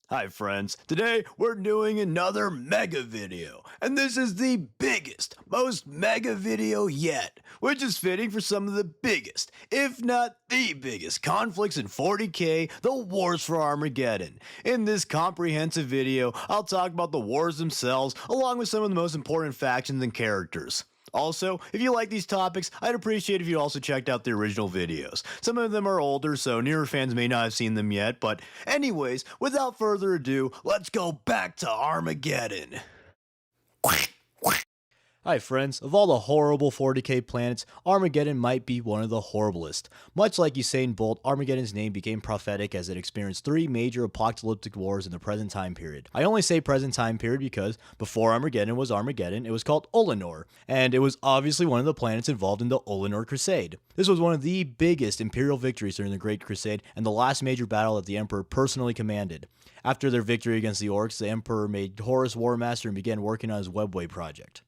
Hi friends, today we're doing another mega video, and this is the biggest, most mega video yet, which is fitting for some of the biggest, if not the biggest, conflicts in 40k, the wars for Armageddon. In this comprehensive video, I'll talk about the wars themselves, along with some of the most important factions and characters. Also, if you like these topics, I'd appreciate if you also checked out the original videos. Some of them are older, so newer fans may not have seen them yet, but anyways, without further ado, let's go back to Armageddon. Hi friends, of all the horrible 40k planets, Armageddon might be one of the horriblest. Much like Usain Bolt, Armageddon's name became prophetic as it experienced three major apocalyptic wars in the present time period. I only say present time period because before Armageddon, it was called Olinor, and it was obviously one of the planets involved in the Olinor Crusade. This was one of the biggest Imperial victories during the Great Crusade and the last major battle that the Emperor personally commanded. After their victory against the Orcs, the Emperor made Horus War Master and began working on his Webway project.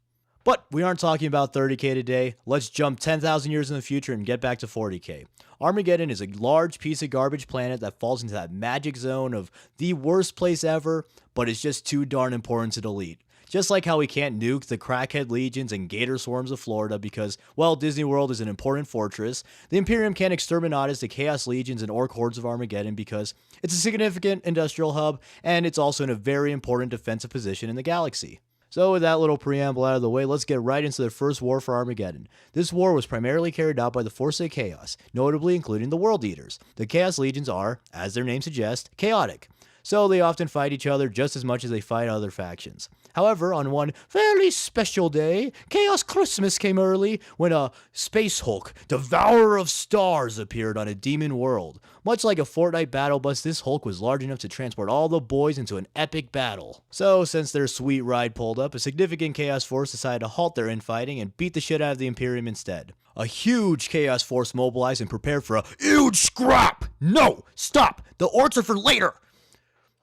But we aren't talking about 30k today. Let's jump 10,000 years in the future and get back to 40k. Armageddon is a large piece of garbage planet that falls into that magic zone of the worst place ever, but it's just too darn important to delete. Just like how we can't nuke the crackhead legions and gator swarms of Florida because, well, Disney World is an important fortress, the Imperium can't exterminatus the Chaos Legions and Orc hordes of Armageddon because it's a significant industrial hub and it's also in a very important defensive position in the galaxy. So with that little preamble out of the way, let's get right into the first war for Armageddon. This war was primarily carried out by the Force of Chaos, notably including the World Eaters. The Chaos Legions are, as their name suggests, chaotic, so they often fight each other just as much as they fight other factions. However, on one fairly special day, Chaos Christmas came early when a Space Hulk, Devourer of Stars, appeared on a demon world. Much like a Fortnite battle bus, this Hulk was large enough to transport all the boys into an epic battle. So, since their sweet ride pulled up, a significant Chaos Force decided to halt their infighting and beat the shit out of the Imperium instead. A huge Chaos Force mobilized and prepared for a huge scrap! No! Stop! The Orcs are for later!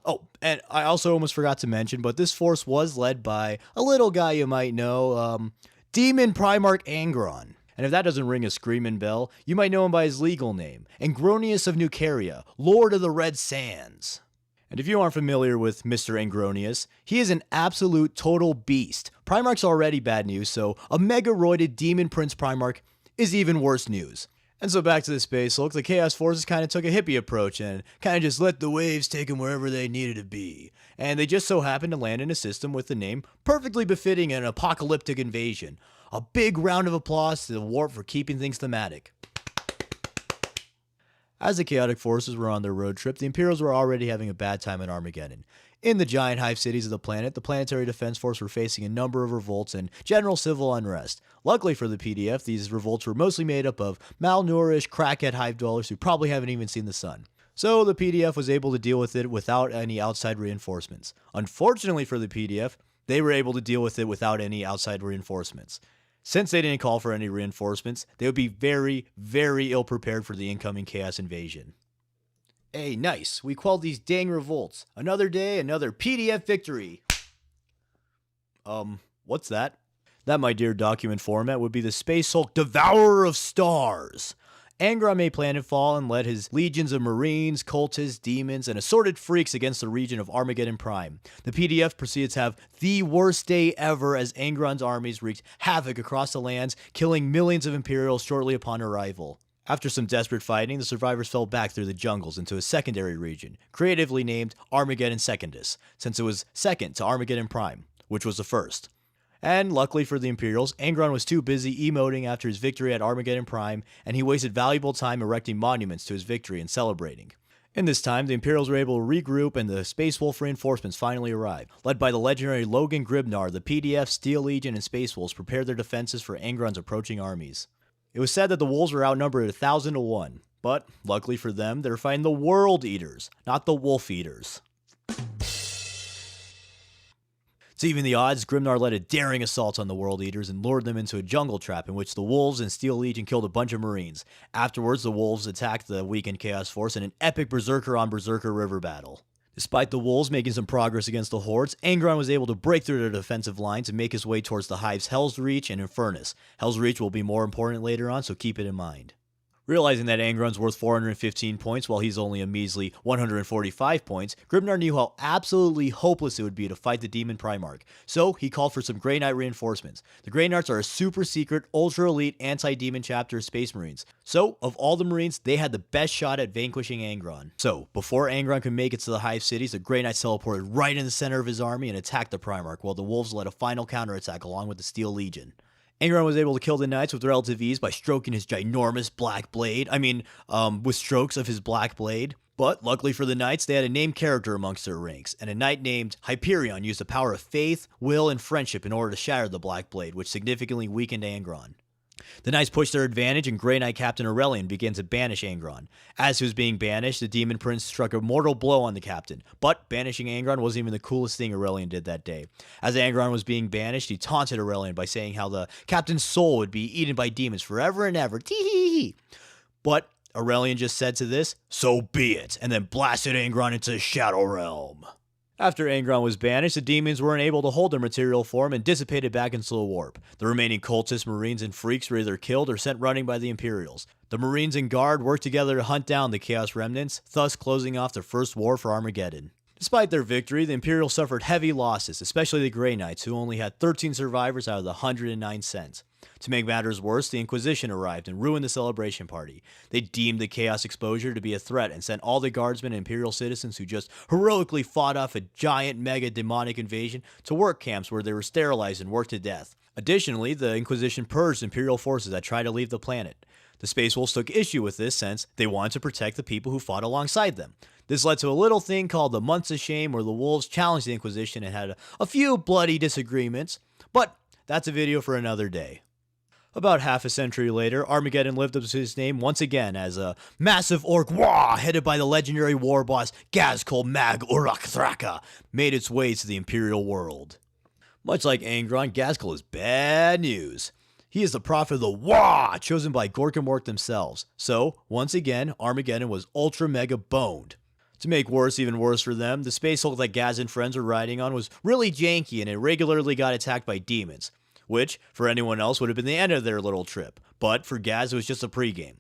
Oh, and I also almost forgot to mention, but this force was led by a little guy you might know, Demon Primarch Angron. And if that doesn't ring a screaming bell, you might know him by his legal name, Angronius of Nucaria, Lord of the Red Sands. And if you aren't familiar with Mr. Angronius, he is an absolute total beast. Primarch's already bad news, so a mega-roided Demon Prince Primarch is even worse news. And so back to the Space Hulk, the Chaos Forces kind of took a hippie approach and kind of just let the waves take them wherever they needed to be. And they just so happened to land in a system with the name perfectly befitting an apocalyptic invasion. A big round of applause to the Warp for keeping things thematic. As the Chaotic Forces were on their road trip, the Imperials were already having a bad time at Armageddon. In the giant hive cities of the planet, the Planetary Defense Force were facing a number of revolts and general civil unrest. Luckily for the PDF, these revolts were mostly made up of malnourished, crackhead hive dwellers who probably haven't even seen the sun. So the PDF was able to deal with it without any outside reinforcements. Unfortunately for the PDF, they were able to deal with it without any outside reinforcements. Since they didn't call for any reinforcements, they would be very, very ill prepared for the incoming Chaos invasion. Hey, nice. We quelled these dang revolts. Another day, another PDF victory. What's that? That, my dear document format, would be the Space Hulk Devourer of Stars. Angron made planetfall and led his legions of Marines, cultists, demons, and assorted freaks against the region of Armageddon Prime. The PDF proceeded to have the worst day ever as Angron's armies wreaked havoc across the lands, killing millions of Imperials shortly upon arrival. After some desperate fighting, the survivors fell back through the jungles into a secondary region, creatively named Armageddon Secondus, since it was second to Armageddon Prime, which was the first. And luckily for the Imperials, Angron was too busy emoting after his victory at Armageddon Prime, and he wasted valuable time erecting monuments to his victory and celebrating. In this time, the Imperials were able to regroup and the Space Wolf reinforcements finally arrived. Led by the legendary Logan Gribnar, the PDF, Steel Legion, and Space Wolves prepared their defenses for Angron's approaching armies. It was said that the Wolves were outnumbered 1,000 to 1, but luckily for them, they were fighting the World Eaters, not the Wolf Eaters. To even the odds, Grimnar led a daring assault on the World Eaters and lured them into a jungle trap in which the Wolves and Steel Legion killed a bunch of Marines. Afterwards, the Wolves attacked the weakened Chaos Force in an epic Berserker on Berserker river battle. Despite the Wolves making some progress against the Hordes, Angron was able to break through their defensive lines and make his way towards the Hive's Hell's Reach and Infernus. Hell's Reach will be more important later on, so keep it in mind. Realizing that Angron's worth 415 points while he's only a measly 145 points, Grimnar knew how absolutely hopeless it would be to fight the Demon Primarch, so he called for some Grey Knight reinforcements. The Grey Knights are a super secret, ultra elite anti-demon chapter of Space Marines, so of all the Marines, they had the best shot at vanquishing Angron. So, before Angron could make it to the Hive Cities, the Grey Knights teleported right in the center of his army and attacked the Primarch, while the Wolves led a final counterattack along with the Steel Legion. Angron was able to kill the Knights with relative ease by stroking his ginormous black blade. With strokes of his black blade. But luckily for the Knights, they had a named character amongst their ranks, and a knight named Hyperion used the power of faith, will, and friendship in order to shatter the black blade, which significantly weakened Angron. The Knights pushed their advantage, and Grey Knight Captain Aurelian began to banish Angron. As he was being banished, the Demon Prince struck a mortal blow on the captain. But banishing Angron wasn't even the coolest thing Aurelian did that day. As Angron was being banished, he taunted Aurelian by saying how the captain's soul would be eaten by demons forever and ever. Tee-hee-hee. But Aurelian just said to this, "So be it," and then blasted Angron into Shadow Realm. After Angron was banished, the demons weren't able to hold their material form and dissipated back into the warp. The remaining cultists, marines, and freaks were either killed or sent running by the Imperials. The marines and guard worked together to hunt down the Chaos Remnants, thus closing off their first war for Armageddon. Despite their victory, the Imperials suffered heavy losses, especially the Grey Knights, who only had 13 survivors out of the 109 sent. To make matters worse, the Inquisition arrived and ruined the celebration party. They deemed the Chaos exposure to be a threat and sent all the guardsmen and Imperial citizens who just heroically fought off a giant mega demonic invasion to work camps where they were sterilized and worked to death. Additionally, the Inquisition purged Imperial forces that tried to leave the planet. The Space Wolves took issue with this since they wanted to protect the people who fought alongside them. This led to a little thing called the Months of Shame, where the Wolves challenged the Inquisition and had a few bloody disagreements, but that's a video for another day. About half a century later, Armageddon lived up to his name once again as a massive orc Wowee, headed by the legendary war boss Gazkul Mag Uruk Thraka, made its way to the Imperial world. Much like Angron, Gazkul is bad news. He is the prophet of the Wowee, chosen by Gork and Mork themselves. So, once again, Armageddon was ultra mega boned. To make even worse for them, the Space Hulk that Gaz and friends were riding on was really janky and it regularly got attacked by demons, which, for anyone else, would have been the end of their little trip, but for Gaz it was just a pregame.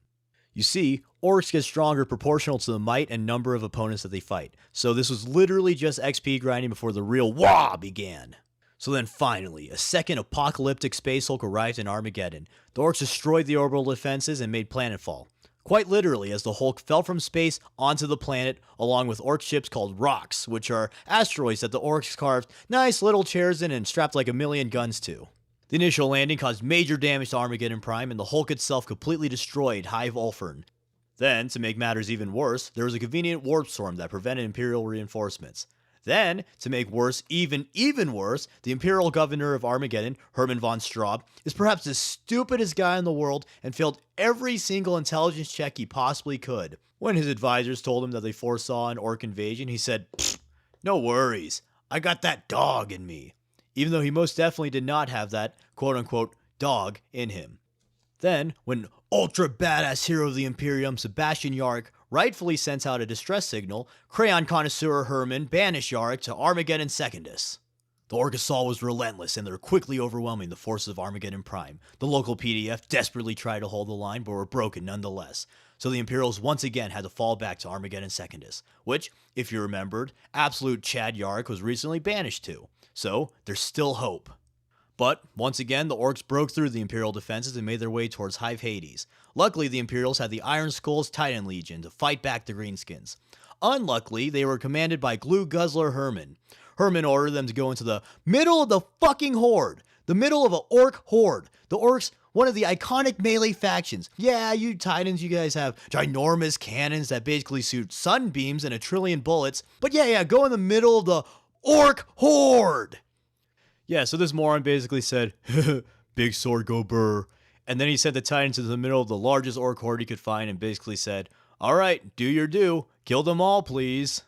You see, orcs get stronger proportional to the might and number of opponents that they fight, so this was literally just XP grinding before the real Wowee began. So then finally, a second apocalyptic Space Hulk arrived in Armageddon. The orcs destroyed the orbital defenses and made planetfall. Quite literally, as the Hulk fell from space onto the planet, along with orc ships called rocks, which are asteroids that the orcs carved nice little chairs in and strapped like a million guns to. The initial landing caused major damage to Armageddon Prime, and the Hulk itself completely destroyed Hive Ulfern. Then, to make matters even worse, there was a convenient warp storm that prevented Imperial reinforcements. Then, to make worse even worse, the Imperial Governor of Armageddon, Hermann von Straub, is perhaps the stupidest guy in the world and failed every single intelligence check he possibly could. When his advisors told him that they foresaw an orc invasion, he said, "No worries, I got that dog in me," even though he most definitely did not have that quote-unquote dog in him. Then, when ultra badass hero of the Imperium, Sebastian Yarrick, rightfully sent out a distress signal, crayon connoisseur Hermann banished Yarrick to Armageddon Secondus. The orc assault was relentless, and they were quickly overwhelming the forces of Armageddon Prime. The local PDF desperately tried to hold the line, but were broken nonetheless. So the Imperials once again had to fall back to Armageddon Secondus, which, if you remembered, absolute Chad Yarrick was recently banished to. So, there's still hope. But, once again, the orcs broke through the Imperial defenses and made their way towards Hive Hades. Luckily, the Imperials had the Iron Skull's Titan Legion to fight back the Greenskins. Unluckily, they were commanded by Glue Guzzler Hermann. Hermann ordered them to go into the middle of the fucking horde. The middle of an orc horde. The orcs, one of the iconic melee factions. Yeah, you Titans, you guys have ginormous cannons that basically shoot sunbeams and 1 trillion bullets. But yeah, go in the middle of the orc horde. Yeah, so this moron basically said, "Big sword go burr." And then he sent the Titans into the middle of the largest orc horde he could find and basically said, "Alright, do your due. Kill them all, please."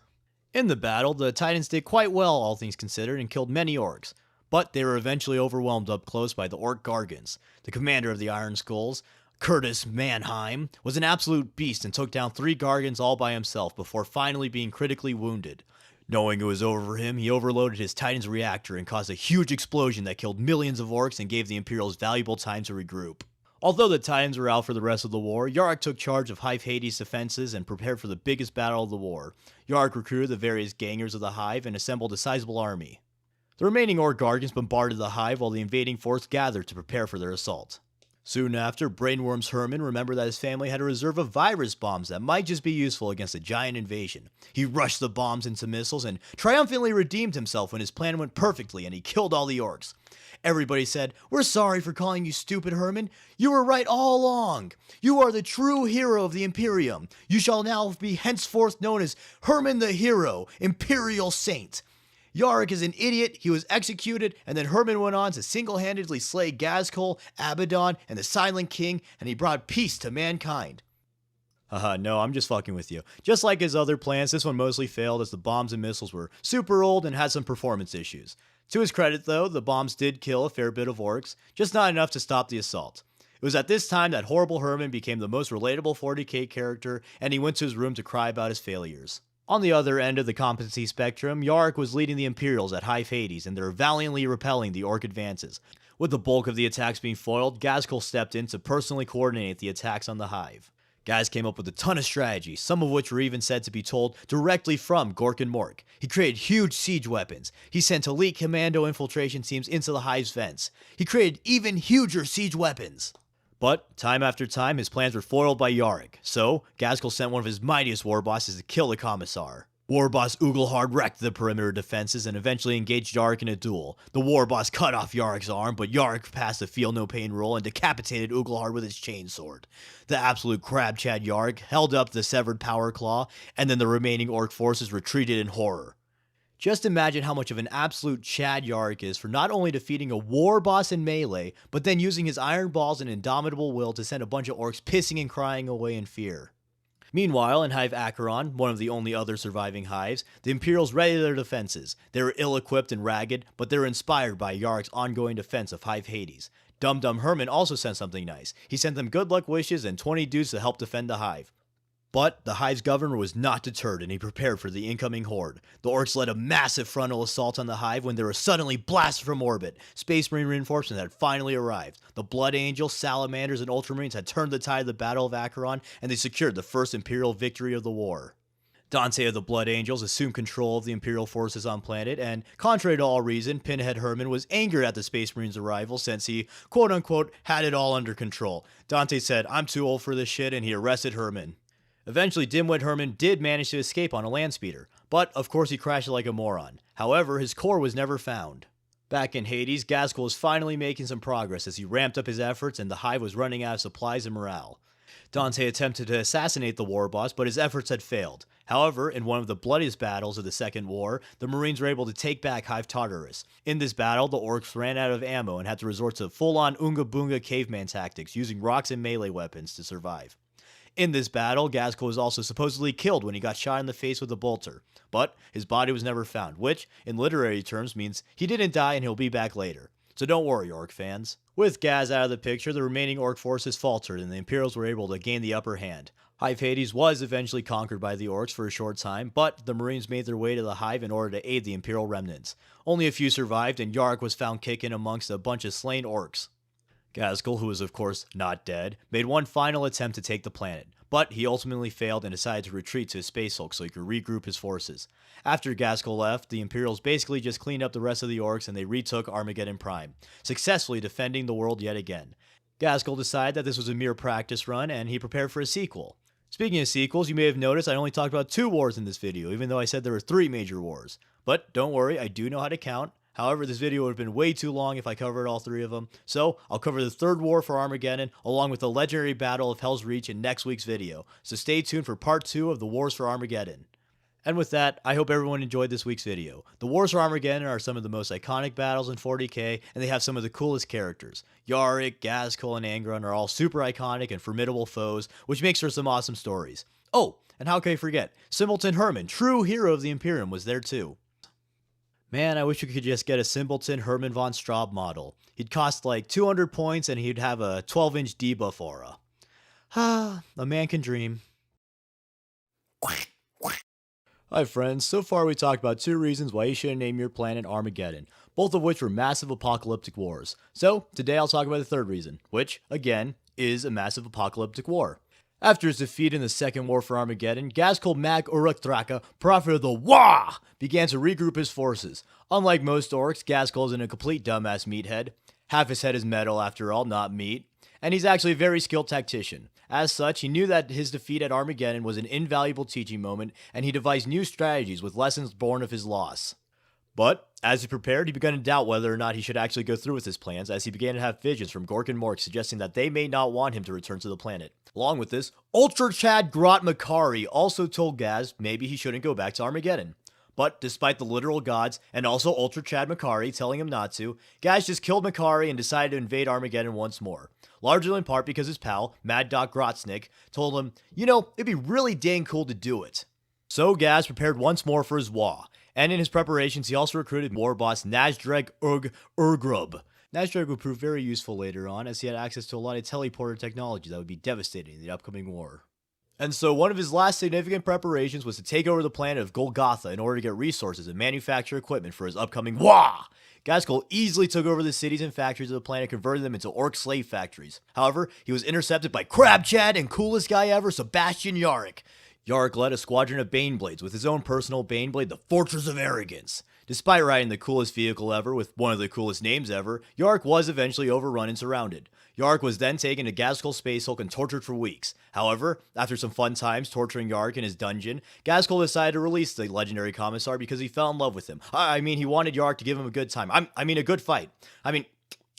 In the battle, the Titans did quite well, all things considered, and killed many orcs. But they were eventually overwhelmed up close by the orc Gargants. The commander of the Iron Skulls, Curtis Mannheim, was an absolute beast and took down 3 Gargants all by himself before finally being critically wounded. Knowing it was over for him, he overloaded his Titan's reactor and caused a huge explosion that killed millions of orcs and gave the Imperials valuable time to regroup. Although the Titans were out for the rest of the war, Yarick took charge of Hive Hades' defenses and prepared for the biggest battle of the war. Yarick recruited the various gangers of the Hive and assembled a sizable army. The remaining Orc Guardians bombarded the Hive while the invading force gathered to prepare for their assault. Soon after, Brainworms Herman remembered that his family had a reserve of virus bombs that might just be useful against a giant invasion. He rushed the bombs into missiles and triumphantly redeemed himself when his plan went perfectly and he killed all the orcs. Everybody said, "We're sorry for calling you stupid, Herman. You were right all along. You are the true hero of the Imperium. You shall now be henceforth known as Herman the Hero, Imperial Saint." Yarick is an idiot, he was executed, and then Herman went on to single-handedly slay Ghazghkull, Abaddon, and the Silent King, and he brought peace to mankind. No, I'm just fucking with you. Just like his other plans, this one mostly failed as the bombs and missiles were super old and had some performance issues. To his credit though, the bombs did kill a fair bit of orcs, just not enough to stop the assault. It was at this time that Horrible Herman became the most relatable 40k character, and he went to his room to cry about his failures. On the other end of the competency spectrum, Yarick was leading the Imperials at Hive Hades, and they were valiantly repelling the Orc advances. With the bulk of the attacks being foiled, Ghazghkull stepped in to personally coordinate the attacks on the Hive. Gaz came up with a ton of strategies, some of which were even said to be told directly from Gork and Mork. He created huge siege weapons. He sent elite commando infiltration teams into the Hive's vents. He created even huger siege weapons. But, time after time, his plans were foiled by Yarick, so Ghazghkull sent one of his mightiest war bosses to kill the Commissar. War boss Uglehard wrecked the perimeter defenses and eventually engaged Yarick in a duel. The war boss cut off Yarick's arm, but Yarick passed the feel no pain roll and decapitated Uglehard with his chainsword. The absolute crab Chad Yarick held up the severed power claw, and then the remaining orc forces retreated in horror. Just imagine how much of an absolute Chad Yarick is for not only defeating a war boss in melee, but then using his iron balls and indomitable will to send a bunch of orcs pissing and crying away in fear. Meanwhile, in Hive Acheron, one of the only other surviving hives, the Imperials readied their defenses. They were ill-equipped and ragged, but they were inspired by Yarick's ongoing defense of Hive Hades. Dum Dum Herman also sent something nice. He sent them good luck wishes and 20 dudes to help defend the Hive. But the Hive's governor was not deterred and he prepared for the incoming horde. The orcs led a massive frontal assault on the Hive when they were suddenly blasted from orbit. Space Marine reinforcements had finally arrived. The Blood Angels, Salamanders, and Ultramarines had turned the tide of the Battle of Acheron, and they secured the first Imperial victory of the war. Dante of the Blood Angels assumed control of the Imperial forces on planet, and contrary to all reason, Pinhead Herman was angered at the Space Marines' arrival since he, quote-unquote, had it all under control. Dante said, "I'm too old for this shit," and he arrested Herman. Eventually, Dimwit Herman did manage to escape on a land speeder, but of course he crashed like a moron. However, his core was never found. Back in Hades, Ghazghkull was finally making some progress as he ramped up his efforts and the Hive was running out of supplies and morale. Dante attempted to assassinate the war boss, but his efforts had failed. However, in one of the bloodiest battles of the Second War, the Marines were able to take back Hive Tartarus. In this battle, the orcs ran out of ammo and had to resort to full-on Oonga Boonga caveman tactics, using rocks and melee weapons to survive. In this battle, Ghazghkull was also supposedly killed when he got shot in the face with a bolter, but his body was never found, which, in literary terms, means he didn't die and he'll be back later. So don't worry, orc fans. With Gaz out of the picture, the remaining orc forces faltered and the Imperials were able to gain the upper hand. Hive Hades was eventually conquered by the orcs for a short time, but the Marines made their way to the Hive in order to aid the Imperial remnants. Only a few survived and Yarick was found kicking amongst a bunch of slain orcs. Ghazghkull, who was of course not dead, made one final attempt to take the planet, but he ultimately failed and decided to retreat to his space hulk so he could regroup his forces. After Ghazghkull left, the Imperials basically just cleaned up the rest of the orcs and they retook Armageddon Prime, successfully defending the world yet again. Ghazghkull decided that this was a mere practice run and he prepared for a sequel. Speaking of sequels, you may have noticed I only talked about 2 wars in this video, even though I said there were 3 major wars. But don't worry, I do know how to count. However, this video would have been way too long if I covered all 3 of them, so I'll cover the 3rd war for Armageddon along with the legendary battle of Hell's Reach in next week's video, so stay tuned for part 2 of the wars for Armageddon. And with that, I hope everyone enjoyed this week's video. The wars for Armageddon are some of the most iconic battles in 40k, and they have some of the coolest characters. Yarick, Ghazghkull, and Angron are all super iconic and formidable foes, which makes for some awesome stories. Oh, and how could I forget? Simpleton Herman, true hero of the Imperium, was there too. Man, I wish we could just get a Simpleton Herman von Straub model. He'd cost like 200 points and he'd have a 12-inch debuff aura. Ah, a man can dream. Hi friends, so far we talked about 2 reasons why you shouldn't name your planet Armageddon, both of which were massive apocalyptic wars. So, today I'll talk about the 3rd reason, which, again, is a massive apocalyptic war. After his defeat in the Second War for Armageddon, Gaskell Mag Uruktraka, prophet of the Wah, began to regroup his forces. Unlike most orcs, Gaskell isn't a complete dumbass meathead. Half his head is metal after all, not meat. And he's actually a very skilled tactician. As such, he knew that his defeat at Armageddon was an invaluable teaching moment, and he devised new strategies with lessons born of his loss. But, as he prepared, he began to doubt whether or not he should actually go through with his plans, as he began to have visions from Gork and Mork suggesting that they may not want him to return to the planet. Along with this, Ultra Chad Grot Makari also told Gaz maybe he shouldn't go back to Armageddon. But despite the literal gods, and also Ultra Chad Makari telling him not to, Gaz just killed Makari and decided to invade Armageddon once more. Largely in part because his pal, Mad Doc Grotsnick, told him, it'd be really dang cool to do it. So Gaz prepared once more for his Wah, and in his preparations he also recruited war boss Nazdreg Urgrub. Nazdreg would prove very useful later on, as he had access to a lot of teleporter technology that would be devastating in the upcoming war. And so one of his last significant preparations was to take over the planet of Golgotha in order to get resources and manufacture equipment for his upcoming Wah! Gaskell easily took over the cities and factories of the planet, converting them into orc slave factories. However, he was intercepted by Crab Chad and coolest guy ever, Sebastian Yarick. Yarick led a squadron of Baneblades with his own personal Baneblade, the Fortress of Arrogance. Despite riding the coolest vehicle ever with one of the coolest names ever, Yarick was eventually overrun and surrounded. Yarick was then taken to Gaskell's Space Hulk and tortured for weeks. However, after some fun times torturing Yarick in his dungeon, Gaskell decided to release the legendary commissar because he fell in love with him. He wanted Yarick to give him a good time. A good fight.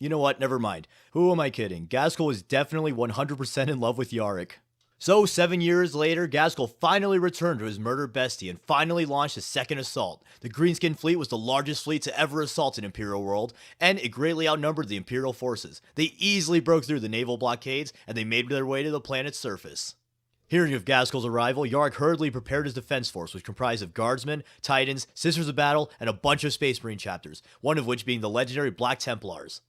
You know what? Never mind. Who am I kidding? Gaskell was definitely 100% in love with Yarick. So, 7 years later, Gaskell finally returned to his murder bestie and finally launched his second assault. The Greenskin fleet was the largest fleet to ever assault an Imperial world, and it greatly outnumbered the Imperial forces. They easily broke through the naval blockades, and they made their way to the planet's surface. Hearing of Gaskell's arrival, Yarick hurriedly prepared his defense force, which comprised of Guardsmen, Titans, Sisters of Battle, and a bunch of Space Marine chapters, one of which being the legendary Black Templars.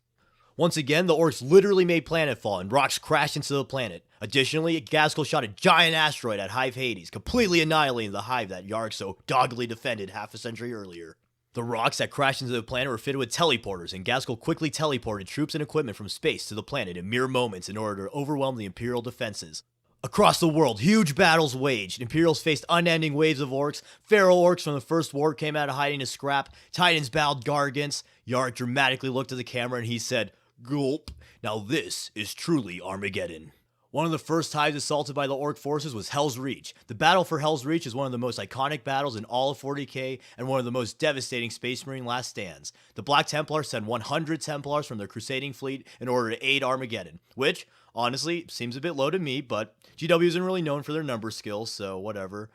Once again, the orcs literally made planetfall and rocks crashed into the planet. Additionally, Gaskell shot a giant asteroid at Hive Hades, completely annihilating the hive that Yarick so doggedly defended half a century earlier. The rocks that crashed into the planet were fitted with teleporters, and Gaskell quickly teleported troops and equipment from space to the planet in mere moments in order to overwhelm the Imperial defenses. Across the world, huge battles waged. Imperials faced unending waves of orcs. Feral orcs from the First War came out of hiding to scrap. Titans battled Gargants. Yarick dramatically looked at the camera and he said, "Gulp. Now this is truly Armageddon." One of the first hives assaulted by the orc forces was Hell's Reach. The battle for Hell's Reach is one of the most iconic battles in all of 40k and one of the most devastating Space Marine last stands. The Black Templars sent 100 Templars from their crusading fleet in order to aid Armageddon, which, honestly, seems a bit low to me, but GW isn't really known for their number skills, so whatever.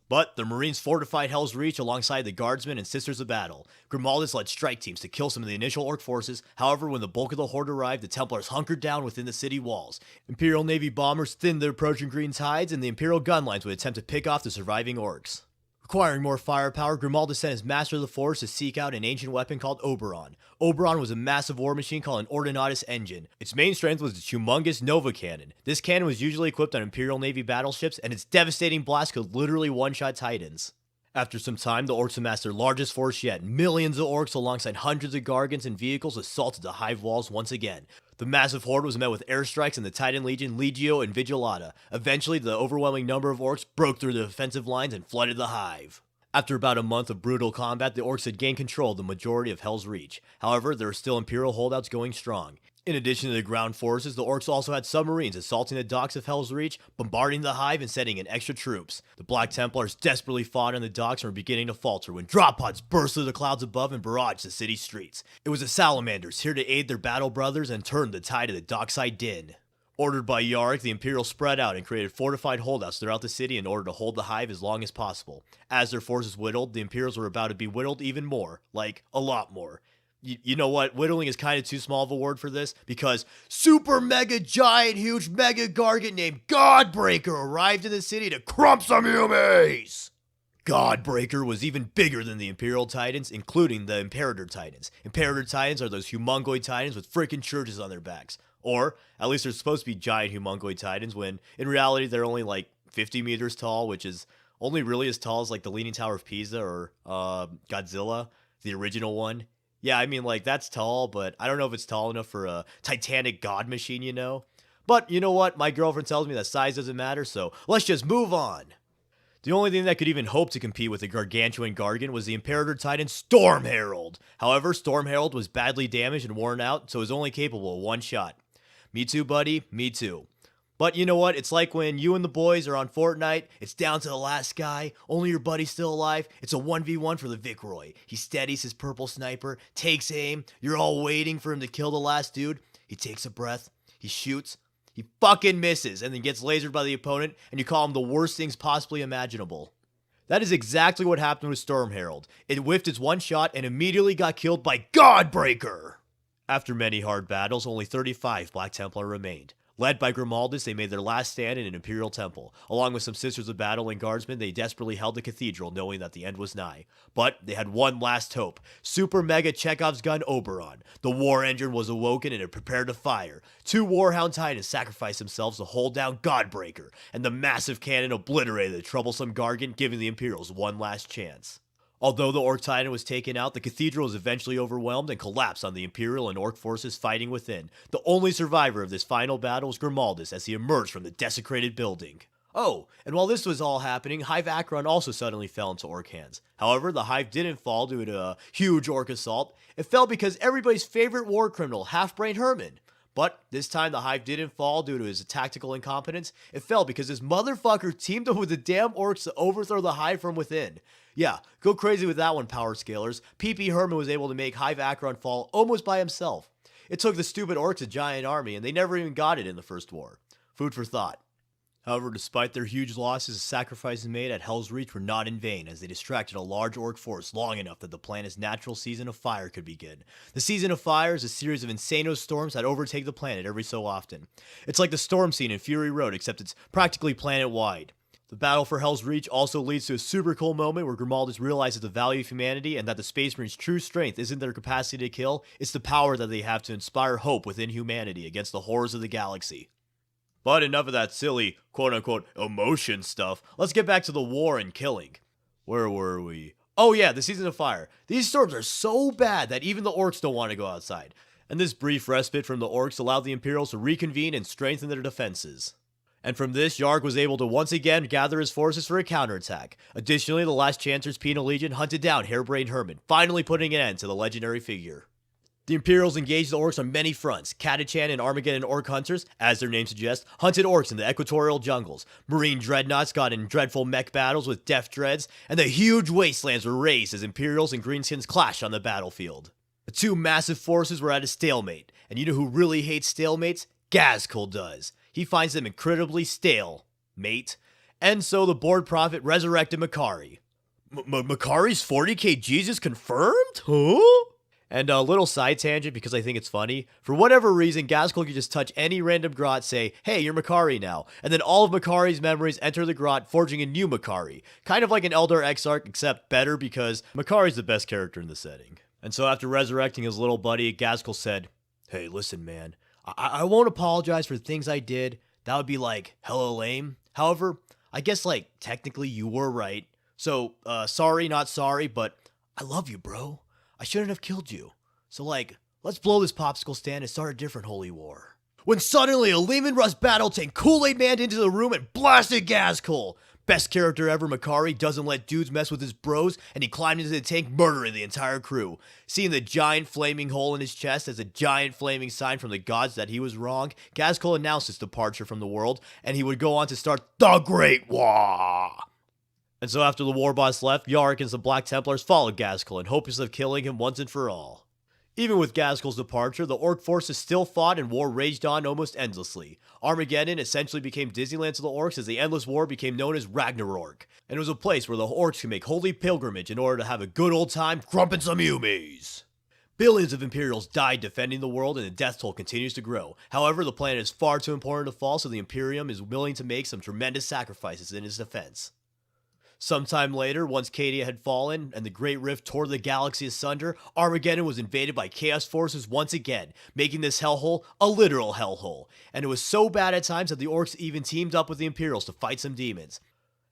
But the Marines fortified Hell's Reach alongside the Guardsmen and Sisters of Battle. Grimaldus led strike teams to kill some of the initial orc forces. However, when the bulk of the horde arrived, the Templars hunkered down within the city walls. Imperial Navy bombers thinned the approaching green tides, and the Imperial gunlines would attempt to pick off the surviving orcs. Requiring more firepower, Grimaldus sent his Master of the Force to seek out an ancient weapon called Oberon. Oberon was a massive war machine called an Ordinatus engine. Its main strength was its humongous Nova Cannon. This cannon was usually equipped on Imperial Navy battleships, and its devastating blast could literally one-shot Titans. After some time, the orcs amassed their largest force yet. Millions of orcs alongside hundreds of Gargants and vehicles assaulted the hive walls once again. The massive horde was met with airstrikes in the Titan Legion, Legio, and Vigilata. Eventually, the overwhelming number of orcs broke through the defensive lines and flooded the hive. After about a month of brutal combat, the orcs had gained control of the majority of Hell's Reach. However, there were still Imperial holdouts going strong. In addition to the ground forces, the orcs also had submarines assaulting the docks of Hell's Reach, bombarding the hive and sending in extra troops. The Black Templars desperately fought on the docks and were beginning to falter when drop pods burst through the clouds above and barraged the city's streets. It was the Salamanders, here to aid their battle brothers and turn the tide of the dockside din. Ordered by Yarick, the Imperials spread out and created fortified holdouts throughout the city in order to hold the hive as long as possible. As their forces whittled, the Imperials were about to be whittled even more. Like, a lot more. You know what? Whittling is kind of too small of a word for this, because super mega giant huge mega gargant named Godbreaker arrived in the city to crump some humans! Godbreaker was even bigger than the Imperial Titans, including the Imperator Titans. Imperator Titans are those humongoid Titans with freaking churches on their backs. Or, at least they're supposed to be giant humongoid Titans, when in reality they're only like 50 meters tall, which is only really as tall as like the Leaning Tower of Pisa or Godzilla, the original one. Yeah, I mean, like, that's tall, but I don't know if it's tall enough for a titanic god machine, you know? But you know what? My girlfriend tells me that size doesn't matter, so let's just move on. The only thing that could even hope to compete with the gargantuan Gargan was the Imperator Titan Storm Herald. However, Storm Herald was badly damaged and worn out, so was only capable of one shot. Me too, buddy, me too. But you know what? It's like when you and the boys are on Fortnite, it's down to the last guy, only your buddy's still alive, it's a 1v1 for the Vicroy. He steadies his purple sniper, takes aim, you're all waiting for him to kill the last dude. He takes a breath, he shoots, he fucking misses, and then gets lasered by the opponent, and you call him the worst things possibly imaginable. That is exactly what happened with Storm Herald. It whiffed its one shot and immediately got killed by Godbreaker! After many hard battles, only 35 Black Templar remained. Led by Grimaldus, they made their last stand in an Imperial temple. Along with some Sisters of Battle and Guardsmen, they desperately held the cathedral, knowing that the end was nigh. But they had one last hope. Super Mega Chekhov's gun Oberon. The war engine was awoken and it prepared to fire. 2 Warhound Titans sacrificed themselves to hold down Godbreaker, and the massive cannon obliterated the troublesome Gargan, giving the Imperials one last chance. Although the Orc Titan was taken out, the cathedral was eventually overwhelmed and collapsed on the Imperial and Orc forces fighting within. The only survivor of this final battle was Grimaldus as he emerged from the desecrated building. Oh, and while this was all happening, Hive Akron also suddenly fell into Orc hands. However, the Hive didn't fall due to a huge Orc assault. It fell because everybody's favorite war criminal, Half-Brain Herman. But this time the Hive didn't fall due to his tactical incompetence. It fell because this motherfucker teamed up with the damn Orcs to overthrow the Hive from within. Yeah, go crazy with that one, Power Scalers. PP Herman was able to make Hive Akron fall almost by himself. It took the stupid Orcs a giant army, and they never even got it in the First War. Food for thought. However, despite their huge losses, the sacrifices made at Hell's Reach were not in vain, as they distracted a large Orc force long enough that the planet's natural season of fire could begin. The season of fire is a series of insano storms that overtake the planet every so often. It's like the storm scene in Fury Road, except it's practically planet-wide. The battle for Hell's Reach also leads to a super cool moment where Grimaldus realizes the value of humanity and that the Space Marines' true strength isn't their capacity to kill, it's the power that they have to inspire hope within humanity against the horrors of the galaxy. But enough of that silly, quote-unquote, emotion stuff. Let's get back to the war and killing. Where were we? Oh yeah, the Season of Fire. These storms are so bad that even the Orcs don't want to go outside. And this brief respite from the Orcs allowed the Imperials to reconvene and strengthen their defenses. And from this, Yarg was able to once again gather his forces for a counterattack. Additionally, the last Chancer's Penal Legion hunted down Harebrained Herman, finally putting an end to the legendary figure. The Imperials engaged the Orcs on many fronts. Catachan and Armageddon Orc Hunters, as their name suggests, hunted Orcs in the equatorial jungles. Marine Dreadnoughts got in dreadful mech battles with Death Dreads, and the huge wastelands were razed as Imperials and Greenskins clashed on the battlefield. The two massive forces were at a stalemate, and you know who really hates stalemates? Ghazghkull does. He finds them incredibly stale, mate. And so the board prophet resurrected Makari. Makari's 40k Jesus confirmed? Huh? And a little side tangent because I think it's funny. For whatever reason, Ghazghkull can just touch any random grot, say, hey, you're Makari now. And then all of Makari's memories enter the grot, forging a new Makari. Kind of like an Eldar Exarch, except better because Makari's the best character in the setting. And so after resurrecting his little buddy, Ghazghkull said, hey, listen, man. I won't apologize for things I did. That would be like hella lame. However, I guess like technically you were right. So, sorry, not sorry, but I love you, bro. I shouldn't have killed you. So like, let's blow this popsicle stand and start a different holy war. When suddenly a Lehman Russ battle tank Kool-Aid Man into the room and blasted Ghazghkull. Best character ever, Makari doesn't let dudes mess with his bros, and he climbed into the tank, murdering the entire crew. Seeing the giant flaming hole in his chest as a giant flaming sign from the gods that he was wrong, Ghazghkull announced his departure from the world, and he would go on to start the Great War. And so after the war boss left, Yarick and some Black Templars followed Ghazghkull in hopes of killing him once and for all. Even with Ghazghkull's departure, the Orc forces still fought and war raged on almost endlessly. Armageddon essentially became Disneyland to the Orcs as the endless war became known as Ragnarok, and it was a place where the Orcs could make holy pilgrimage in order to have a good old time grumping some Yumis. Billions of Imperials died defending the world and the death toll continues to grow. However, the planet is far too important to fall, so the Imperium is willing to make some tremendous sacrifices in its defense. Sometime later, once Cadia had fallen and the Great Rift tore the galaxy asunder, Armageddon was invaded by Chaos forces once again, making this hellhole a literal hellhole. And it was so bad at times that the Orcs even teamed up with the Imperials to fight some demons.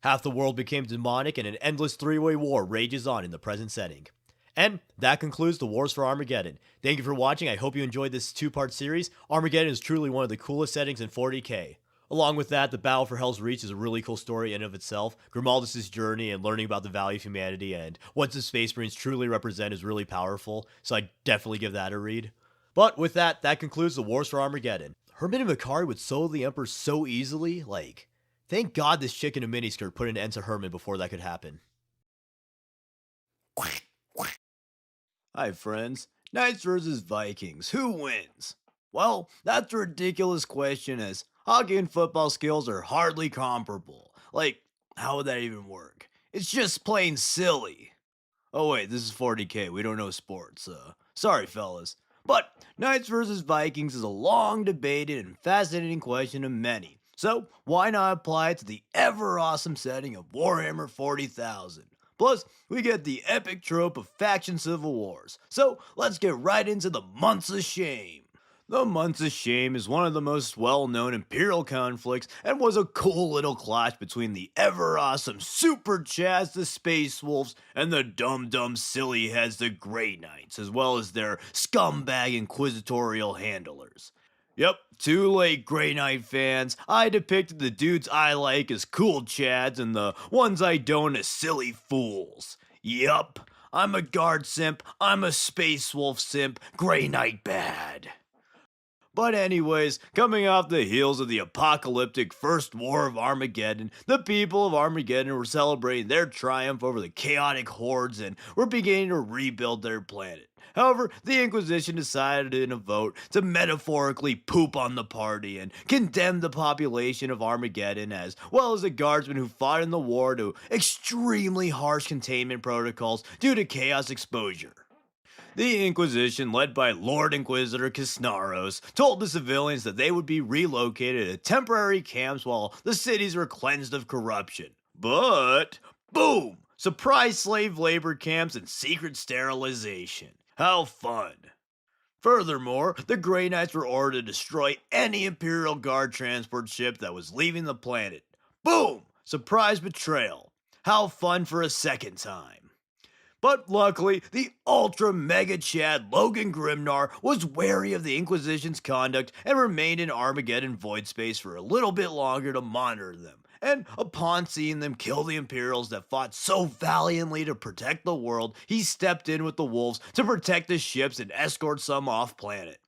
Half the world became demonic and an endless three-way war rages on in the present setting. And that concludes the Wars for Armageddon. Thank you for watching. I hope you enjoyed this two-part series. Armageddon is truly one of the coolest settings in 40k. Along with that, the Battle for Hell's Reach is a really cool story in and of itself. Grimaldus' journey and learning about the value of humanity and what the Space Marines truly represent is really powerful, so I definitely give that a read. But with that, that concludes the Wars for Armageddon. Herman and Makari would solo the Emperor so easily, like, thank God this chick in a miniskirt put an end to Herman before that could happen. Hi friends, Knights versus Vikings, who wins? Well, that's a ridiculous question as hockey and football skills are hardly comparable. Like, how would that even work? It's just plain silly. Oh wait, this is 40k, we don't know sports, sorry fellas. But Knights versus Vikings is a long debated and fascinating question to many. So why not apply it to the ever awesome setting of Warhammer 40,000? Plus, we get the epic trope of faction civil wars. So let's get right into the Months of Shame. The Months of Shame is one of the most well-known Imperial conflicts and was a cool little clash between the ever-awesome Super Chads, the Space Wolves, and the dumb silly heads, the Grey Knights, as well as their scumbag inquisitorial handlers. Yep, too late, Grey Knight fans. I depicted the dudes I like as cool Chads and the ones I don't as silly fools. Yup, I'm a guard simp, I'm a Space Wolf simp, Grey Knight bad. But anyways, coming off the heels of the apocalyptic First War of Armageddon, the people of Armageddon were celebrating their triumph over the chaotic hordes and were beginning to rebuild their planet. However, the Inquisition decided in a vote to metaphorically poop on the party and condemn the population of Armageddon as well as the guardsmen who fought in the war to extremely harsh containment protocols due to chaos exposure. The Inquisition, led by Lord Inquisitor Cisneros, told the civilians that they would be relocated to temporary camps while the cities were cleansed of corruption. But, boom! Surprise slave labor camps and secret sterilization. How fun! Furthermore, the Grey Knights were ordered to destroy any Imperial Guard transport ship that was leaving the planet. Boom! Surprise betrayal. How fun for a second time. But luckily, the ultra mega Chad Logan Grimnar was wary of the Inquisition's conduct and remained in Armageddon void space for a little bit longer to monitor them. And upon seeing them kill the Imperials that fought so valiantly to protect the world, he stepped in with the wolves to protect the ships and escort some off planet.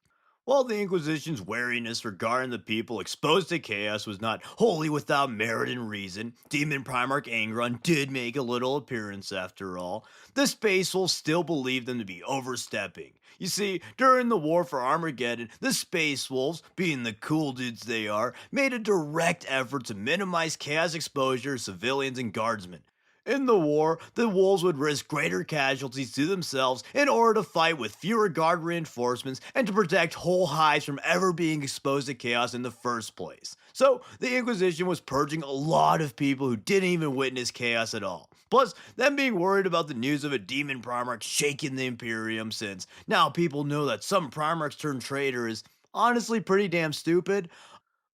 While the Inquisition's wariness regarding the people exposed to chaos was not wholly without merit and reason, Demon Primarch Angron did make a little appearance after all. The Space Wolves still believed them to be overstepping. You see, during the War for Armageddon, the Space Wolves, being the cool dudes they are, made a direct effort to minimize chaos exposure to civilians and guardsmen. In the war, the wolves would risk greater casualties to themselves in order to fight with fewer guard reinforcements and to protect whole hives from ever being exposed to chaos in the first place. So, the Inquisition was purging a lot of people who didn't even witness chaos at all. Plus, them being worried about the news of a demon Primarch shaking the Imperium, since now people know that some Primarchs turned traitor is honestly pretty damn stupid.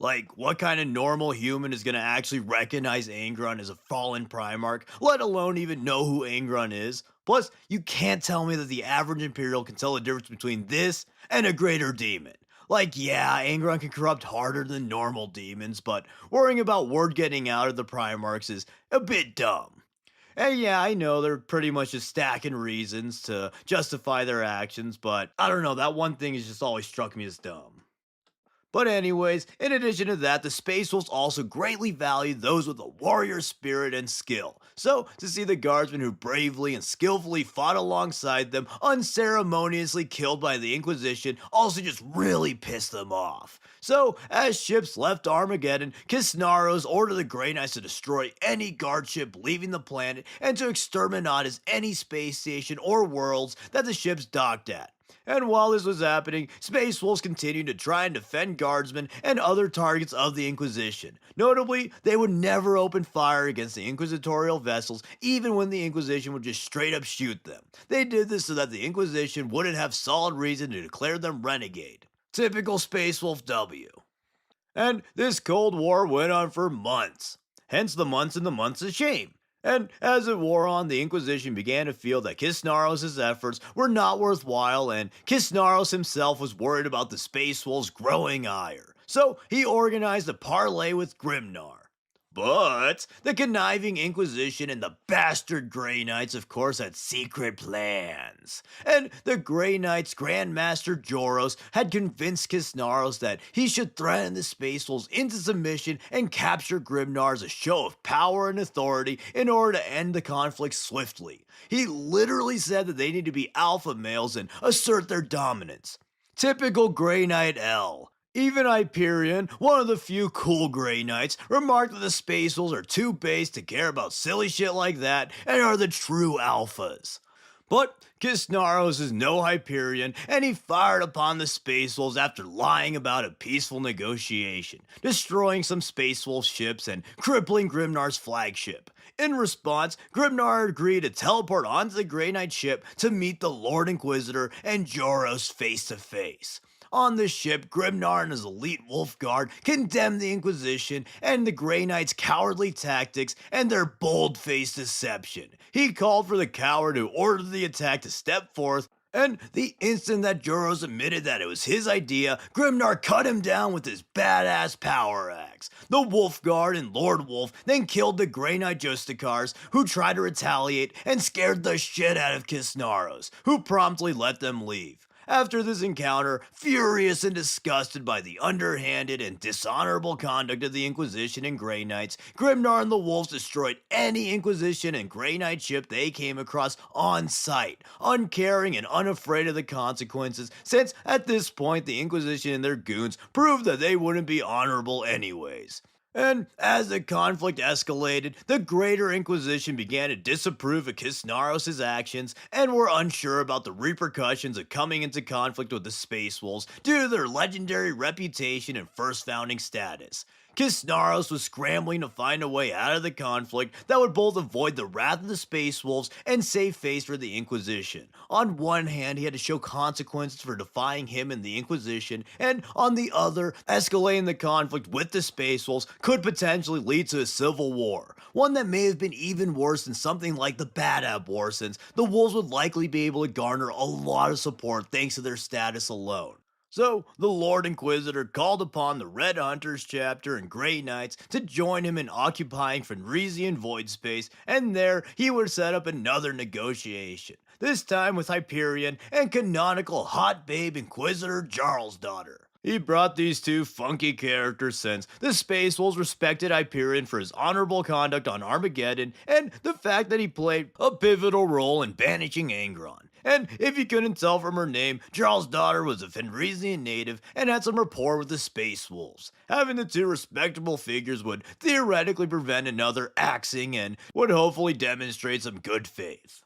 Like, what kind of normal human is gonna actually recognize Angron as a fallen Primarch, let alone even know who Angron is? Plus, you can't tell me that the average Imperial can tell the difference between this and a greater demon. Like, yeah, Angron can corrupt harder than normal demons, but worrying about word getting out of the Primarchs is a bit dumb. And yeah, I know they're pretty much just stacking reasons to justify their actions, but I don't know, that one thing has just always struck me as dumb. But anyways, in addition to that, the Space Wolves also greatly valued those with a warrior spirit and skill. So, to see the guardsmen who bravely and skillfully fought alongside them unceremoniously killed by the Inquisition also just really pissed them off. So, as ships left Armageddon, Cisneros ordered the Grey Knights to destroy any guard ship leaving the planet and to exterminate any space station or worlds that the ships docked at. And while this was happening, Space Wolves continued to try and defend guardsmen and other targets of the Inquisition. Notably, they would never open fire against the Inquisitorial vessels, even when the Inquisition would just straight up shoot them. They did this so that the Inquisition wouldn't have solid reason to declare them renegade. Typical Space Wolf W. And this Cold War went on for months. Hence the months and the months of shame. And as it wore on, the Inquisition began to feel that Kisnaros' efforts were not worthwhile, and Kisnaros himself was worried about the Space Wolves' growing ire. So he organized a parley with Grimnar. But the conniving Inquisition and the bastard Grey Knights, of course, had secret plans. And the Grey Knights' Grandmaster Joros had convinced Kisnaros that he should threaten the Space Wolves into submission and capture Grimnar as a show of power and authority in order to end the conflict swiftly. He literally said that they need to be alpha males and assert their dominance. Typical Grey Knight L. Even Hyperion, one of the few cool Grey Knights, remarked that the Space Wolves are too base to care about silly shit like that and are the true alphas. But Kisnaros is no Hyperion, and he fired upon the Space Wolves after lying about a peaceful negotiation, destroying some Space Wolf ships and crippling Grimnar's flagship. In response, Grimnar agreed to teleport onto the Grey Knight ship to meet the Lord Inquisitor and Joros face to face. On the ship, Grimnar and his elite wolf guard condemned the Inquisition and the Grey Knight's cowardly tactics and their bold-faced deception. He called for the coward who ordered the attack to step forth, and the instant that Joros admitted that it was his idea, Grimnar cut him down with his badass power axe. The Wolf Guard and Lord Wolf then killed the Grey Knight Justicars, who tried to retaliate and scared the shit out of Kisnaros, who promptly let them leave. After this encounter, furious and disgusted by the underhanded and dishonorable conduct of the Inquisition and Grey Knights, Grimnar and the Wolves destroyed any Inquisition and Grey Knight ship they came across on sight, uncaring and unafraid of the consequences, since at this point the Inquisition and their goons proved that they wouldn't be honorable anyways. And as the conflict escalated, the Greater Inquisition began to disapprove of Kisnaros' actions and were unsure about the repercussions of coming into conflict with the Space Wolves due to their legendary reputation and first founding status. Kisnaros was scrambling to find a way out of the conflict that would both avoid the wrath of the Space Wolves and save face for the Inquisition. On one hand, he had to show consequences for defying him and the Inquisition, and on the other, escalating the conflict with the Space Wolves could potentially lead to a civil war, one that may have been even worse than something like the Bad Ab War, since the Wolves would likely be able to garner a lot of support thanks to their status alone. So, the Lord Inquisitor called upon the Red Hunters chapter and Grey Knights to join him in occupying Fenrisian void space, and there he would set up another negotiation, this time with Hyperion and canonical hot babe Inquisitor Jarl's-daughter. He brought these two funky characters since the Space Wolves respected Hyperion for his honorable conduct on Armageddon and the fact that he played a pivotal role in banishing Angron. And if you couldn't tell from her name, Jarl's-daughter was a Fenrisian native and had some rapport with the Space Wolves. Having the two respectable figures would theoretically prevent another axing and would hopefully demonstrate some good faith.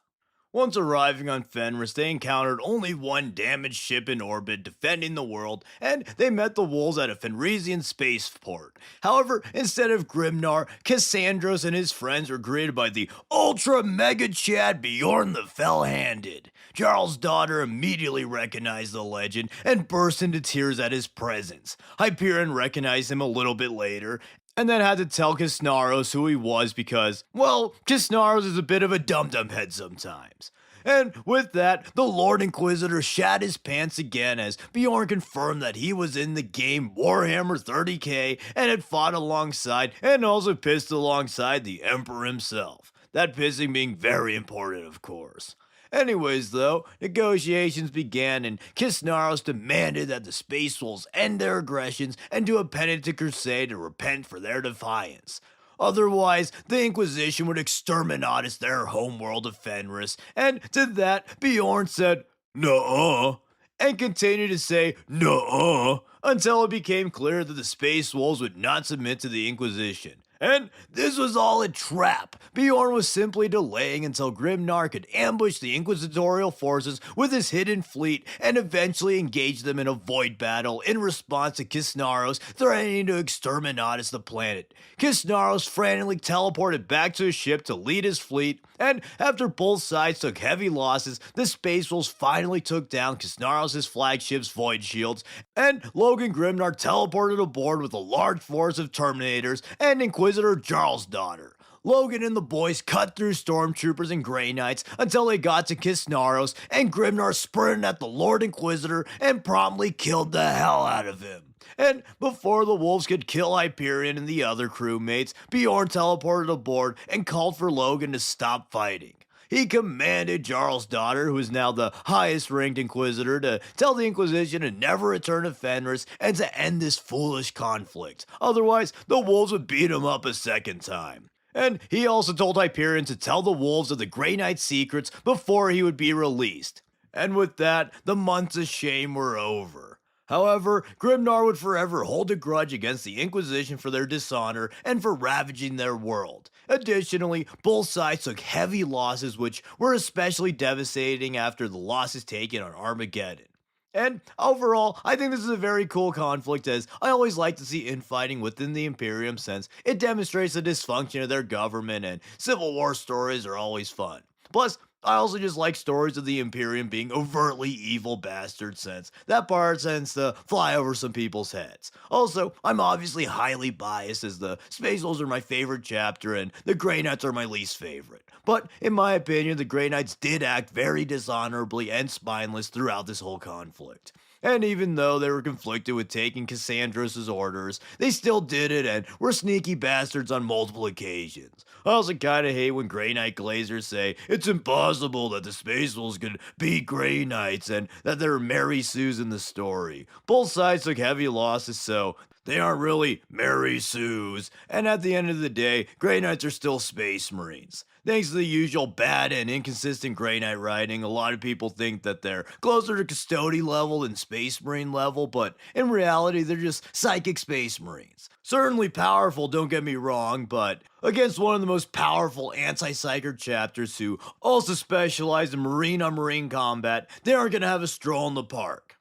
Once arriving on Fenris, they encountered only one damaged ship in orbit defending the world, and they met the Wolves at a Fenrisian spaceport. However, instead of Grimnar, Cassandros and his friends were greeted by the Ultra Mega Chad Bjorn the Fell-Handed. Jarl's-daughter immediately recognized the legend and burst into tears at his presence. Hyperion recognized him a little bit later, and then had to tell Kisnaros who he was because, well, Kisnaros is a bit of a dum-dum head sometimes. And with that, the Lord Inquisitor shat his pants again as Bjorn confirmed that he was in the game Warhammer 30k and had fought alongside and also pissed alongside the Emperor himself. That pissing being very important, of course. Anyways, though, negotiations began and Kisnaros demanded that the Space Wolves end their aggressions and do a penitent crusade to repent for their defiance. Otherwise, the Inquisition would exterminatus their homeworld of Fenris, and to that, Bjorn said, "Nuh-uh," and continued to say, "Nuh-uh," until it became clear that the Space Wolves would not submit to the Inquisition. And this was all a trap. Bjorn was simply delaying until Grimnar could ambush the Inquisitorial forces with his hidden fleet and eventually engage them in a void battle in response to Kisnaros threatening to exterminatus the planet. Kisnaros frantically teleported back to his ship to lead his fleet, and after both sides took heavy losses, the Space Wolves finally took down Kisnaros' flagship's void shields, and Logan Grimnar teleported aboard with a large force of Terminators and Inquisitor Jarl's-daughter. Logan and the boys cut through stormtroopers and Grey Knights until they got to Kisnaros, and Grimnar sprinted at the Lord Inquisitor and promptly killed the hell out of him. And before the wolves could kill Hyperion and the other crewmates, Bjorn teleported aboard and called for Logan to stop fighting. He commanded Jarl's daughter, who is now the highest ranked Inquisitor, to tell the Inquisition to never return to Fenris and to end this foolish conflict. Otherwise, the wolves would beat him up a second time. And he also told Hyperion to tell the wolves of the Grey Knight's secrets before he would be released. And with that, the months of shame were over. However, Grimnar would forever hold a grudge against the Inquisition for their dishonor and for ravaging their world. Additionally, both sides took heavy losses, which were especially devastating after the losses taken on Armageddon. And overall, I think this is a very cool conflict, as I always like to see infighting within the Imperium, since it demonstrates the dysfunction of their government, and Civil War stories are always fun. Plus, I also just like stories of the Imperium being overtly evil bastards, since that part tends to fly over some people's heads. Also, I'm obviously highly biased, as the Space Wolves are my favorite chapter and the Grey Knights are my least favorite. But in my opinion, the Grey Knights did act very dishonorably and spineless throughout this whole conflict. And even though they were conflicted with taking Cassandros' orders, they still did it and were sneaky bastards on multiple occasions. I also kinda hate when Grey Knight glazers say it's impossible that the Space Wolves could beat Grey Knights and that they're Mary Sues in the story. Both sides took heavy losses, so they aren't really Mary Sues, and at the end of the day, Grey Knights are still Space Marines. Thanks to the usual bad and inconsistent Grey Knight writing, a lot of people think that they're closer to Custody level than Space Marine level, but in reality, they're just Psychic Space Marines. Certainly powerful, don't get me wrong, but against one of the most powerful anti-psyker chapters who also specialize in Marine-on-Marine combat, they aren't gonna have a stroll in the park.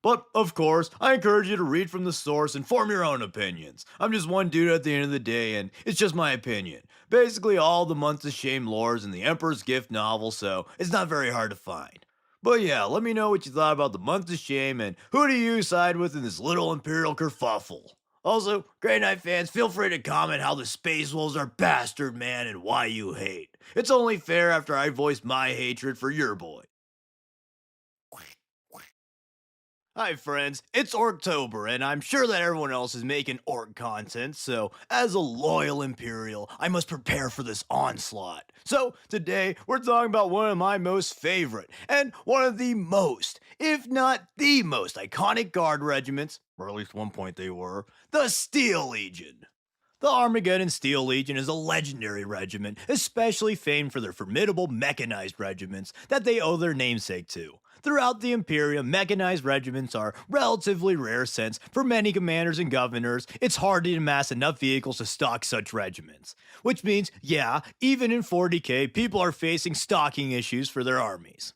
But, of course, I encourage you to read from the source and form your own opinions. I'm just one dude at the end of the day, and it's just my opinion. Basically, all the Months of Shame lore is in the Emperor's Gift novel, so it's not very hard to find. But yeah, let me know what you thought about the Months of Shame, and who do you side with in this little Imperial kerfuffle? Also, Grey Knight fans, feel free to comment how the Space Wolves are bastard man and why you hate. It's only fair after I voiced my hatred for your boy. Hi friends, it's Orktober, and I'm sure that everyone else is making orc content, so as a loyal Imperial, I must prepare for this onslaught. So today, we're talking about one of my most favorite, and one of the most, if not the most iconic guard regiments, or at least one point they were, the Steel Legion. The Armageddon Steel Legion is a legendary regiment, especially famed for their formidable mechanized regiments that they owe their namesake to. Throughout the Imperium, mechanized regiments are relatively rare, since for many commanders and governors, it's hard to amass enough vehicles to stock such regiments. Which means, yeah, even in 40k, people are facing stocking issues for their armies.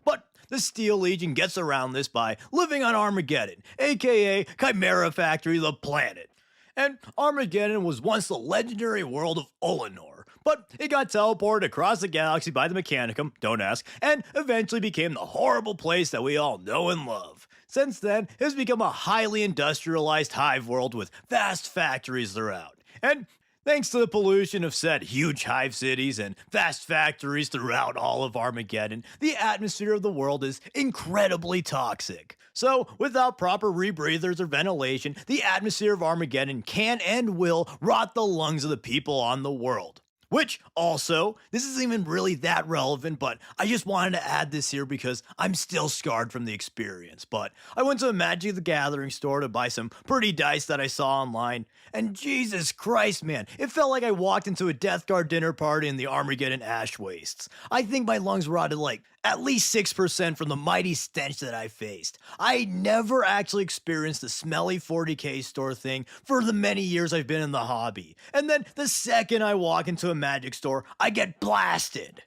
But the Steel Legion gets around this by living on Armageddon, aka Chimera Factory the planet. And Armageddon was once the legendary world of Olenor, but it got teleported across the galaxy by the Mechanicum, don't ask, and eventually became the horrible place that we all know and love. Since then, it has become a highly industrialized hive world with vast factories throughout. And thanks to the pollution of said huge hive cities and vast factories throughout all of Armageddon, the atmosphere of the world is incredibly toxic. So, without proper rebreathers or ventilation, the atmosphere of Armageddon can and will rot the lungs of the people on the world. Which, also, this isn't even really that relevant, but I just wanted to add this here because I'm still scarred from the experience. But I went to a Magic the Gathering store to buy some pretty dice that I saw online, and Jesus Christ, man, it felt like I walked into a Death Guard dinner party in the Armageddon ash wastes. I think my lungs rotted like at least 6% from the mighty stench that I faced. I never actually experienced the smelly 40k store thing for the many years I've been in the hobby. And then the second I walk into a Magic store, I get blasted.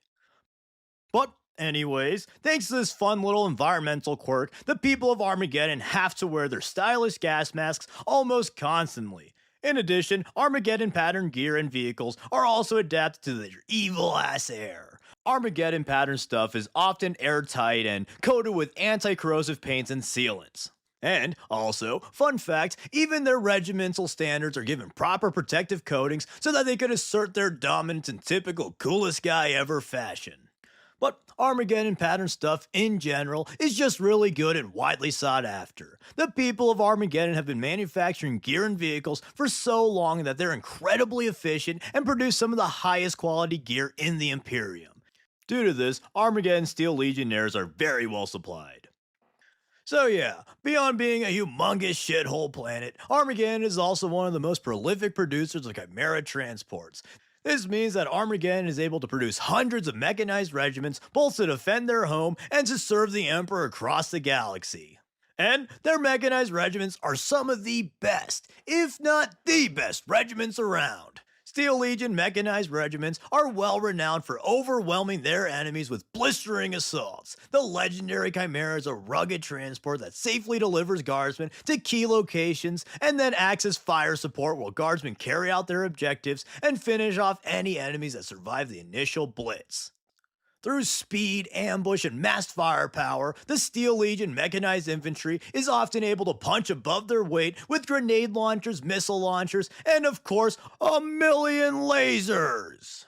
But anyways, thanks to this fun little environmental quirk, the people of Armageddon have to wear their stylish gas masks almost constantly. In addition, Armageddon pattern gear and vehicles are also adapted to their evil-ass air. Armageddon pattern stuff is often airtight and coated with anti-corrosive paints and sealants. And also, fun fact, even their regimental standards are given proper protective coatings so that they could assert their dominance in typical coolest guy ever fashion. But Armageddon pattern stuff in general is just really good and widely sought after. The people of Armageddon have been manufacturing gear and vehicles for so long that they're incredibly efficient and produce some of the highest quality gear in the Imperium. Due to this, Armageddon Steel Legionnaires are very well supplied. So yeah, beyond being a humongous shithole planet, Armageddon is also one of the most prolific producers of Chimera transports. This means that Armageddon is able to produce hundreds of mechanized regiments both to defend their home and to serve the Emperor across the galaxy. And their mechanized regiments are some of the best, if not the best, regiments around. Steel Legion mechanized regiments are well renowned for overwhelming their enemies with blistering assaults. The legendary Chimera is a rugged transport that safely delivers guardsmen to key locations and then acts as fire support while guardsmen carry out their objectives and finish off any enemies that survive the initial blitz. Through speed, ambush, and massed firepower, the Steel Legion mechanized infantry is often able to punch above their weight with grenade launchers, missile launchers, and of course, a million lasers!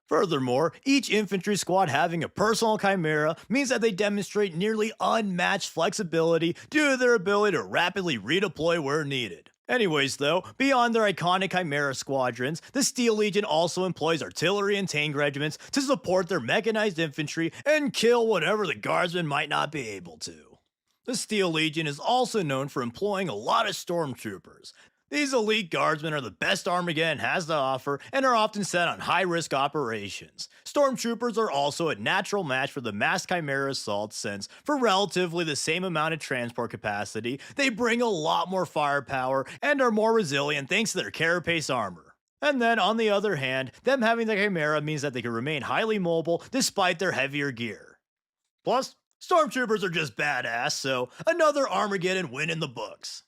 Furthermore, each infantry squad having a personal Chimera means that they demonstrate nearly unmatched flexibility due to their ability to rapidly redeploy where needed. Anyways though, beyond their iconic Chimera squadrons, the Steel Legion also employs artillery and tank regiments to support their mechanized infantry and kill whatever the guardsmen might not be able to. The Steel Legion is also known for employing a lot of stormtroopers. These elite guardsmen are the best Armageddon has to offer and are often set on high-risk operations. Stormtroopers are also a natural match for the massed Chimera assaults since, for relatively the same amount of transport capacity, they bring a lot more firepower and are more resilient thanks to their carapace armor. And then, on the other hand, them having the Chimera means that they can remain highly mobile despite their heavier gear. Plus, Stormtroopers are just badass, so another Armageddon win in the books.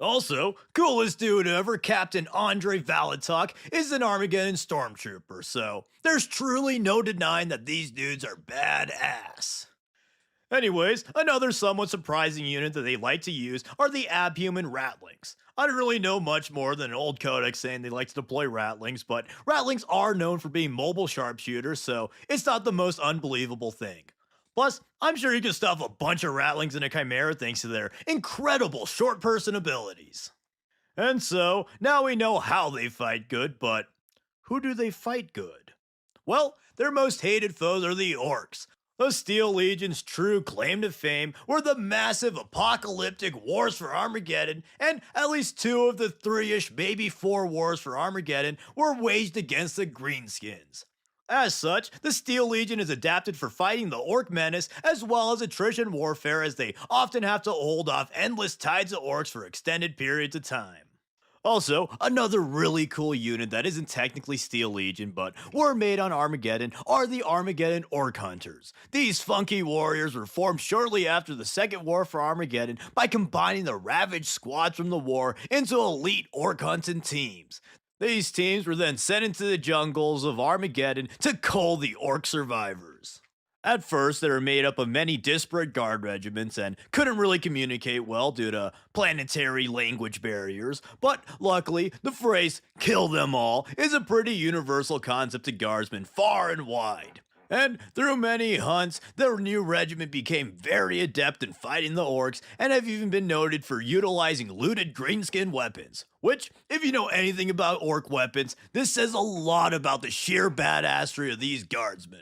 Also, coolest dude ever, Captain Andre Valitok, is an Armageddon Stormtrooper, so there's truly no denying that these dudes are badass. Anyways, another somewhat surprising unit that they like to use are the Abhuman Ratlings. I don't really know much more than an old codex saying they like to deploy Ratlings, but Ratlings are known for being mobile sharpshooters, so it's not the most unbelievable thing. Plus, I'm sure you can stuff a bunch of Ratlings in a Chimera thanks to their incredible short person abilities. And so, now we know how they fight good, but who do they fight good? Well, their most hated foes are the Orcs. The Steel Legion's true claim to fame were the massive apocalyptic wars for Armageddon, and at least 2 of the 3-ish, maybe 4 wars for Armageddon were waged against the Greenskins. As such, the Steel Legion is adapted for fighting the Orc menace as well as attrition warfare, as they often have to hold off endless tides of Orcs for extended periods of time. Also, another really cool unit that isn't technically Steel Legion but were made on Armageddon are the Armageddon Orc Hunters. These funky warriors were formed shortly after the Second War for Armageddon by combining the ravaged squads from the war into elite Orc hunting teams. These teams were then sent into the jungles of Armageddon to cull the Orc survivors. At first, they were made up of many disparate guard regiments and couldn't really communicate well due to planetary language barriers, but luckily, the phrase, "kill them all," is a pretty universal concept to guardsmen far and wide. And through many hunts, their new regiment became very adept in fighting the Orcs and have even been noted for utilizing looted greenskin weapons. Which, if you know anything about Orc weapons, this says a lot about the sheer badassery of these guardsmen.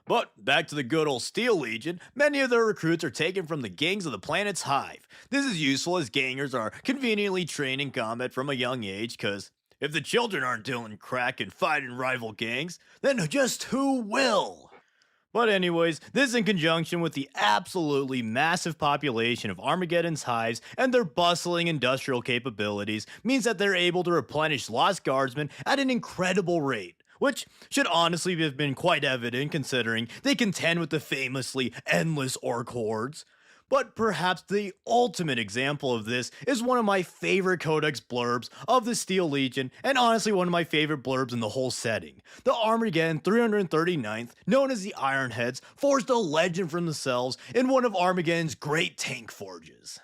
But back to the good old Steel Legion, many of their recruits are taken from the gangs of the planet's Hive. This is useful as gangers are conveniently trained in combat from a young age, cause if the children aren't dealing crack and fighting rival gangs, then just who will? But anyways, this in conjunction with the absolutely massive population of Armageddon's hives and their bustling industrial capabilities means that they're able to replenish lost guardsmen at an incredible rate, which should honestly have been quite evident considering they contend with the famously endless Orc hordes. But perhaps the ultimate example of this is one of my favorite codex blurbs of the Steel Legion, and honestly one of my favorite blurbs in the whole setting. The Armageddon 339th, known as the Ironheads, forged a legend for themselves in one of Armageddon's great tank forges.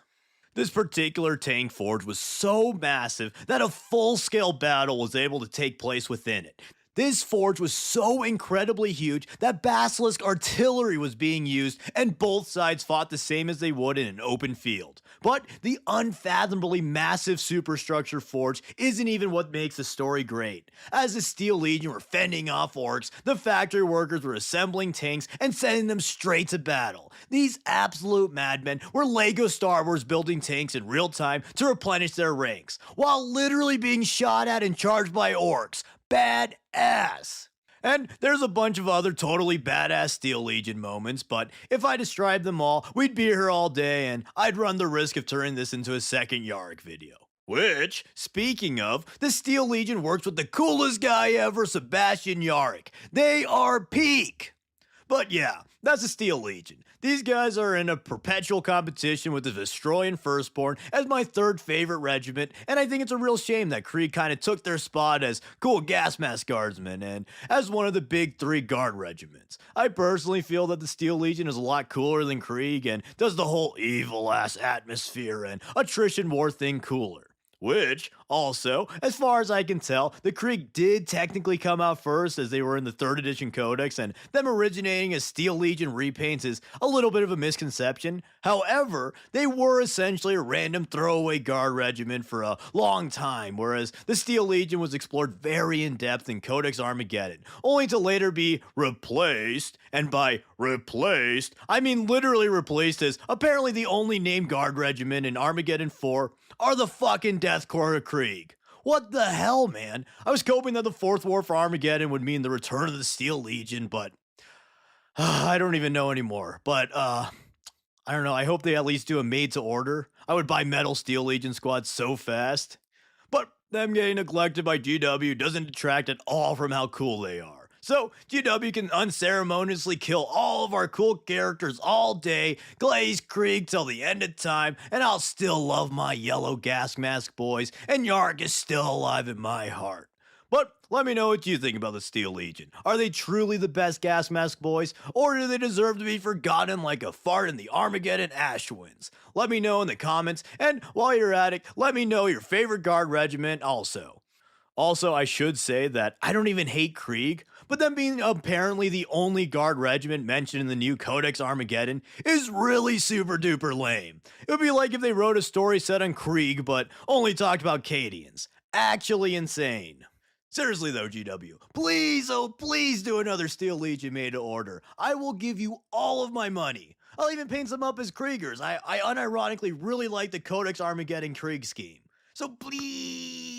This particular tank forge was so massive that a full-scale battle was able to take place within it. This forge was so incredibly huge that basilisk artillery was being used, and both sides fought the same as they would in an open field. But the unfathomably massive superstructure forge isn't even what makes the story great. As the Steel Legion were fending off orcs, the factory workers were assembling tanks and sending them straight to battle. These absolute madmen were LEGO Star Wars building tanks in real time to replenish their ranks, while literally being shot at and charged by orcs. Badass. And there's a bunch of other totally badass Steel Legion moments, but if I described them all, we'd be here all day and I'd run the risk of turning this into a second Yarick video. Which, speaking of, the Steel Legion works with the coolest guy ever, Sebastian Yarick. They are peak! But yeah, that's the Steel Legion. These guys are in a perpetual competition with the Destroyan Firstborn as my third favorite regiment, and I think it's a real shame that Krieg kinda took their spot as cool gas mask guardsmen and as one of the big three guard regiments. I personally feel that the Steel Legion is a lot cooler than Krieg and does the whole evil ass atmosphere and attrition war thing cooler. Which, also, as far as I can tell, the Krieg did technically come out first as they were in the 3rd edition codex, and them originating as Steel Legion repaints is a little bit of a misconception. However, they were essentially a random throwaway guard regiment for a long time, whereas the Steel Legion was explored very in depth in Codex Armageddon, only to later be replaced, and by replaced, I mean literally replaced as apparently the only named guard regiment in Armageddon 4 are the fucking Death Corps of Krieg. What the hell, man? I was hoping that the 4th War for Armageddon would mean the return of the Steel Legion, but I don't even know anymore. But I don't know, I hope they at least do a made to order. I would buy Metal Steel Legion squads so fast. But them getting neglected by GW doesn't detract at all from how cool they are. So, GW can unceremoniously kill all of our cool characters all day, glaze Krieg till the end of time, and I'll still love my yellow gas mask boys, and Yarg is still alive in my heart. But let me know what you think about the Steel Legion. Are they truly the best gas mask boys, or do they deserve to be forgotten like a fart in the Armageddon ash winds? Let me know in the comments, and while you're at it, let me know your favorite guard regiment also. Also, I should say that I don't even hate Krieg, but them being apparently the only guard regiment mentioned in the new Codex Armageddon is really super duper lame. It would be like if they wrote a story set on Krieg, but only talked about Cadians. Actually insane. Seriously though, GW, please, oh please do another Steel Legion made to order. I will give you all of my money. I'll even paint them up as Kriegers. I unironically really like the Codex Armageddon Krieg scheme. So please.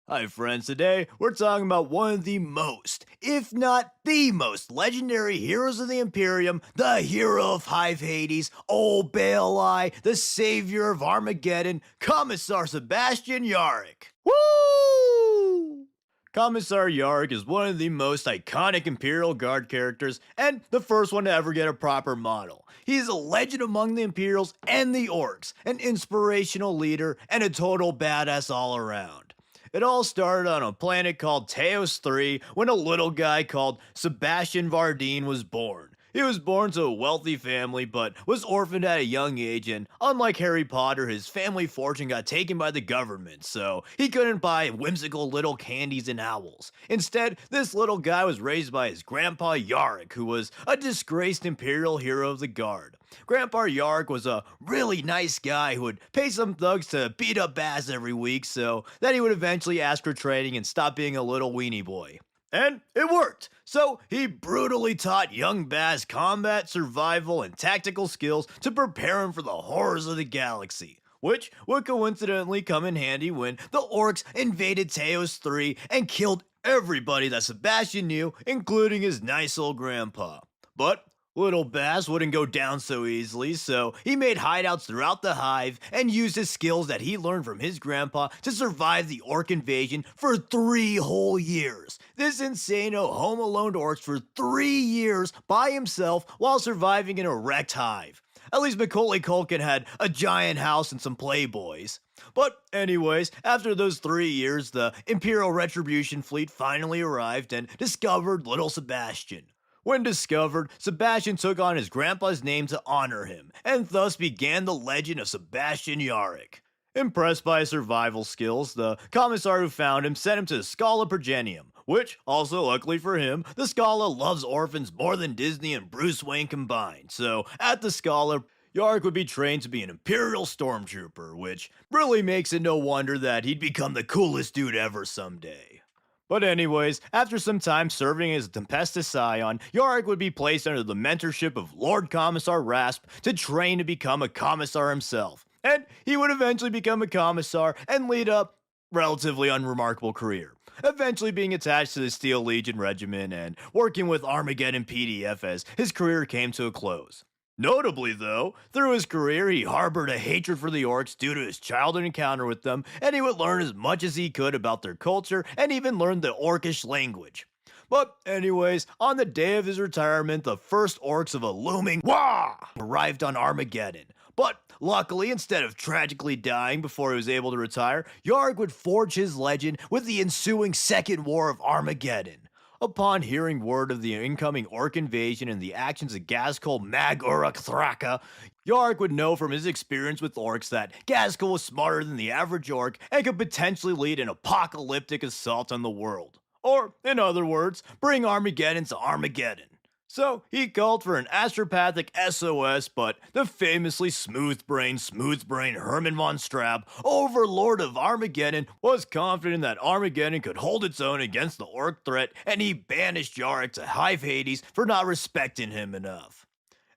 Hi friends, today we're talking about one of the most, if not the most, legendary heroes of the Imperium, the hero of Hive Hades, old Baelai, the savior of Armageddon, Commissar Sebastian Yarick. Woo! Commissar Yarick is one of the most iconic Imperial Guard characters and the first one to ever get a proper model. He is a legend among the Imperials and the Orcs, an inspirational leader, and a total badass all around. It all started on a planet called Teos 3 when a little guy called Sebastian Vardine was born. He was born to a wealthy family but was orphaned at a young age, and unlike Harry Potter, his family fortune got taken by the government, so he couldn't buy whimsical little candies and owls. Instead, this little guy was raised by his grandpa Yarick, who was a disgraced Imperial hero of the Guard. Grandpa Yarick was a really nice guy who would pay some thugs to beat up Baz every week so that he would eventually ask for training and stop being a little weenie boy. And it worked! So he brutally taught young Baz combat, survival, and tactical skills to prepare him for the horrors of the galaxy, which would coincidentally come in handy when the Orcs invaded Teos 3 and killed everybody that Sebastian knew, including his nice old grandpa. But little Baz wouldn't go down so easily, so he made hideouts throughout the Hive and used his skills that he learned from his grandpa to survive the Orc invasion for 3 whole years. This insano home alone orcs for 3 years by himself while surviving in a wrecked Hive. At least Macaulay Culkin had a giant house and some playboys. But anyways, after those 3 years, the Imperial Retribution fleet finally arrived and discovered little Sebastian. When discovered, Sebastian took on his grandpa's name to honor him, and thus began the legend of Sebastian Yarick. Impressed by his survival skills, the commissar who found him sent him to the Scala Progenium, which, also luckily for him, the Scala loves orphans more than Disney and Bruce Wayne combined, so at the Scala, Yarick would be trained to be an Imperial Stormtrooper, which really makes it no wonder that he'd become the coolest dude ever someday. But anyways, after some time serving as a Tempestus Scion, Yarick would be placed under the mentorship of Lord Commissar Rasp to train to become a Commissar himself. And he would eventually become a Commissar and lead a relatively unremarkable career, eventually being attached to the Steel Legion Regiment and working with Armageddon PDF as his career came to a close. Notably, though, through his career, he harbored a hatred for the orcs due to his childhood encounter with them, and he would learn as much as he could about their culture and even learn the orcish language. But anyways, on the day of his retirement, the first orcs of a looming Wah arrived on Armageddon. But luckily, instead of tragically dying before he was able to retire, Yarick would forge his legend with the ensuing Second War of Armageddon. Upon hearing word of the incoming orc invasion and the actions of Gazkul Mag Uruk Thraka, Yarick would know from his experience with orcs that Gazkul was smarter than the average orc and could potentially lead an apocalyptic assault on the world. Or, in other words, bring Armageddon to Armageddon. So, he called for an astropathic SOS, but the famously smooth-brained Herman von Straub, overlord of Armageddon, was confident that Armageddon could hold its own against the orc threat, and he banished Yarick to Hive Hades for not respecting him enough.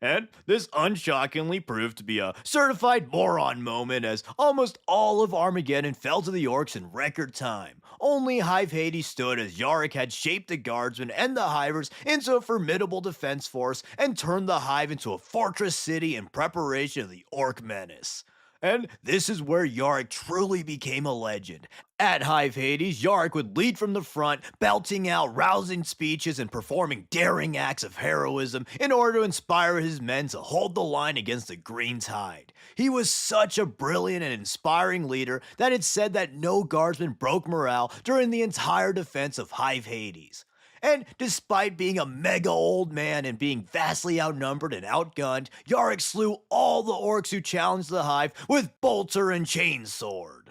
And this unshockingly proved to be a certified moron moment, as almost all of Armageddon fell to the orcs in record time. Only Hive Hades stood as Yarick had shaped the guardsmen and the hivers into a formidable defense force and turned the hive into a fortress city in preparation of the orc menace. And this is where Yarick truly became a legend. At Hive Hades, Yarick would lead from the front, belting out rousing speeches and performing daring acts of heroism in order to inspire his men to hold the line against the Green Tide. He was such a brilliant and inspiring leader that it's said that no guardsman broke morale during the entire defense of Hive Hades. And despite being a mega old man and being vastly outnumbered and outgunned, Yarick slew all the orcs who challenged the hive with bolter and chainsword.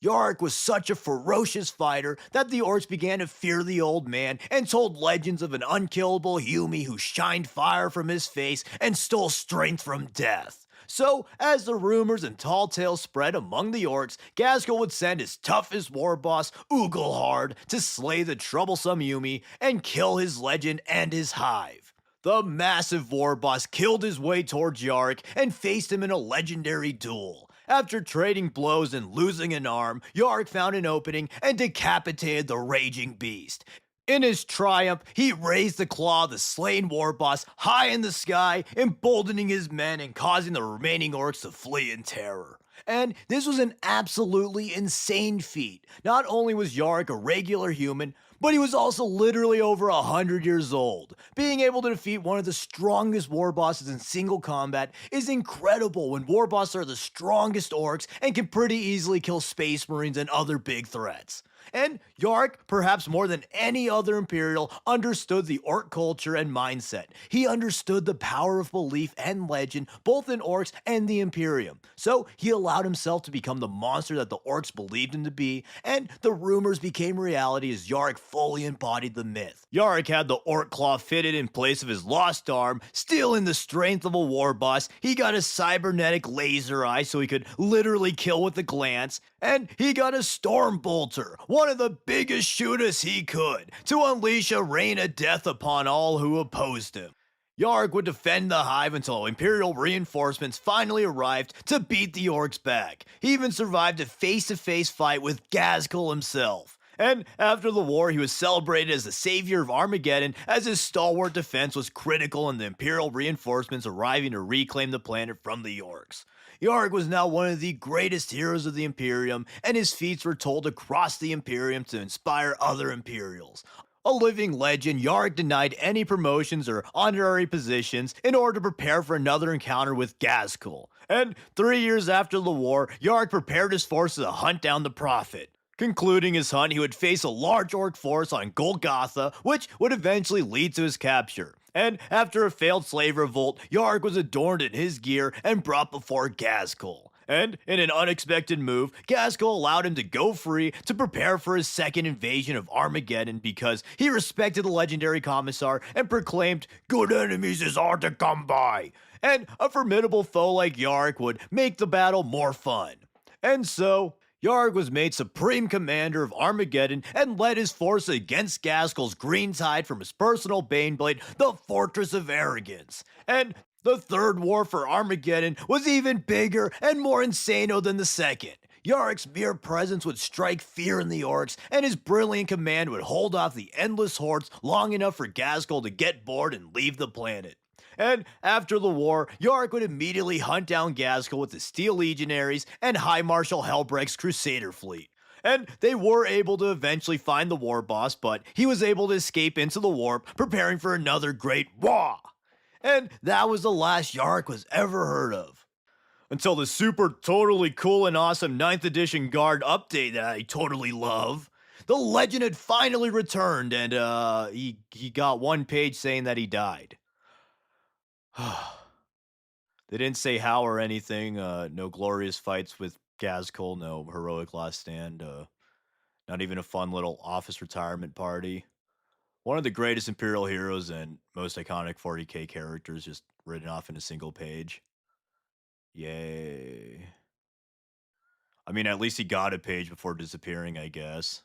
Yarick was such a ferocious fighter that the orcs began to fear the old man and told legends of an unkillable Hume who shined fire from his face and stole strength from death. So, as the rumors and tall tales spread among the orcs, Gazkul would send his toughest war boss, Ugelhard, to slay the troublesome Hume and kill his legend and his hive. The massive war boss killed his way towards Yarick and faced him in a legendary duel. After trading blows and losing an arm, Yarick found an opening and decapitated the raging beast. In his triumph, he raised the claw of the slain war boss high in the sky, emboldening his men and causing the remaining orcs to flee in terror. And this was an absolutely insane feat. Not only was Yarick a regular human, but he was also literally over 100 years old. Being able to defeat one of the strongest war bosses in single combat is incredible when war bosses are the strongest orcs and can pretty easily kill space marines and other big threats. And Yarick, perhaps more than any other Imperial, understood the orc culture and mindset. He understood the power of belief and legend, both in orcs and the Imperium. So he allowed himself to become the monster that the orcs believed him to be, and the rumors became reality as Yarick fully embodied the myth. Yarick had the orc claw fitted in place of his lost arm, still in the strength of a war boss. He got a cybernetic laser eye so he could literally kill with a glance, and he got a storm bolter, one of the biggest shooters he could, to unleash a rain of death upon all who opposed him. Yarick would defend the hive until Imperial reinforcements finally arrived to beat the orcs back. He even survived a face-to-face fight with Gazkul himself. And after the war, he was celebrated as the savior of Armageddon as his stalwart defense was critical in the Imperial reinforcements arriving to reclaim the planet from the orcs. Yarick was now one of the greatest heroes of the Imperium, and his feats were told across the Imperium to inspire other Imperials. A living legend, Yarick denied any promotions or honorary positions in order to prepare for another encounter with Gazkul. And 3 years after the war, Yarick prepared his forces to hunt down the Prophet. Concluding his hunt, he would face a large orc force on Golgotha, which would eventually lead to his capture. And after a failed slave revolt, Yarick was adorned in his gear and brought before Gaskell. And in an unexpected move, Gaskell allowed him to go free to prepare for his second invasion of Armageddon because he respected the legendary commissar and proclaimed, "Good enemies is hard to come by." And a formidable foe like Yarick would make the battle more fun. And so, Yarick was made supreme commander of Armageddon and led his force against Gaskell's green tide from his personal Baneblade, the Fortress of Arrogance. And the third war for Armageddon was even bigger and more insano than the second. Yarick's mere presence would strike fear in the orcs, and his brilliant command would hold off the endless hordes long enough for Gaskell to get bored and leave the planet. And after the war, Yarick would immediately hunt down Gaskell with the Steel Legionaries and High Marshal Helbrecht's Crusader fleet. And they were able to eventually find the war boss, but he was able to escape into the warp, preparing for another great war. And that was the last Yarick was ever heard of. Until the super totally cool and awesome 9th edition Guard update that I totally love. The legend had finally returned, and he got one page saying that he died. They didn't say how or anything. No glorious fights with Gaskell, no heroic last stand, not even a fun little office retirement party. One of the greatest Imperial heroes and most iconic 40k characters just written off in a single page. Yay. I mean, at least he got a page before disappearing, I guess.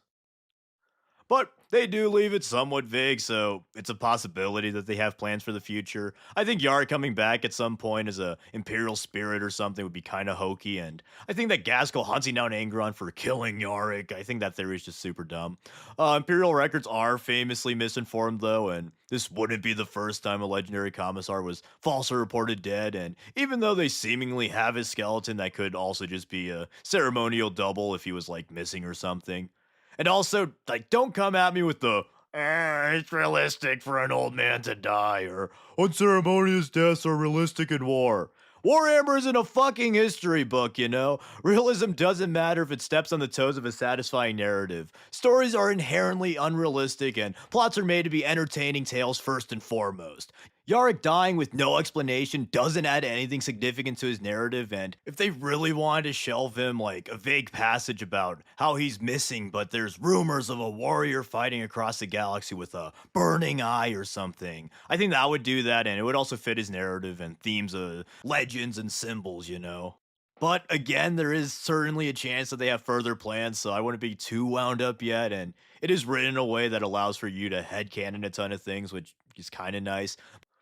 But they do leave it somewhat vague, so it's a possibility that they have plans for the future. I think Yarick coming back at some point as a Imperial spirit or something would be kind of hokey, and I think that Gaskell hunting down Angron for killing Yarick, I think that theory is just super dumb. Imperial records are famously misinformed, though, and this wouldn't be the first time a legendary commissar was falsely reported dead, and even though they seemingly have his skeleton, that could also just be a ceremonial double if he was, like, missing or something. And also, like, don't come at me with the, it's realistic for an old man to die, or unceremonious deaths are realistic in war. Warhammer isn't a fucking history book, you know? Realism doesn't matter if it steps on the toes of a satisfying narrative. Stories are inherently unrealistic, and plots are made to be entertaining tales first and foremost. Yarick dying with no explanation doesn't add anything significant to his narrative, and if they really wanted to shelve him, like a vague passage about how he's missing, but there's rumors of a warrior fighting across the galaxy with a burning eye or something, I think that would do that, and it would also fit his narrative and themes of legends and symbols, you know? But again, there is certainly a chance that they have further plans, so I wouldn't be too wound up yet, and it is written in a way that allows for you to headcanon a ton of things, which is kind of nice.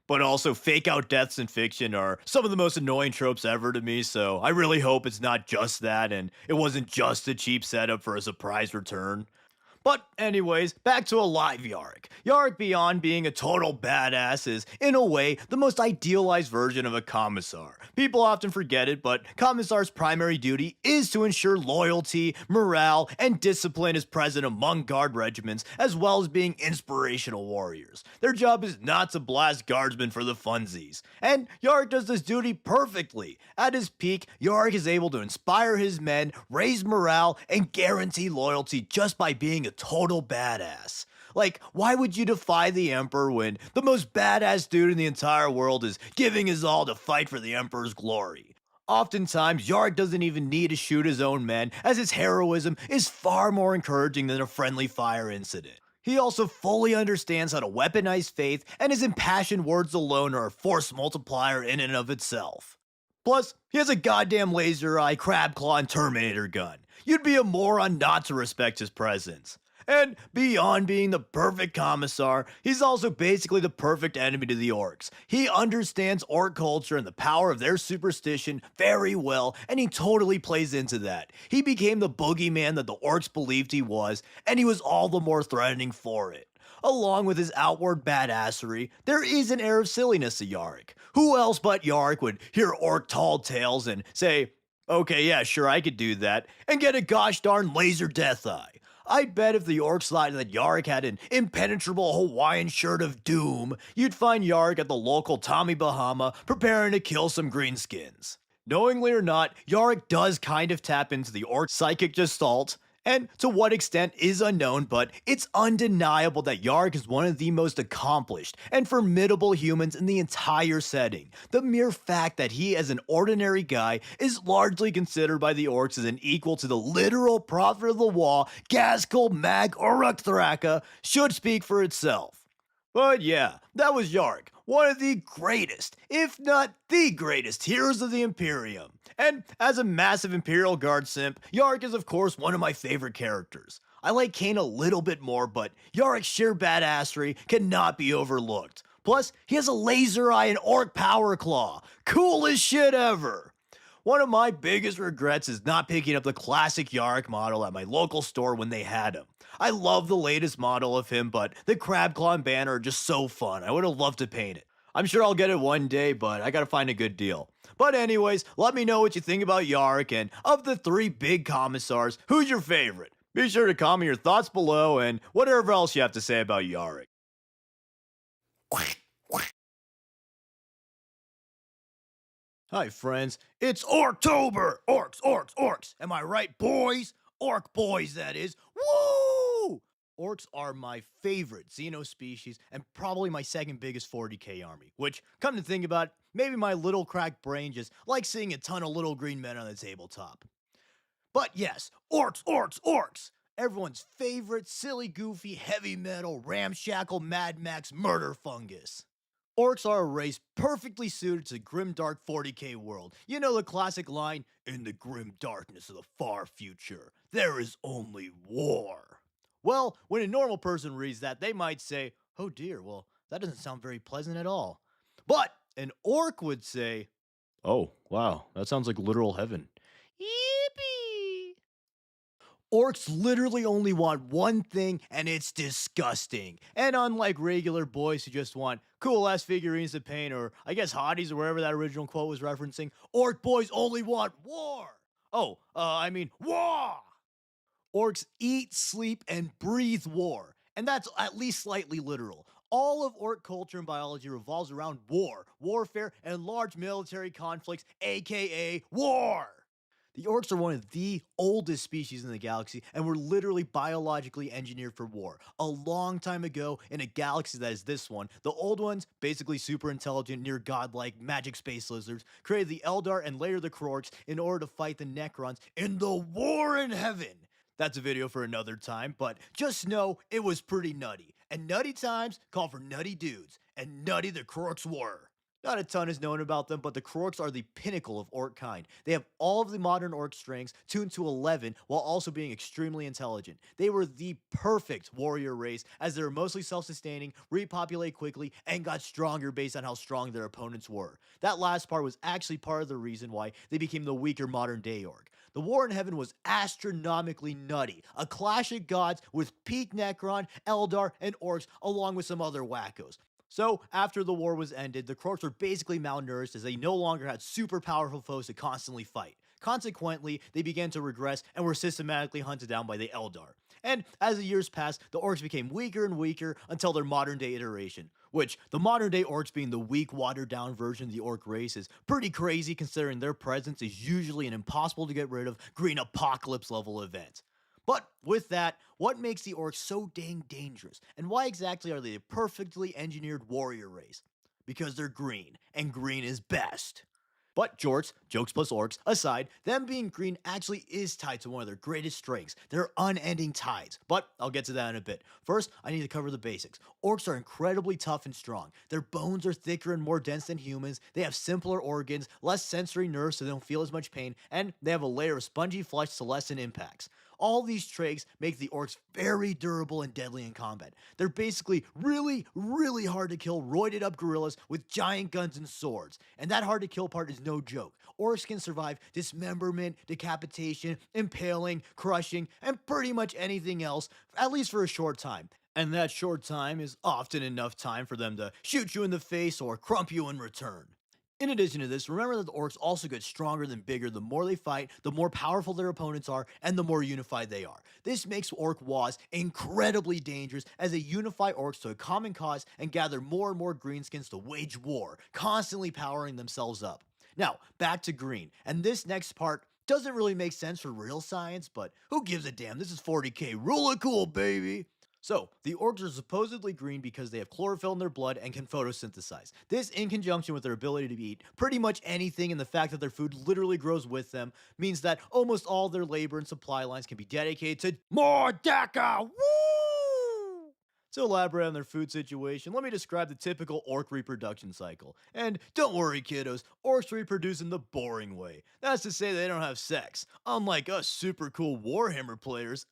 But also, fake out deaths in fiction are some of the most annoying tropes ever to me, so I really hope it's not just that, and it wasn't just a cheap setup for a surprise return. But anyways, back to Alive Yarick. Yarick, beyond being a total badass, is, in a way, the most idealized version of a commissar. People often forget it, but commissar's primary duty is to ensure loyalty, morale, and discipline is present among guard regiments, as well as being inspirational warriors. Their job is not to blast guardsmen for the funsies. And Yarick does this duty perfectly. At his peak, Yarick is able to inspire his men, raise morale, and guarantee loyalty just by being a total badass. Like, why would you defy the Emperor when the most badass dude in the entire world is giving his all to fight for the Emperor's glory? Oftentimes, Yarick doesn't even need to shoot his own men, as his heroism is far more encouraging than a friendly fire incident. He also fully understands how to weaponize faith, and his impassioned words alone are a force multiplier in and of itself. Plus, he has a goddamn laser eye, crab claw, and Terminator gun. You'd be a moron not to respect his presence. And beyond being the perfect commissar, he's also basically the perfect enemy to the orcs. He understands orc culture and the power of their superstition very well, and he totally plays into that. He became the boogeyman that the orcs believed he was, and he was all the more threatening for it. Along with his outward badassery, there is an air of silliness to Yarick. Who else but Yarick would hear orc tall tales and say, okay, yeah, sure, I could do that, and get a gosh darn laser death eye? I'd bet if the orcs thought that Yarick had an impenetrable Hawaiian shirt of doom, you'd find Yarick at the local Tommy Bahama preparing to kill some greenskins. Knowingly or not, Yarick does kind of tap into the orc psychic gestalt, And to what extent is unknown, but it's undeniable that Yarg is one of the most accomplished and formidable humans in the entire setting. The mere fact that he, as an ordinary guy, is largely considered by the orcs as an equal to the literal prophet of the wall, Gaskell Mag Uruk-Thraka, should speak for itself. But yeah, that was Yarg, one of the greatest, if not the greatest, heroes of the Imperium. And as a massive Imperial Guard simp, Yarg is of course one of my favorite characters. I like Kane a little bit more, but Yarg's sheer badassery cannot be overlooked. Plus, he has a laser eye and orc power claw. Coolest shit ever! One of my biggest regrets is not picking up the classic Yarg model at my local store when they had him. I love the latest model of him, but the crab claw and banner are just so fun. I would have loved to paint it. I'm sure I'll get it one day, but I gotta find a good deal. But anyways, let me know what you think about Yarg, and of the 3 big commissars, who's your favorite? Be sure to comment your thoughts below and whatever else you have to say about Yarg. Hi friends, it's Orktober! Orcs, orcs, orcs! Am I right, boys? Orc boys, that is. Woo! Orcs are my favorite Xeno species and probably my second biggest 40k army, which, come to think about it, maybe my little cracked brain just likes seeing a ton of little green men on the tabletop. But yes, orcs, orcs, orcs! Everyone's favorite silly, goofy, heavy metal, ramshackle Mad Max murder fungus. Orcs are a race perfectly suited to the grim dark 40k world. You know the classic line, in the grim darkness of the far future, there is only war. Well, when a normal person reads that, they might say, oh dear, well, that doesn't sound very pleasant at all. But an orc would say, oh, wow, that sounds like literal heaven. Yippee! Orcs literally only want one thing, and it's disgusting. And unlike regular boys who just want cool ass figurines to paint, or I guess hotties or wherever that original quote was referencing, orc boys only want war. I mean, war! Orcs eat, sleep, and breathe war. And that's at least slightly literal. All of orc culture and biology revolves around war, warfare, and large military conflicts, aka war. The orcs are one of the oldest species in the galaxy and were literally biologically engineered for war. A long time ago, in a galaxy that is this one, the old ones, basically super intelligent, near godlike magic space lizards, created the Eldar and later the Kroorks in order to fight the Necrons in the War in Heaven. That's a video for another time, but just know it was pretty nutty. And nutty times call for nutty dudes, and nutty the Kroorks were. Not a ton is known about them, but the Kroorks are the pinnacle of orc kind. They have all of the modern orc strengths tuned to 11 while also being extremely intelligent. They were the perfect warrior race as they were mostly self-sustaining, repopulate quickly, and got stronger based on how strong their opponents were. That last part was actually part of the reason why they became the weaker modern day orc. The War in Heaven was astronomically nutty, a clash of gods with peak Necron, Eldar, and orcs along with some other wackos. So, after the war was ended, the Kroorks were basically malnourished as they no longer had super powerful foes to constantly fight. Consequently, they began to regress and were systematically hunted down by the Eldar. And as the years passed, the orcs became weaker and weaker until their modern day iteration. Which, the modern day orcs being the weak, watered down version of the orc race is pretty crazy considering their presence is usually an impossible to get rid of green apocalypse level event. But with that, what makes the orcs so dang dangerous? And why exactly are they a perfectly engineered warrior race? Because they're green, and green is best. But jorts, jokes plus orcs, aside, them being green actually is tied to one of their greatest strengths, their unending tides. But I'll get to that in a bit. First, I need to cover the basics. Orcs are incredibly tough and strong. Their bones are thicker and more dense than humans, they have simpler organs, less sensory nerves so they don't feel as much pain, and they have a layer of spongy flesh to lessen impacts. All these traits make the orcs very durable and deadly in combat. They're basically really hard to kill roided up gorillas with giant guns and swords. And that hard to kill part is no joke. Orcs can survive dismemberment, decapitation, impaling, crushing, and pretty much anything else, at least for a short time. And that short time is often enough time for them to shoot you in the face or crump you in return. In addition to this, remember that the orcs also get stronger and bigger the more they fight, the more powerful their opponents are, and the more unified they are. This makes orc wars incredibly dangerous as they unify orcs to a common cause and gather more and more greenskins to wage war, constantly powering themselves up. Now, back to green, and this next part doesn't really make sense for real science, but who gives a damn? This is 40k. Rule it cool, baby. So, the orcs are supposedly green because they have chlorophyll in their blood and can photosynthesize. This, in conjunction with their ability to eat pretty much anything and the fact that their food literally grows with them, means that almost all their labor and supply lines can be dedicated to more Deca! Woo! To elaborate on their food situation, let me describe the typical orc reproduction cycle. And don't worry, kiddos, orcs reproduce in the boring way. That's to say they don't have sex, unlike us super cool Warhammer players.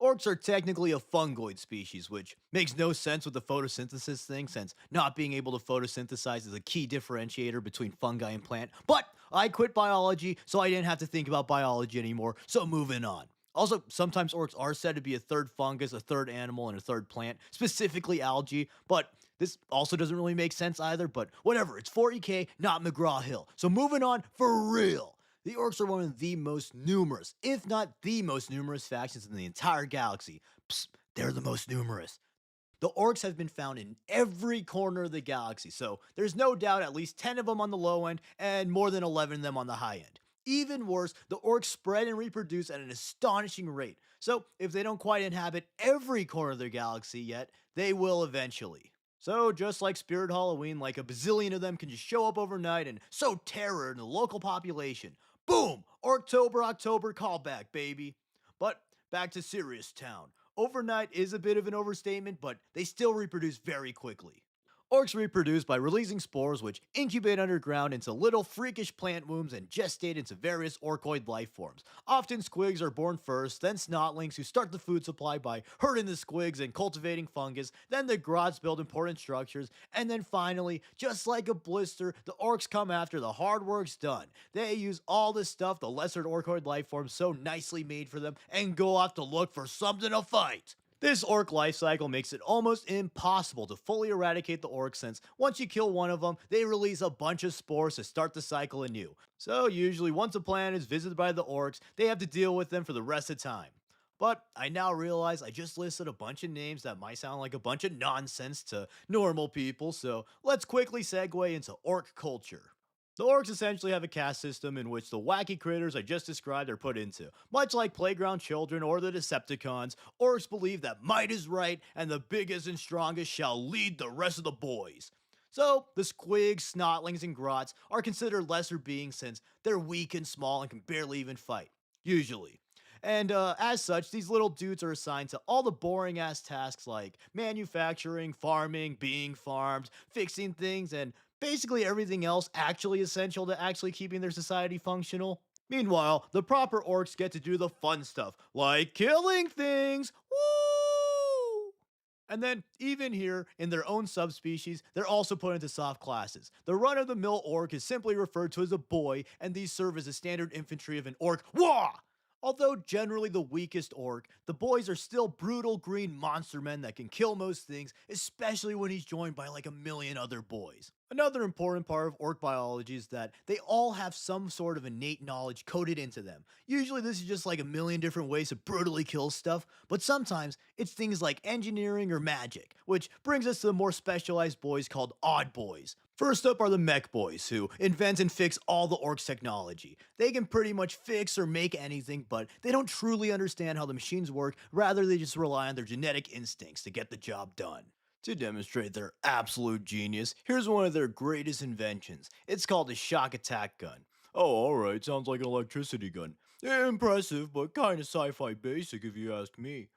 Orcs are technically a fungoid species, which makes no sense with the photosynthesis thing, since not being able to photosynthesize is a key differentiator between fungi and plant. But I quit biology, so I didn't have to think about biology anymore, so moving on. Also, sometimes orcs are said to be a third fungus, a third animal, and a third plant, specifically algae, but this also doesn't really make sense either, but whatever, it's 40k, not McGraw Hill. So moving on, for real. The orcs are one of the most numerous, if not the most numerous factions in the entire galaxy. Psst, they're the most numerous. The orcs have been found in every corner of the galaxy, so there's no doubt at least 10 of them on the low end and more than 11 of them on the high end. Even worse, the orcs spread and reproduce at an astonishing rate, so if they don't quite inhabit every corner of their galaxy yet, they will eventually. So, just like Spirit Halloween, like a bazillion of them can just show up overnight and sow terror in the local population. Boom! October callback, baby. But back to Serious Town. Overnight is a bit of an overstatement, but they still reproduce very quickly. Orcs reproduce by releasing spores which incubate underground into little freakish plant wombs and gestate into various orcoid life forms. Often squigs are born first, then snotlings who start the food supply by herding the squigs and cultivating fungus, then the grots build important structures, and then finally, just like a blister, the orcs come after the hard work's done. They use all the stuff the lesser orcoid life forms so nicely made for them and go off to look for something to fight. This orc life cycle makes it almost impossible to fully eradicate the orcs, since once you kill one of them, they release a bunch of spores to start the cycle anew. So usually once a planet is visited by the orcs, they have to deal with them for the rest of time. But I now realize I just listed a bunch of names that might sound like a bunch of nonsense to normal people, so let's quickly segue into orc culture. The orcs essentially have a caste system in which the wacky critters I just described are put into. Much like playground children or the Decepticons, orcs believe that might is right and the biggest and strongest shall lead the rest of the boys. So, the squigs, snotlings, and grots are considered lesser beings since they're weak and small and can barely even fight. Usually. And as such, these little dudes are assigned to all the boring ass tasks like manufacturing, farming, being farmed, fixing things, and basically everything else actually essential to actually keeping their society functional. Meanwhile, the proper orcs get to do the fun stuff, like killing things. Woo! And then, even here, in their own subspecies, they're also put into soft classes. The run-of-the-mill orc is simply referred to as a boy, and these serve as the standard infantry of an orc. Wah! Although generally the weakest orc, the boys are still brutal green monster men that can kill most things, especially when he's joined by like a million other boys. Another important part of orc biology is that they all have some sort of innate knowledge coded into them. Usually this is just like a million different ways to brutally kill stuff, but sometimes it's things like engineering or magic, which brings us to the more specialized boys called odd boys. First up are the mech boys, who invent and fix all the orcs' technology. They can pretty much fix or make anything, but they don't truly understand how the machines work, rather they just rely on their genetic instincts to get the job done. To demonstrate their absolute genius, here's one of their greatest inventions. It's called a shock attack gun. Oh, alright, sounds like an electricity gun. Impressive, but kinda sci-fi basic if you ask me.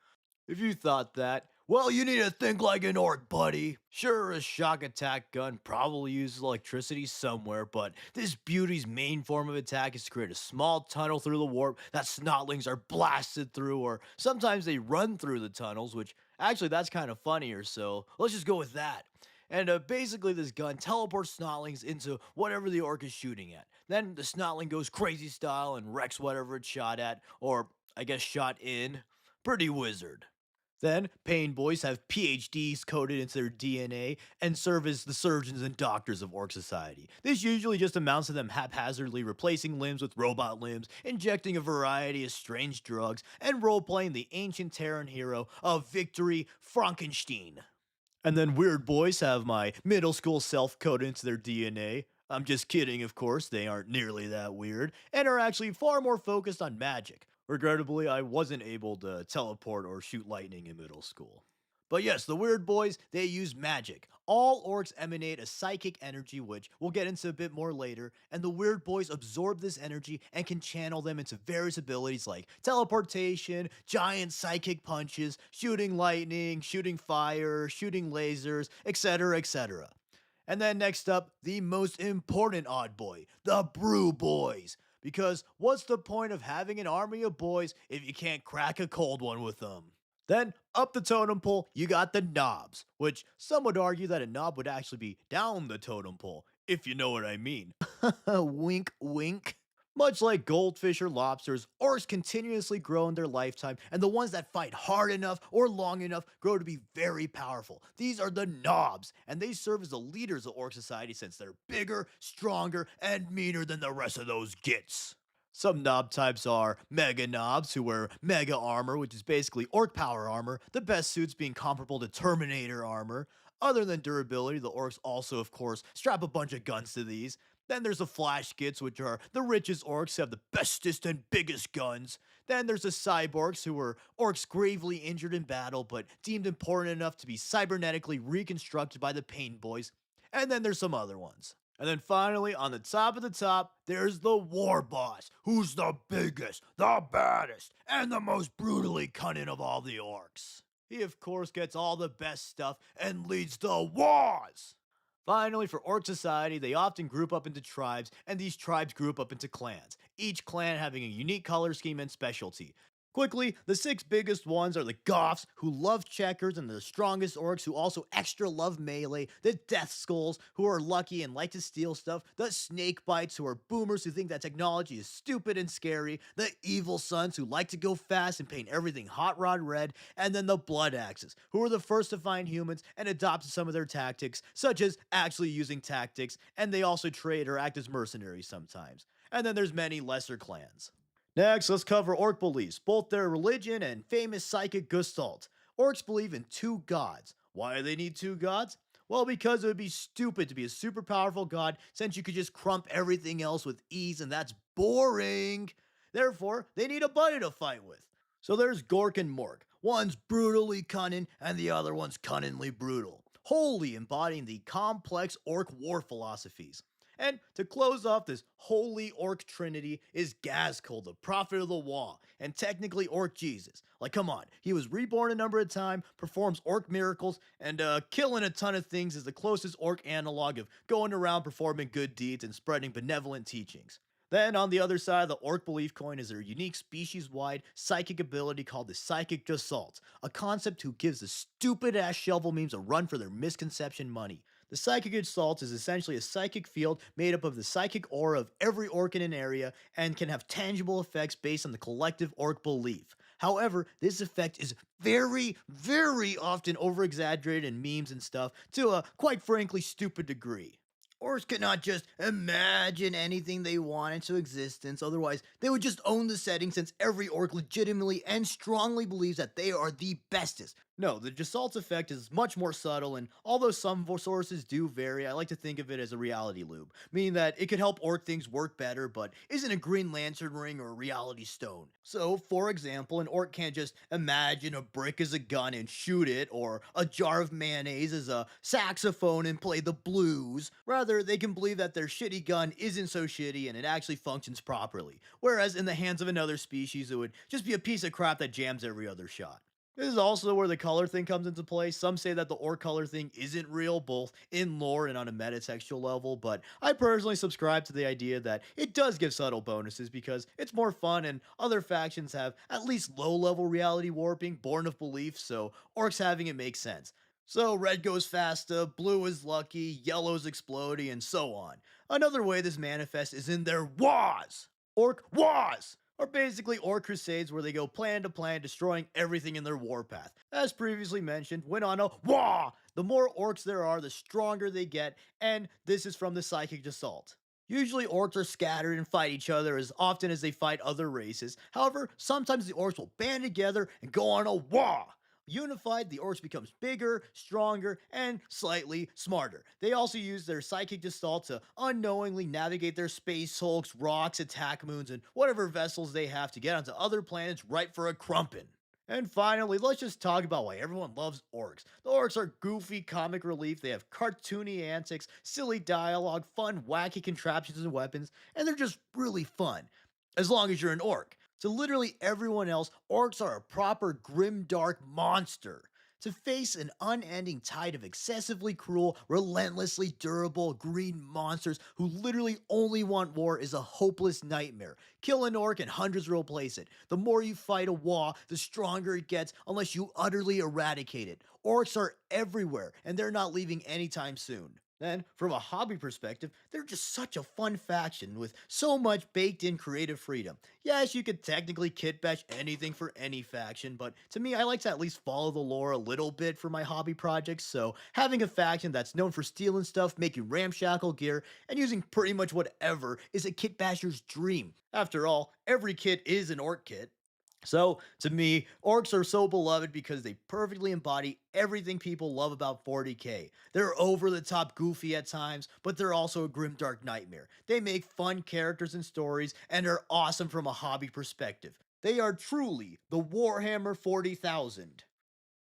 If you thought that, well, you need to think like an orc, buddy. Sure, a shock attack gun probably uses electricity somewhere, but this beauty's main form of attack is to create a small tunnel through the warp that snotlings are blasted through, or sometimes they run through the tunnels, which actually that's kind of funnier, so let's just go with that. And basically, this gun teleports snotlings into whatever the orc is shooting at. Then the snotling goes crazy style and wrecks whatever it's shot at, or I guess shot in. Pretty wizard. Then, pain boys have PhDs coded into their DNA and serve as the surgeons and doctors of Orc Society. This usually just amounts to them haphazardly replacing limbs with robot limbs, injecting a variety of strange drugs, and roleplaying the ancient Terran hero of Victory Frankenstein. And then weird boys have my middle school self coded into their DNA. I'm just kidding, of course, they aren't nearly that weird, and are actually far more focused on magic. Regrettably, I wasn't able to teleport or shoot lightning in middle school. But yes, the weird boys, they use magic. All orcs emanate a psychic energy, which we'll get into a bit more later, and the weird boys absorb this energy and can channel them into various abilities like teleportation, giant psychic punches, shooting lightning, shooting fire, shooting lasers, etc., etc. And then next up, the most important odd boy, the brew boys. Because what's the point of having an army of boys if you can't crack a cold one with them? Then, up the totem pole, you got the knobs, which some would argue that a knob would actually be down the totem pole, if you know what I mean. Wink, wink. Much like goldfish or lobsters, orcs continuously grow in their lifetime, and the ones that fight hard enough or long enough grow to be very powerful. These are the knobs, and they serve as the leaders of orc society since they're bigger, stronger, and meaner than the rest of those gits. Some knob types are mega knobs, who wear mega armor, which is basically orc power armor, the best suits being comparable to Terminator armor. Other than durability, the orcs also, of course, strap a bunch of guns to these. Then there's the Flash Gits, which are the richest orcs who have the bestest and biggest guns. Then there's the Cyborgs, who were orcs gravely injured in battle, but deemed important enough to be cybernetically reconstructed by the Pain Boys. And then there's some other ones. And then finally, on the top of the top, there's the War Boss, who's the biggest, the baddest, and the most brutally cunning of all the orcs. He, of course, gets all the best stuff and leads the wars. Finally, for Orc Society, they often group up into tribes, and these tribes group up into clans, each clan having a unique color scheme and specialty. Quickly, the six biggest ones are the Goths, who love checkers, and the strongest orcs, who also extra love melee, the Death Skulls, who are lucky and like to steal stuff, the Snake Bites, who are boomers who think that technology is stupid and scary, the Evil Sons, who like to go fast and paint everything hot rod red, and then the Blood Axes, who are the first to find humans and adopt some of their tactics, such as actually using tactics, and they also trade or act as mercenaries sometimes. And then there's many lesser clans. Next, let's cover orc beliefs, both their religion and famous psychic gestalt. Orcs believe in two gods. Why do they need two gods? Well, because it would be stupid to be a super powerful god since you could just crump everything else with ease, and that's boring. Therefore, they need a buddy to fight with. So there's Gork and Mork. One's brutally cunning, and the other one's cunningly brutal, wholly embodying the complex orc war philosophies. And to close off this holy orc trinity is Gazkul, the prophet of the wall, and technically orc Jesus. Like, come on, he was reborn a number of times, performs orc miracles, and killing a ton of things is the closest orc analog of going around performing good deeds and spreading benevolent teachings. Then, on the other side of the orc belief coin is their unique species-wide psychic ability called the Psychic Assault, a concept who gives the stupid-ass shovel memes a run for their misconception money. The Psychic Assault is essentially a psychic field made up of the psychic aura of every orc in an area and can have tangible effects based on the collective orc belief. However, this effect is very, very often over-exaggerated in memes and stuff to a, quite frankly, stupid degree. Orcs cannot just imagine anything they want into existence, otherwise they would just own the setting since every orc legitimately and strongly believes that they are the bestest. No, the Gestalt effect is much more subtle, and although some sources do vary, I like to think of it as a reality loop, meaning that it could help orc things work better, but isn't a Green Lantern ring or a reality stone. So, for example, an orc can't just imagine a brick as a gun and shoot it, or a jar of mayonnaise as a saxophone and play the blues. Rather, they can believe that their shitty gun isn't so shitty and it actually functions properly, whereas in the hands of another species, it would just be a piece of crap that jams every other shot. This is also where the color thing comes into play. Some say that the orc color thing isn't real, both in lore and on a metatextual level, but I personally subscribe to the idea that it does give subtle bonuses because it's more fun and other factions have at least low-level reality warping born of belief, so orcs having it makes sense. So red goes faster, blue is lucky, yellow's exploding, and so on. Another way this manifests is in their wars! Orc wars! Are basically orc crusades where they go plan to plan, destroying everything in their warpath. As previously mentioned, when on a war, the more orcs there are, the stronger they get, and this is from the Psychic Assault. Usually orcs are scattered and fight each other as often as they fight other races. However, sometimes the orcs will band together and go on a war. Unified, the orcs becomes bigger, stronger, and slightly smarter. They also use their psychic gestalt to unknowingly navigate their space hulks, rocks, attack moons, and whatever vessels they have to get onto other planets right for a crumpin'. And finally, let's just talk about why everyone loves orcs. The orcs are goofy comic relief, they have cartoony antics, silly dialogue, fun, wacky contraptions and weapons, and they're just really fun. As long as you're an orc. To literally everyone else, orcs are a proper grim-dark monster. To face an unending tide of excessively cruel, relentlessly durable green monsters who literally only want war is a hopeless nightmare. Kill an orc and hundreds will replace it. The more you fight a Waaagh, the stronger it gets unless you utterly eradicate it. Orcs are everywhere, and they're not leaving anytime soon. Then, from a hobby perspective, they're just such a fun faction with so much baked in creative freedom. Yes, you could technically kit bash anything for any faction, but to me, I like to at least follow the lore a little bit for my hobby projects, so having a faction that's known for stealing stuff, making ramshackle gear, and using pretty much whatever is a kit basher's dream. After all, every kit is an orc kit. So, to me, orcs are so beloved because they perfectly embody everything people love about 40k. They're over the top goofy at times, but they're also a grimdark nightmare. They make fun characters and stories, and are awesome from a hobby perspective. They are truly the Warhammer 40,000.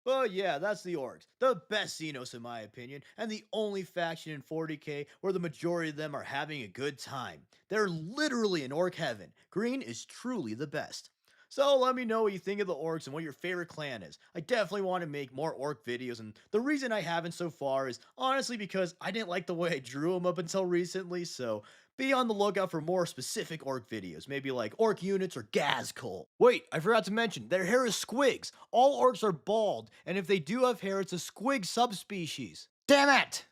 But yeah, that's the orcs. The best Xenos in my opinion, and the only faction in 40k where the majority of them are having a good time. They're literally in orc heaven. Green is truly the best. So let me know what you think of the orcs and what your favorite clan is. I definitely want to make more orc videos, and the reason I haven't so far is honestly because I didn't like the way I drew them up until recently, so be on the lookout for more specific orc videos, maybe like orc units or Gazkul. Wait, I forgot to mention, their hair is squigs. All orcs are bald, and if they do have hair, it's a squig subspecies. Damn it!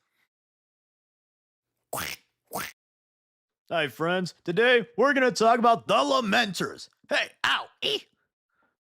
Hi friends, today we're gonna talk about the Lamenters. Hey, ow,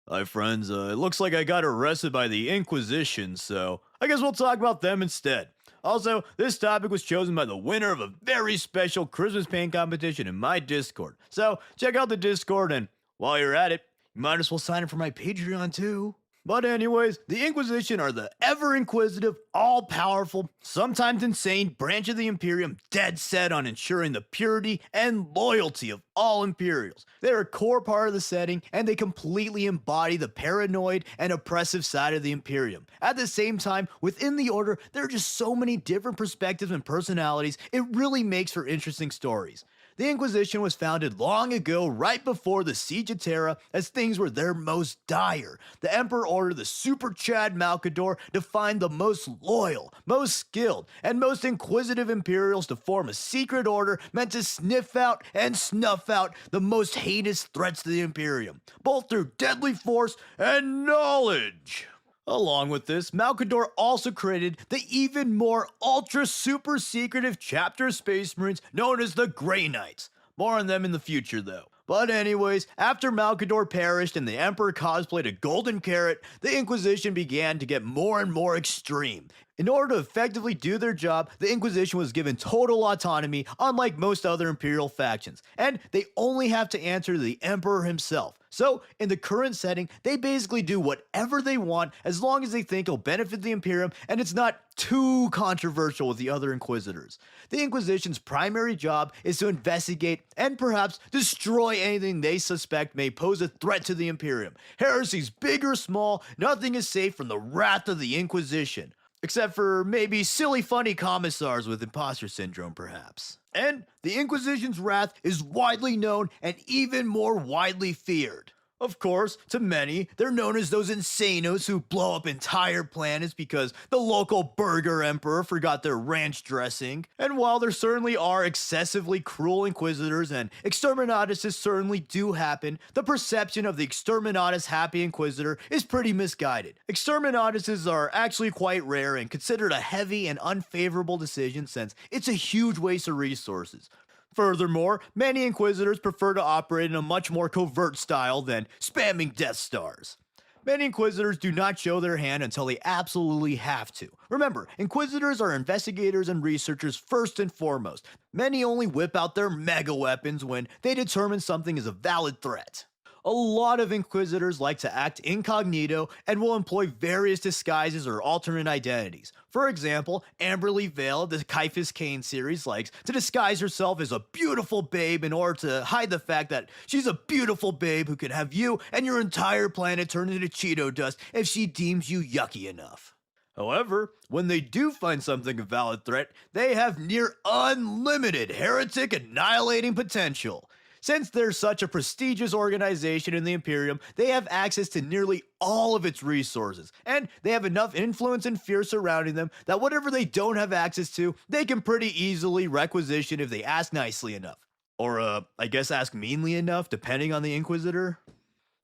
Hi friends, it looks like I got arrested by the Inquisition, so I guess we'll talk about them instead. Also, this topic was chosen by the winner of a very special Christmas paint competition in my Discord. So, check out the Discord, and while you're at it, you might as well sign up for my Patreon too. But anyways, the Inquisition are the ever-inquisitive, all-powerful, sometimes insane branch of the Imperium dead set on ensuring the purity and loyalty of all Imperials. They're a core part of the setting, and they completely embody the paranoid and oppressive side of the Imperium. At the same time, within the Order, there are just so many different perspectives and personalities, it really makes for interesting stories. The Inquisition was founded long ago, right before the Siege of Terra, as things were their most dire. The Emperor ordered the Super Chad Malcador to find the most loyal, most skilled, and most inquisitive Imperials to form a secret order meant to sniff out and snuff out the most heinous threats to the Imperium, both through deadly force and knowledge. Along with this, Malcador also created the even more ultra super secretive chapter of Space Marines known as the Grey Knights. More on them in the future though. But anyways, after Malcador perished and the Emperor cosplayed a golden carrot, the Inquisition began to get more and more extreme. In order to effectively do their job, the Inquisition was given total autonomy, unlike most other Imperial factions, and they only have to answer to the Emperor himself. So, in the current setting, they basically do whatever they want as long as they think it'll benefit the Imperium and it's not too controversial with the other Inquisitors. The Inquisition's primary job is to investigate and perhaps destroy anything they suspect may pose a threat to the Imperium. Heresies big or small, nothing is safe from the wrath of the Inquisition. Except for maybe silly funny commissars with imposter syndrome perhaps. And the Inquisition's wrath is widely known and even more widely feared. Of course, to many, they're known as those insanos who blow up entire planets because the local burger emperor forgot their ranch dressing. And while there certainly are excessively cruel inquisitors and exterminatuses certainly do happen, the perception of the exterminatus happy inquisitor is pretty misguided. Exterminatuses are actually quite rare and considered a heavy and unfavorable decision since it's a huge waste of resources. Furthermore, many Inquisitors prefer to operate in a much more covert style than spamming Death Stars. Many Inquisitors do not show their hand until they absolutely have to. Remember, Inquisitors are investigators and researchers first and foremost. Many only whip out their mega weapons when they determine something is a valid threat. A lot of Inquisitors like to act incognito and will employ various disguises or alternate identities. For example, Amberly Vale of the Caiaphas Cain series likes to disguise herself as a beautiful babe in order to hide the fact that she's a beautiful babe who can have you and your entire planet turn into Cheeto dust if she deems you yucky enough. However, when they do find something a valid threat, they have near unlimited heretic annihilating potential. Since they're such a prestigious organization in the Imperium, they have access to nearly all of its resources, and they have enough influence and fear surrounding them that whatever they don't have access to, they can pretty easily requisition if they ask nicely enough. Or, I guess ask meanly enough, depending on the Inquisitor.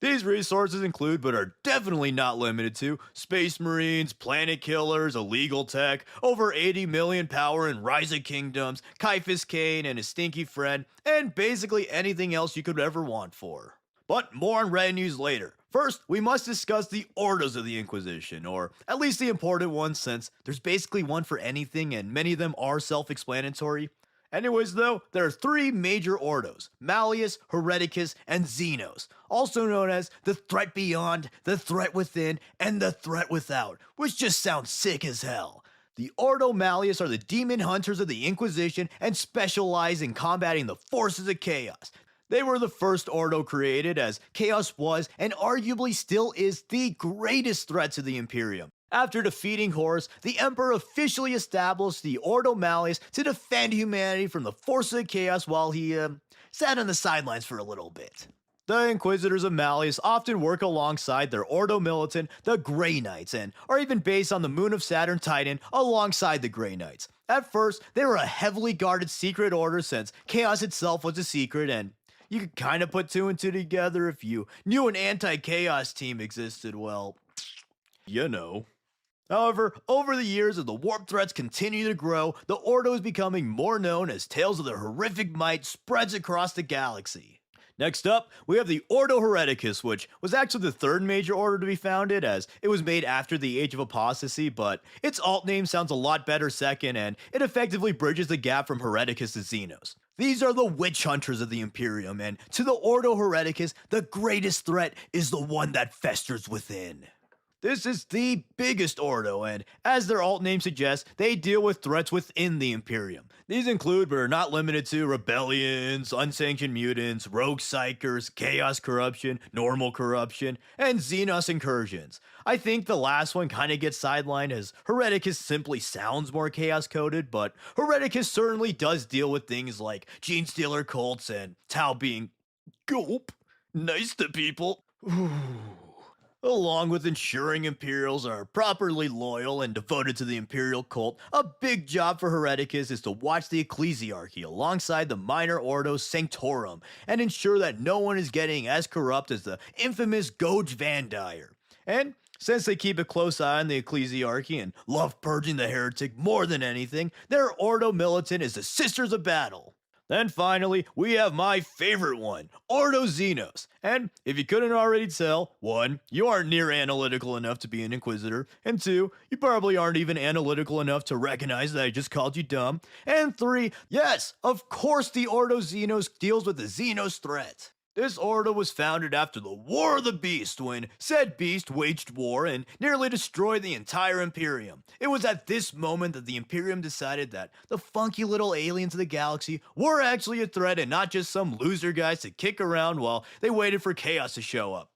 These resources include, but are definitely not limited to, space marines, planet killers, illegal tech, over 80 million power in Rise of Kingdoms, Caiaphas Cain and his stinky friend, and basically anything else you could ever want for. But more on retinues later. First, we must discuss the Ordos of the Inquisition, or at least the important ones, since there's basically one for anything and many of them are self-explanatory. Anyways though, there are three major Ordos, Malleus, Hereticus, and Xenos, also known as the Threat Beyond, the Threat Within, and the Threat Without, which just sounds sick as hell. The Ordo Malleus are the demon hunters of the Inquisition and specialize in combating the forces of chaos. They were the first Ordo created, as chaos was and arguably still is the greatest threat to the Imperium. After defeating Horus, the Emperor officially established the Ordo Malleus to defend humanity from the forces of chaos while he sat on the sidelines for a little bit. The Inquisitors of Malleus often work alongside their Ordo Militant, the Grey Knights, and are even based on the moon of Saturn Titan alongside the Grey Knights. At first, they were a heavily guarded secret order since chaos itself was a secret, and you could kinda put two and two together if you knew an anti-chaos team existed, well, you know. However, over the years as the warp threats continue to grow, the Ordo is becoming more known as tales of their horrific might spreads across the galaxy. Next up, we have the Ordo Hereticus, which was actually the third major order to be founded, as it was made after the Age of Apostasy, but its alt name sounds a lot better second, and it effectively bridges the gap from Hereticus to Xenos. These are the witch hunters of the Imperium, and to the Ordo Hereticus, the greatest threat is the one that festers within. This is the biggest Ordo, and as their alt name suggests, they deal with threats within the Imperium. These include, but are not limited to, rebellions, unsanctioned mutants, rogue psychers, chaos corruption, normal corruption, and Xenos incursions. I think the last one kinda gets sidelined as Hereticus simply sounds more chaos-coded, but Hereticus certainly does deal with things like Gene Stealer cults and Tau being gulp nice to people. Along with ensuring Imperials are properly loyal and devoted to the Imperial cult, a big job for Hereticus is to watch the Ecclesiarchy alongside the minor Ordo Sanctorum and ensure that no one is getting as corrupt as the infamous Goge Van Dyer. And since they keep a close eye on the Ecclesiarchy and love purging the heretic more than anything, their Ordo Militant is the Sisters of Battle. Then finally, we have my favorite one, Ordo Xenos. And if you couldn't already tell, 1, you aren't near analytical enough to be an Inquisitor, and 2, you probably aren't even analytical enough to recognize that I just called you dumb, and 3, yes, of course the Ordo Xenos deals with the Xenos threat. This ordo was founded after the War of the Beast, when said beast waged war and nearly destroyed the entire Imperium. It was at this moment that the Imperium decided that the funky little aliens of the galaxy were actually a threat and not just some loser guys to kick around while they waited for chaos to show up.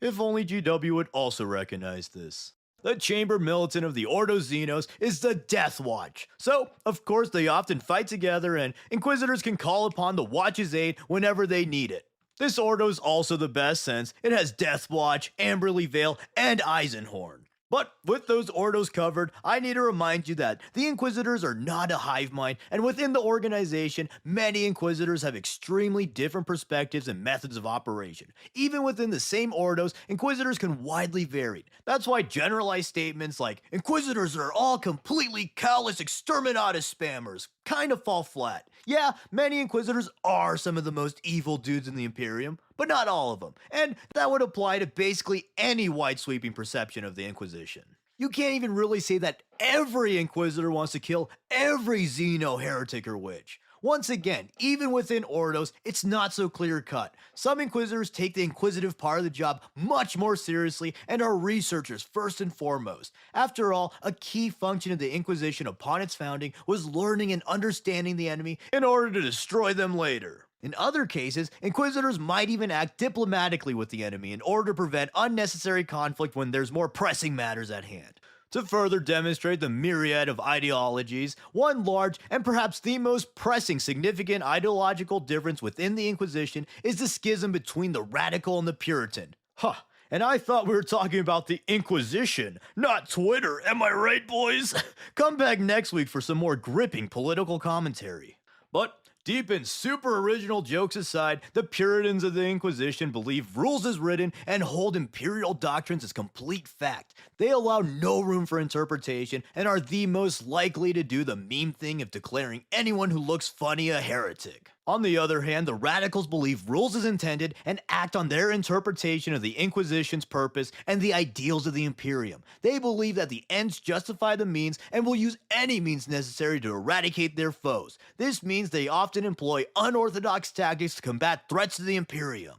If only GW would also recognize this. The Chamber Militant of the Ordo Xenos is the Death Watch. So, of course, they often fight together, and Inquisitors can call upon the Watch's aid whenever they need it. This Ordo is also the best since it has Death Watch, Amberly Vale, and Eisenhorn. But with those Ordos covered, I need to remind you that the Inquisitors are not a hive mind, and within the organization, many Inquisitors have extremely different perspectives and methods of operation. Even within the same Ordos, Inquisitors can widely vary. That's why generalized statements like, Inquisitors are all completely callous exterminatus spammers, kind of fall flat. Yeah, many Inquisitors are some of the most evil dudes in the Imperium, but not all of them, and that would apply to basically any wide-sweeping perception of the Inquisition. You can't even really say that every Inquisitor wants to kill every Xeno, heretic, or witch. Once again, even within Ordos, it's not so clear-cut. Some Inquisitors take the inquisitive part of the job much more seriously and are researchers first and foremost. After all, a key function of the Inquisition upon its founding was learning and understanding the enemy in order to destroy them later. In other cases, Inquisitors might even act diplomatically with the enemy in order to prevent unnecessary conflict when there's more pressing matters at hand. To further demonstrate the myriad of ideologies, one large and perhaps the most pressing significant ideological difference within the Inquisition is the schism between the radical and the Puritan. And I thought we were talking about the Inquisition, not Twitter, am I right, boys? Come back next week for some more gripping political commentary. But deep and super original jokes aside, the Puritans of the Inquisition believe rules as written and hold imperial doctrines as complete fact. They allow no room for interpretation and are the most likely to do the meme thing of declaring anyone who looks funny a heretic. On the other hand, the radicals believe rules as intended and act on their interpretation of the Inquisition's purpose and the ideals of the Imperium. They believe that the ends justify the means and will use any means necessary to eradicate their foes. This means they often employ unorthodox tactics to combat threats to the Imperium.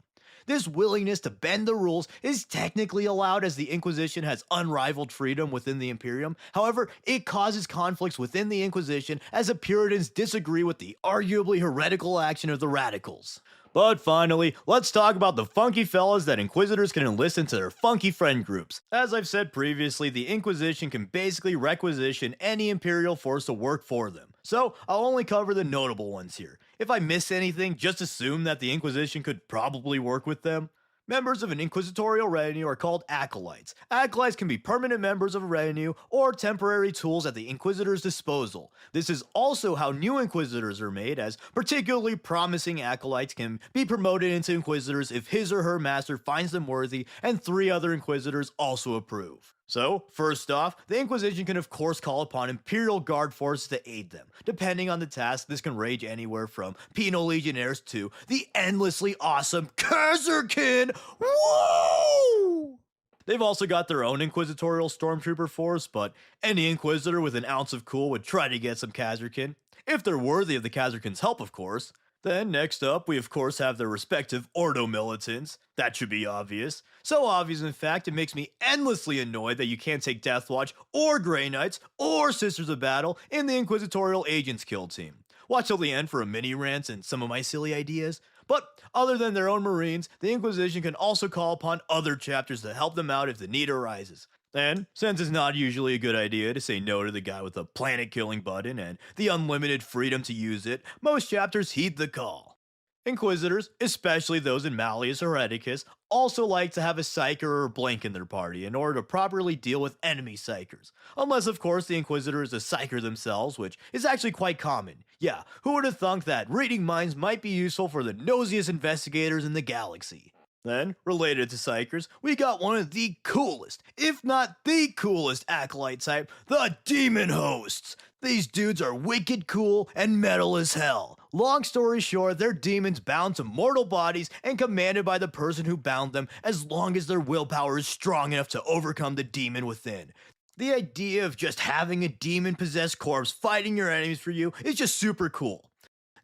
This willingness to bend the rules is technically allowed as the Inquisition has unrivaled freedom within the Imperium. However, it causes conflicts within the Inquisition as the Puritans disagree with the arguably heretical action of the radicals. But finally, let's talk about the funky fellas that Inquisitors can enlist into their funky friend groups. As I've said previously, the Inquisition can basically requisition any Imperial force to work for them. So, I'll only cover the notable ones here. If I miss anything, just assume that the Inquisition could probably work with them. Members of an inquisitorial retinue are called acolytes. Acolytes can be permanent members of a retinue or temporary tools at the Inquisitor's disposal. This is also how new Inquisitors are made, as particularly promising acolytes can be promoted into Inquisitors if his or her master finds them worthy and 3 other Inquisitors also approve. So, first off, the Inquisition can of course call upon Imperial Guard forces to aid them. Depending on the task, this can range anywhere from penal legionnaires to the endlessly awesome Kazerkin! Woo! They've also got their own inquisitorial stormtrooper force, but any Inquisitor with an ounce of cool would try to get some Kazerkin. If they're worthy of the Kazerkin's help, of course. Then, next up, we of course have their respective Ordo militants. That should be obvious. So obvious, in fact, it makes me endlessly annoyed that you can't take Deathwatch, or Grey Knights, or Sisters of Battle in the Inquisitorial Agents Kill team. Watch till the end for a mini rant and some of my silly ideas. But, other than their own Marines, the Inquisition can also call upon other chapters to help them out if the need arises. And, since it's not usually a good idea to say no to the guy with the planet-killing button and the unlimited freedom to use it, most chapters heed the call. Inquisitors, especially those in Malleus or Hereticus, also like to have a Psyker or a Blank in their party in order to properly deal with enemy Psykers. Unless, of course, the Inquisitor is a Psyker themselves, which is actually quite common. Yeah, who would have thunk that reading minds might be useful for the nosiest investigators in the galaxy? Then, related to Psykers, we got one of the coolest, if not the coolest acolyte type, the Demon Hosts. These dudes are wicked cool and metal as hell. Long story short, they're demons bound to mortal bodies and commanded by the person who bound them as long as their willpower is strong enough to overcome the demon within. The idea of just having a demon-possessed corpse fighting your enemies for you is just super cool.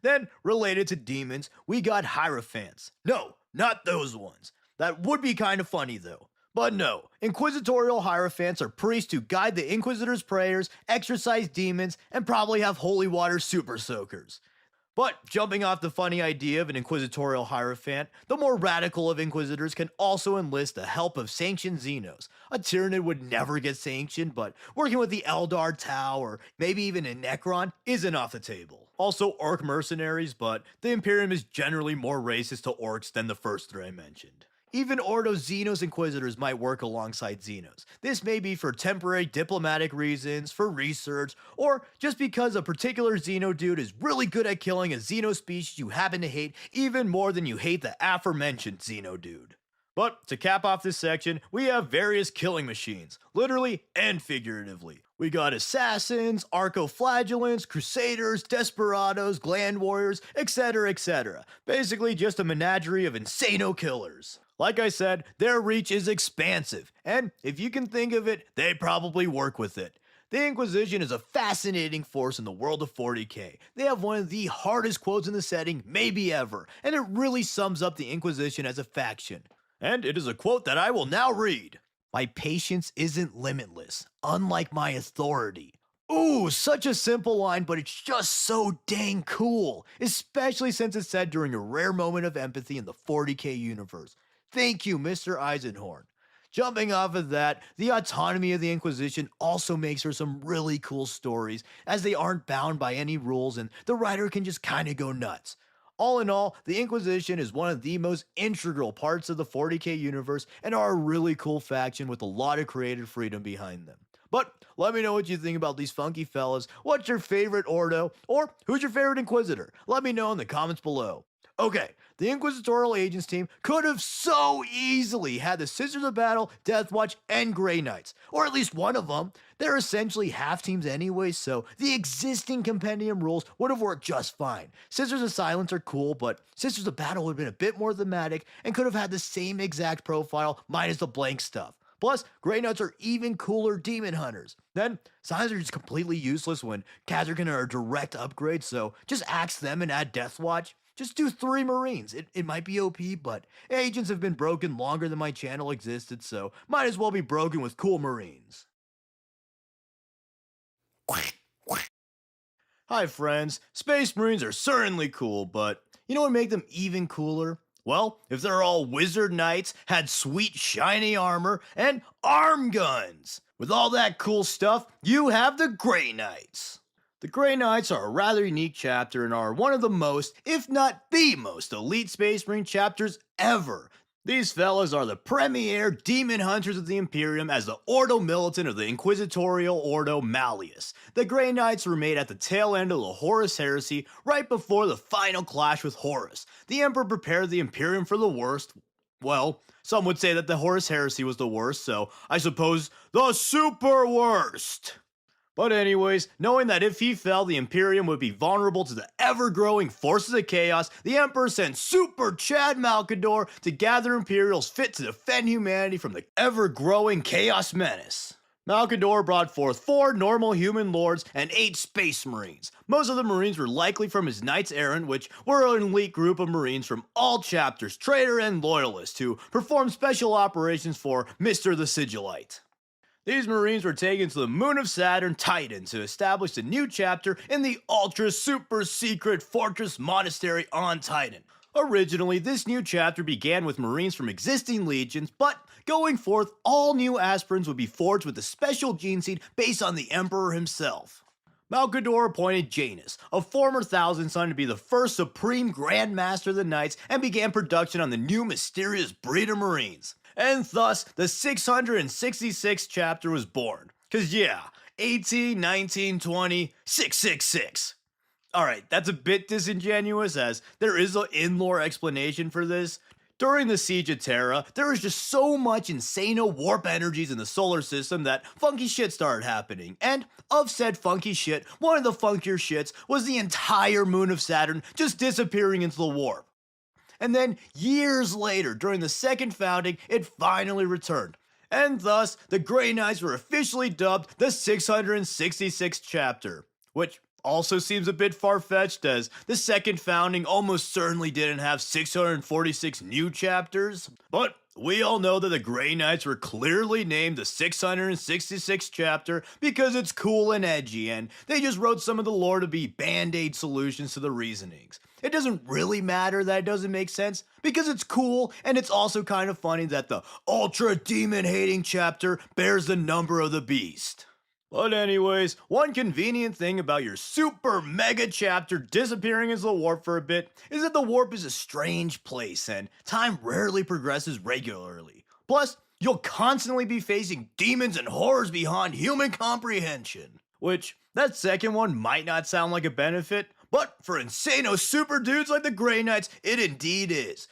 Then, related to demons, we got Hierophants. No, not those ones. That would be kind of funny though. But no, inquisitorial hierophants are priests who guide the Inquisitor's prayers, exorcise demons, and probably have holy water super soakers. But jumping off the funny idea of an inquisitorial hierophant, the more radical of Inquisitors can also enlist the help of sanctioned Xenos. A Tyranid would never get sanctioned, but working with the Eldar Tau or maybe even a Necron isn't off the table. Also Orc mercenaries, but the Imperium is generally more racist to Orcs than the first 3 I mentioned. Even Ordo Xenos Inquisitors might work alongside Xenos. This may be for temporary diplomatic reasons, for research, or just because a particular Xeno dude is really good at killing a Xeno species you happen to hate even more than you hate the aforementioned Xeno dude. But to cap off this section, we have various killing machines, literally and figuratively. We got assassins, arcoflagellants, crusaders, desperados, gland warriors, etc, etc. Basically just a menagerie of insano killers. Like I said, their reach is expansive, and if you can think of it, they probably work with it. The Inquisition is a fascinating force in the world of 40k. They have one of the hardest quotes in the setting, maybe ever, and it really sums up the Inquisition as a faction. And it is a quote that I will now read. My patience isn't limitless, unlike my authority. Ooh, such a simple line, but it's just so dang cool, especially since it's said during a rare moment of empathy in the 40k universe. Thank you, Mr. Eisenhorn. Jumping off of that, the autonomy of the Inquisition also makes for some really cool stories, as they aren't bound by any rules and the writer can just kinda go nuts. All in all, the Inquisition is one of the most integral parts of the 40k universe and are a really cool faction with a lot of creative freedom behind them. But let me know what you think about these funky fellas. What's your favorite Ordo? Or who's your favorite Inquisitor? Let me know in the comments below. Okay, the Inquisitorial Agents team could have so easily had the Sisters of Battle, Deathwatch, and Grey Knights, or at least one of them. They're essentially half teams anyway, so the existing compendium rules would have worked just fine. Sisters of Silence are cool, but Sisters of Battle would have been a bit more thematic and could have had the same exact profile minus the blank stuff. Plus, Grey Knights are even cooler demon hunters. Then, Signs are just completely useless when Khazarkan are a direct upgrade, so just axe them and add Deathwatch. Just do 3 Marines. It might be OP, but agents have been broken longer than my channel existed, so might as well be broken with cool Marines. Hi friends, Space Marines are certainly cool, but you know what would make them even cooler? Well, if they're all wizard knights, had sweet shiny armor, and arm guns. With all that cool stuff, you have the Grey Knights. The Grey Knights are a rather unique chapter and are one of the most, if not the most, elite Space Marine chapters ever. These fellas are the premier demon hunters of the Imperium as the Ordo Militant of the Inquisitorial Ordo Malleus. The Grey Knights were made at the tail end of the Horus Heresy, right before the final clash with Horus. The Emperor prepared the Imperium for the worst. Well, some would say that the Horus Heresy was the worst, so I suppose the super worst. But anyways, knowing that if he fell, the Imperium would be vulnerable to the ever-growing forces of chaos, the Emperor sent Super Chad Malkador to gather Imperials fit to defend humanity from the ever-growing chaos menace. Malkador brought forth 4 normal human lords and 8 space marines. Most of the marines were likely from his Knights Errant, which were an elite group of marines from all chapters, traitor and loyalist, who performed special operations for Mr. the Sigillite. These marines were taken to the moon of Saturn, Titan, to establish a new chapter in the ultra super secret fortress monastery on Titan. Originally, this new chapter began with marines from existing legions, but going forth, all new aspirants would be forged with a special gene seed based on the Emperor himself. Malkador appointed Janus, a former Thousand Son, to be the first Supreme Grand Master of the Knights and began production on the new mysterious breed of marines. And thus, the 666th chapter was born. Cause yeah, 18, 19, 20, 666. Alright, that's a bit disingenuous as there is an in-lore explanation for this. During the Siege of Terra, there was just so much insano warp energies in the solar system that funky shit started happening. And of said funky shit, one of the funkier shits was the entire moon of Saturn just disappearing into the warp. And then, years later, during the second founding, it finally returned. And thus, the Grey Knights were officially dubbed the 666th chapter. Which also seems a bit far-fetched, as the second founding almost certainly didn't have 646 new chapters. But we all know that the Grey Knights were clearly named the 666th chapter because it's cool and edgy, and they just wrote some of the lore to be band-aid solutions to the reasonings. It doesn't really matter that it doesn't make sense, because it's cool, and it's also kind of funny that the ultra demon-hating chapter bears the number of the beast. But anyways, one convenient thing about your super mega chapter disappearing into the warp for a bit is that the warp is a strange place and time rarely progresses regularly. Plus, you'll constantly be facing demons and horrors beyond human comprehension. Which, that second one might not sound like a benefit, but for insano super dudes like the Grey Knights, it indeed is.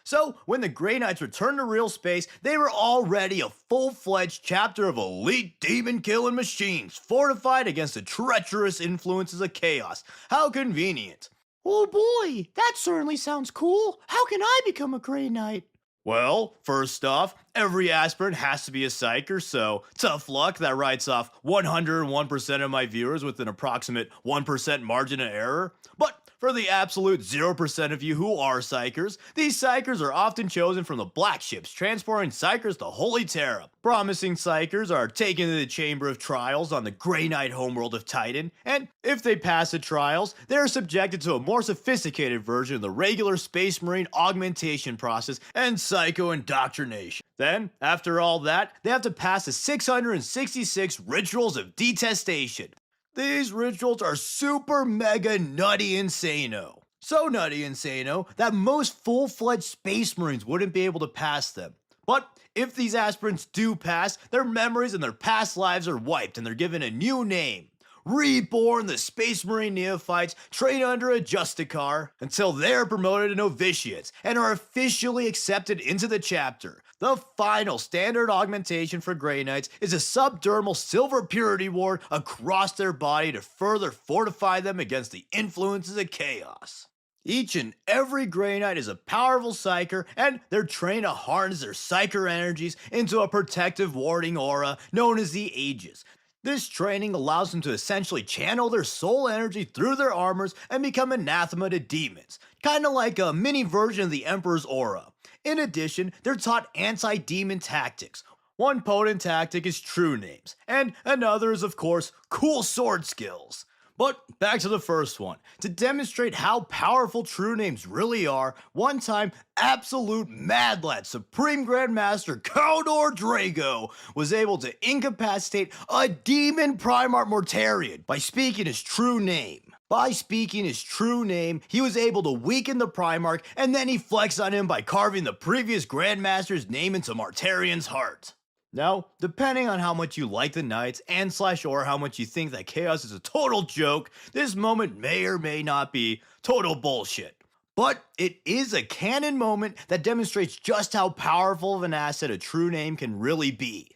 So, when the Grey Knights returned to real space, they were already a full-fledged chapter of elite demon-killing machines, fortified against the treacherous influences of chaos. How convenient. Oh boy, that certainly sounds cool. How can I become a Grey Knight? Well, first off, every aspirant has to be a psyker, so tough luck, that writes off 101% of my viewers with an approximate 1% margin of error. But for the absolute 0% of you who are psychers, these psychers are often chosen from the black ships transporting psychers to Holy Terra. Promising psychers are taken to the Chamber of Trials on the Grey Knight homeworld of Titan, and if they pass the trials, they are subjected to a more sophisticated version of the regular Space Marine augmentation process and psycho indoctrination. Then, after all that, they have to pass the 666 rituals of detestation. These rituals are super mega nutty insano. So nutty insano that most full-fledged Space Marines wouldn't be able to pass them. But if these aspirants do pass, their memories and their past lives are wiped and they're given a new name. Reborn, the Space Marine neophytes train under a Justicar until they're promoted to novitiates and are officially accepted into the chapter. The final standard augmentation for Grey Knights is a subdermal silver purity ward across their body to further fortify them against the influences of chaos. Each and every Grey Knight is a powerful psyker, and they're trained to harness their psyker energies into a protective warding aura known as the Aegis. This training allows them to essentially channel their soul energy through their armors and become anathema to demons, kinda like a mini version of the Emperor's aura. In addition, they're taught anti-demon tactics. One potent tactic is true names, and another is of course cool sword skills. But back to the first one. To demonstrate how powerful true names really are, one time absolute mad lad Supreme Grandmaster Caldor Drago was able to incapacitate a demon Primarch Mortarion by speaking his true name. By speaking his true name, he was able to weaken the Primarch, and then he flexed on him by carving the previous Grandmaster's name into Mortarion's heart. Now, depending on how much you like the Knights and or how much you think that Chaos is a total joke, this moment may or may not be total bullshit. But it is a canon moment that demonstrates just how powerful of an asset a true name can really be.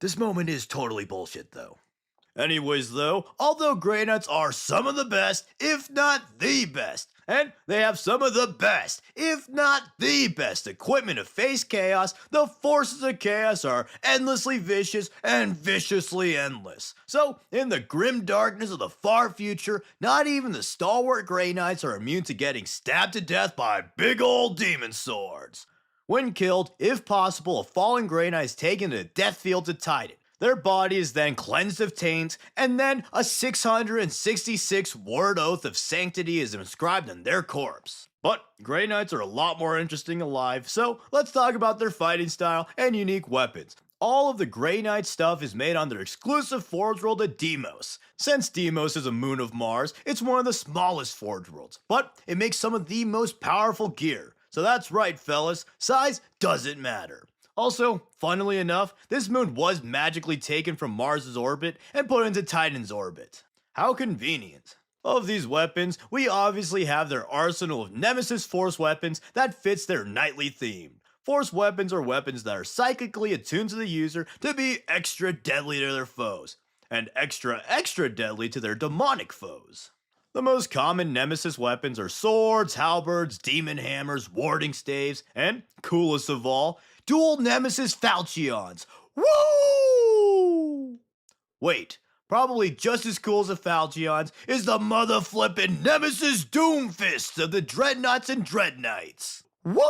This moment is totally bullshit though. Anyways though, although Grey Knights are some of the best, if not the best, and they have some of the best, if not the best equipment to face chaos, the forces of chaos are endlessly vicious and viciously endless. So, in the grim darkness of the far future, not even the stalwart Grey Knights are immune to getting stabbed to death by big old demon swords. When killed, if possible, a fallen Grey Knight is taken to the death field to Titan. Their body is then cleansed of taints, and then a 666 word oath of sanctity is inscribed on their corpse. But Grey Knights are a lot more interesting alive, so let's talk about their fighting style and unique weapons. All of the Grey Knight stuff is made on their exclusive Forge World of Deimos. Since Deimos is a moon of Mars, it's one of the smallest Forge Worlds, but it makes some of the most powerful gear. So that's right, fellas, size doesn't matter. Also, funnily enough, this moon was magically taken from Mars' orbit and put into Titan's orbit. How convenient. Of these weapons, we obviously have their arsenal of Nemesis Force weapons that fits their knightly theme. Force weapons are weapons that are psychically attuned to the user to be extra deadly to their foes, and extra deadly to their demonic foes. The most common Nemesis weapons are swords, halberds, demon hammers, warding staves, and, coolest of all, dual Nemesis Falchions. Woo! Wait, probably just as cool as the Falchions is the mother flippin' Nemesis Doomfist of the Dreadnoughts and Dreadknights. Woo!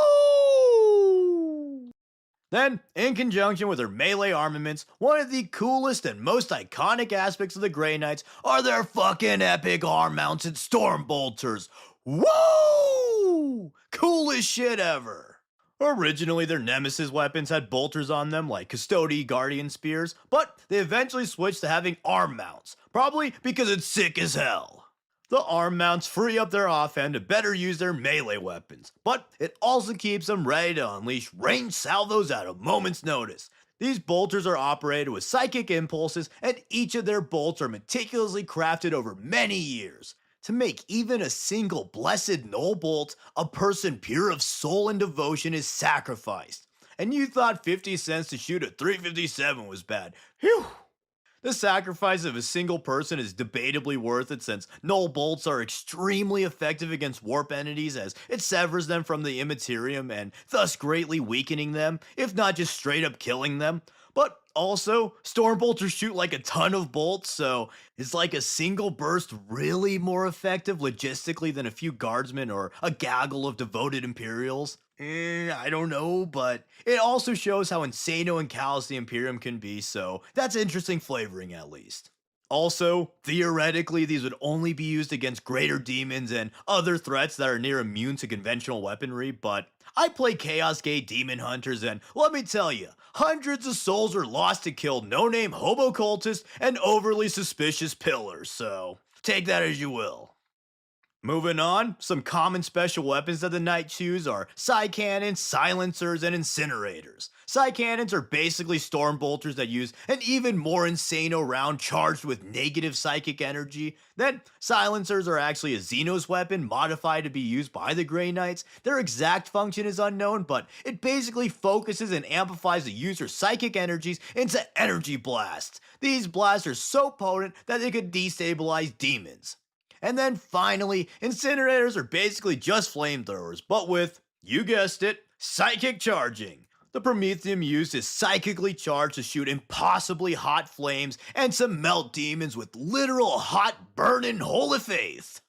Then, in conjunction with their melee armaments, one of the coolest and most iconic aspects of the Grey Knights are their fucking epic arm-mounted storm bolters. Woo! Coolest shit ever. Originally, their Nemesis weapons had bolters on them like Custodi Guardian Spears, but they eventually switched to having arm mounts, probably because it's sick as hell. The arm mounts free up their offhand to better use their melee weapons, but it also keeps them ready to unleash ranged salvos at a moment's notice. These bolters are operated with psychic impulses, and each of their bolts are meticulously crafted over many years. To make even a single blessed null bolt, a person pure of soul and devotion is sacrificed. And you thought 50 cents to shoot a 357 was bad. Phew! The sacrifice of a single person is debatably worth it since null bolts are extremely effective against warp entities as it severs them from the immaterium and thus greatly weakening them, if not just straight up killing them. But also, storm bolters shoot like a ton of bolts, so is like a single burst really more effective logistically than a few guardsmen or a gaggle of devoted Imperials? I don't know, but it also shows how insano and callous the Imperium can be, so that's interesting flavoring at least. Also, theoretically, these would only be used against greater demons and other threats that are near immune to conventional weaponry, but I play Chaos Gate Demon Hunters, and let me tell you, hundreds of souls are lost to kill no-name hobo cultists and overly suspicious pillars, so take that as you will. Moving on, some common special weapons that the Knight choose are Psy Cannons, Silencers, and Incinerators. Psy Cannons are basically storm bolters that use an even more insano round charged with negative psychic energy. Then, Silencers are actually a Xenos weapon modified to be used by the Grey Knights. Their exact function is unknown, but it basically focuses and amplifies the user's psychic energies into energy blasts. These blasts are so potent that they could destabilize demons. And then finally, incinerators are basically just flamethrowers, but with, you guessed it, psychic charging. The Promethium used is psychically charged to shoot impossibly hot flames and to melt demons with literal hot burning holy faith.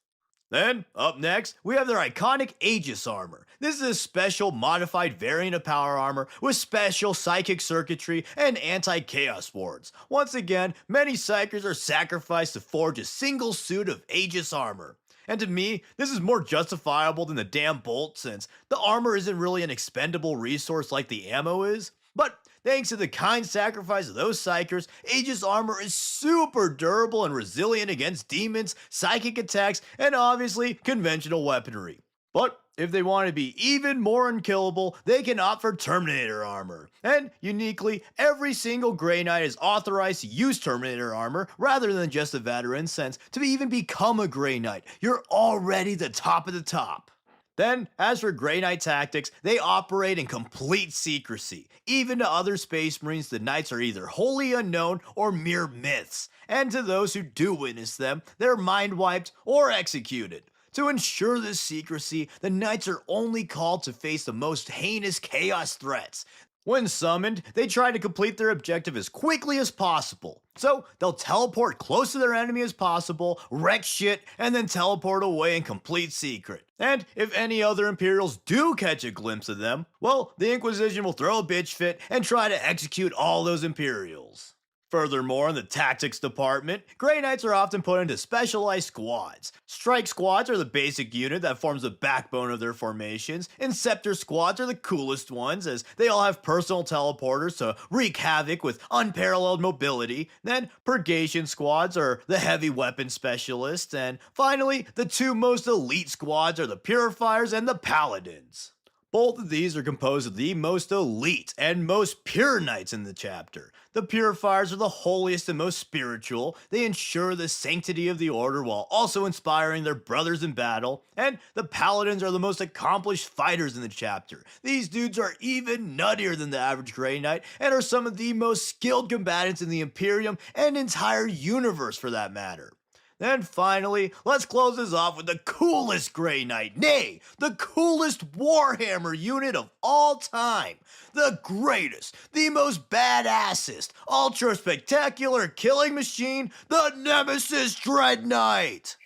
Then, up next, we have their iconic Aegis armor. This is a special modified variant of power armor with special psychic circuitry and anti-chaos wards. Once again, many psychers are sacrificed to forge a single suit of Aegis armor. And to me, this is more justifiable than the damn bolt since the armor isn't really an expendable resource like the ammo is. But thanks to the kind sacrifice of those psychers, Aegis armor is super durable and resilient against demons, psychic attacks, and obviously conventional weaponry. But if they want to be even more unkillable, they can opt for Terminator armor. And uniquely, every single Grey Knight is authorized to use Terminator armor rather than just a veteran, since to even become a Grey Knight, you're already the top of the top. Then, as for Grey Knight tactics, they operate in complete secrecy. Even to other Space Marines, the Knights are either wholly unknown or mere myths, and to those who do witness them, they're mind-wiped or executed. To ensure this secrecy, the Knights are only called to face the most heinous chaos threats. When summoned, they try to complete their objective as quickly as possible. So, they'll teleport close to their enemy as possible, wreck shit, and then teleport away in complete secret. And if any other Imperials do catch a glimpse of them, well, the Inquisition will throw a bitch fit and try to execute all those Imperials. Furthermore, in the tactics department, Grey Knights are often put into specialized squads. Strike squads are the basic unit that forms the backbone of their formations, and Scepter squads are the coolest ones as they all have personal teleporters to wreak havoc with unparalleled mobility. Then Purgation squads are the heavy weapon specialists, and finally, the two most elite squads are the Purifiers and the Paladins. Both of these are composed of the most elite and most pure knights in the chapter. The Purifiers are the holiest and most spiritual. They ensure the sanctity of the order while also inspiring their brothers in battle. And the Paladins are the most accomplished fighters in the chapter. These dudes are even nuttier than the average Grey Knight and are some of the most skilled combatants in the Imperium and entire universe for that matter. Then finally, let's close this off with the coolest Grey Knight, nay, the coolest Warhammer unit of all time. The greatest, the most badassest, ultra spectacular killing machine, the Nemesis Dread Knight.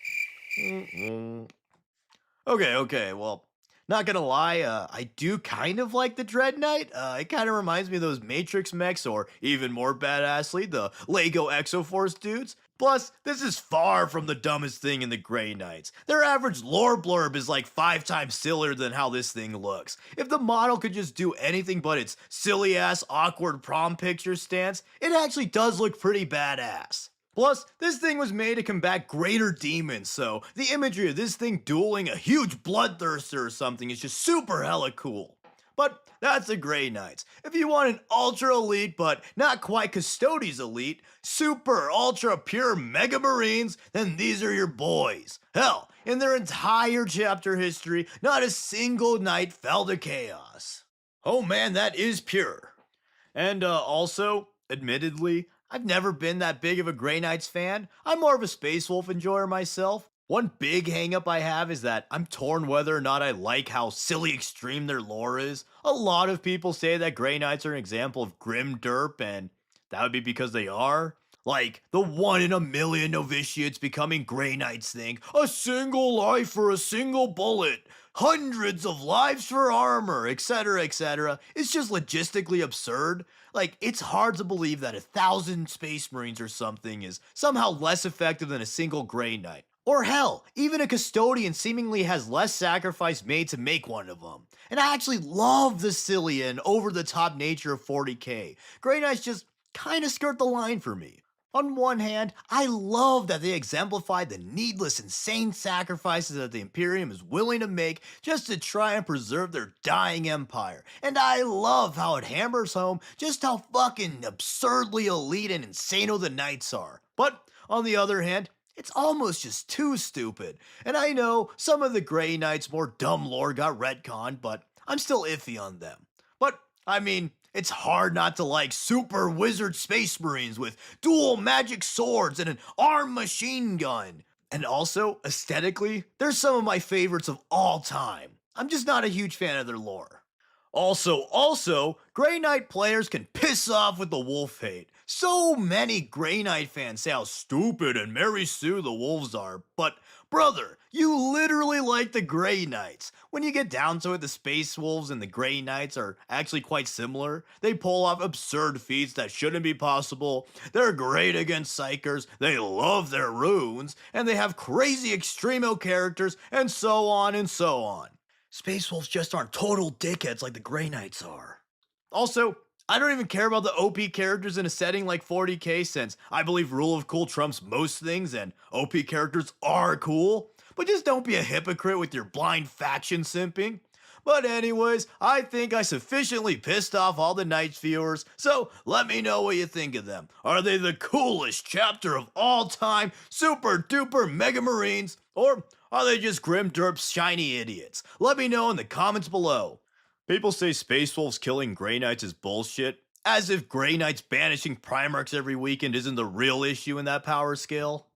Okay, well, not gonna lie, I do kind of like the Dread Knight. It kind of reminds me of those Matrix mechs, or even more badassly, the Lego Exoforce dudes. Plus, this is far from the dumbest thing in the Grey Knights. Their average lore blurb is like 5 times sillier than how this thing looks. If the model could just do anything but its silly ass awkward prom picture stance, it actually does look pretty badass. Plus, this thing was made to combat greater demons, so the imagery of this thing dueling a huge bloodthirster or something is just super hella cool. But that's the Grey Knights. If you want an ultra elite but not quite Custodes elite, super ultra pure mega marines, then these are your boys. Hell, in their entire chapter history, not a single knight fell to chaos. Oh man, that is pure. And also, admittedly, I've never been that big of a Grey Knights fan. I'm more of a Space Wolf enjoyer myself. One big hangup I have is that I'm torn whether or not I like how silly extreme their lore is. A lot of people say that Grey Knights are an example of grim derp, and that would be because they are. Like the 1 in a million novitiates becoming Grey Knights thing. A single life for a single bullet. Hundreds of lives for armor, etc., etc. It's just logistically absurd. Like, it's hard to believe that 1,000 Space Marines or something is somehow less effective than a single Grey Knight. Or hell, even a custodian seemingly has less sacrifice made to make one of them. And I actually love the silly and over the top nature of 40k. Grey Knights just kinda skirt the line for me. On one hand, I love that they exemplify the needless, insane sacrifices that the Imperium is willing to make just to try and preserve their dying empire. And I love how it hammers home just how fucking absurdly elite and insano the Knights are. But on the other hand, it's almost just too stupid. And I know some of the Grey Knights' more dumb lore got retconned, but I'm still iffy on them. But, I mean, it's hard not to like super wizard space marines with dual magic swords and an armed machine gun. And also, aesthetically, they're some of my favorites of all time. I'm just not a huge fan of their lore. Also, Grey Knight players can piss off with the wolf hate. So many Grey Knight fans say how stupid and Mary Sue the wolves are, but brother, you literally like the Grey Knights. When you get down to it, the Space Wolves and the Grey Knights are actually quite similar. They pull off absurd feats that shouldn't be possible. They're great against Psychers, they love their runes, and they have crazy extremo characters, and so on and so on. Space Wolves just aren't total dickheads like the Grey Knights are. Also, I don't even care about the OP characters in a setting like 40k since I believe rule of cool trumps most things and OP characters are cool, but just don't be a hypocrite with your blind faction simping. But anyways, I think I sufficiently pissed off all the Knights viewers, so let me know what you think of them. Are they the coolest chapter of all time, super duper mega marines, or are they just grim derp shiny idiots? Let me know in the comments below. People say Space Wolves killing Grey Knights is bullshit, as if Grey Knights banishing Primarchs every weekend isn't the real issue in that power scale.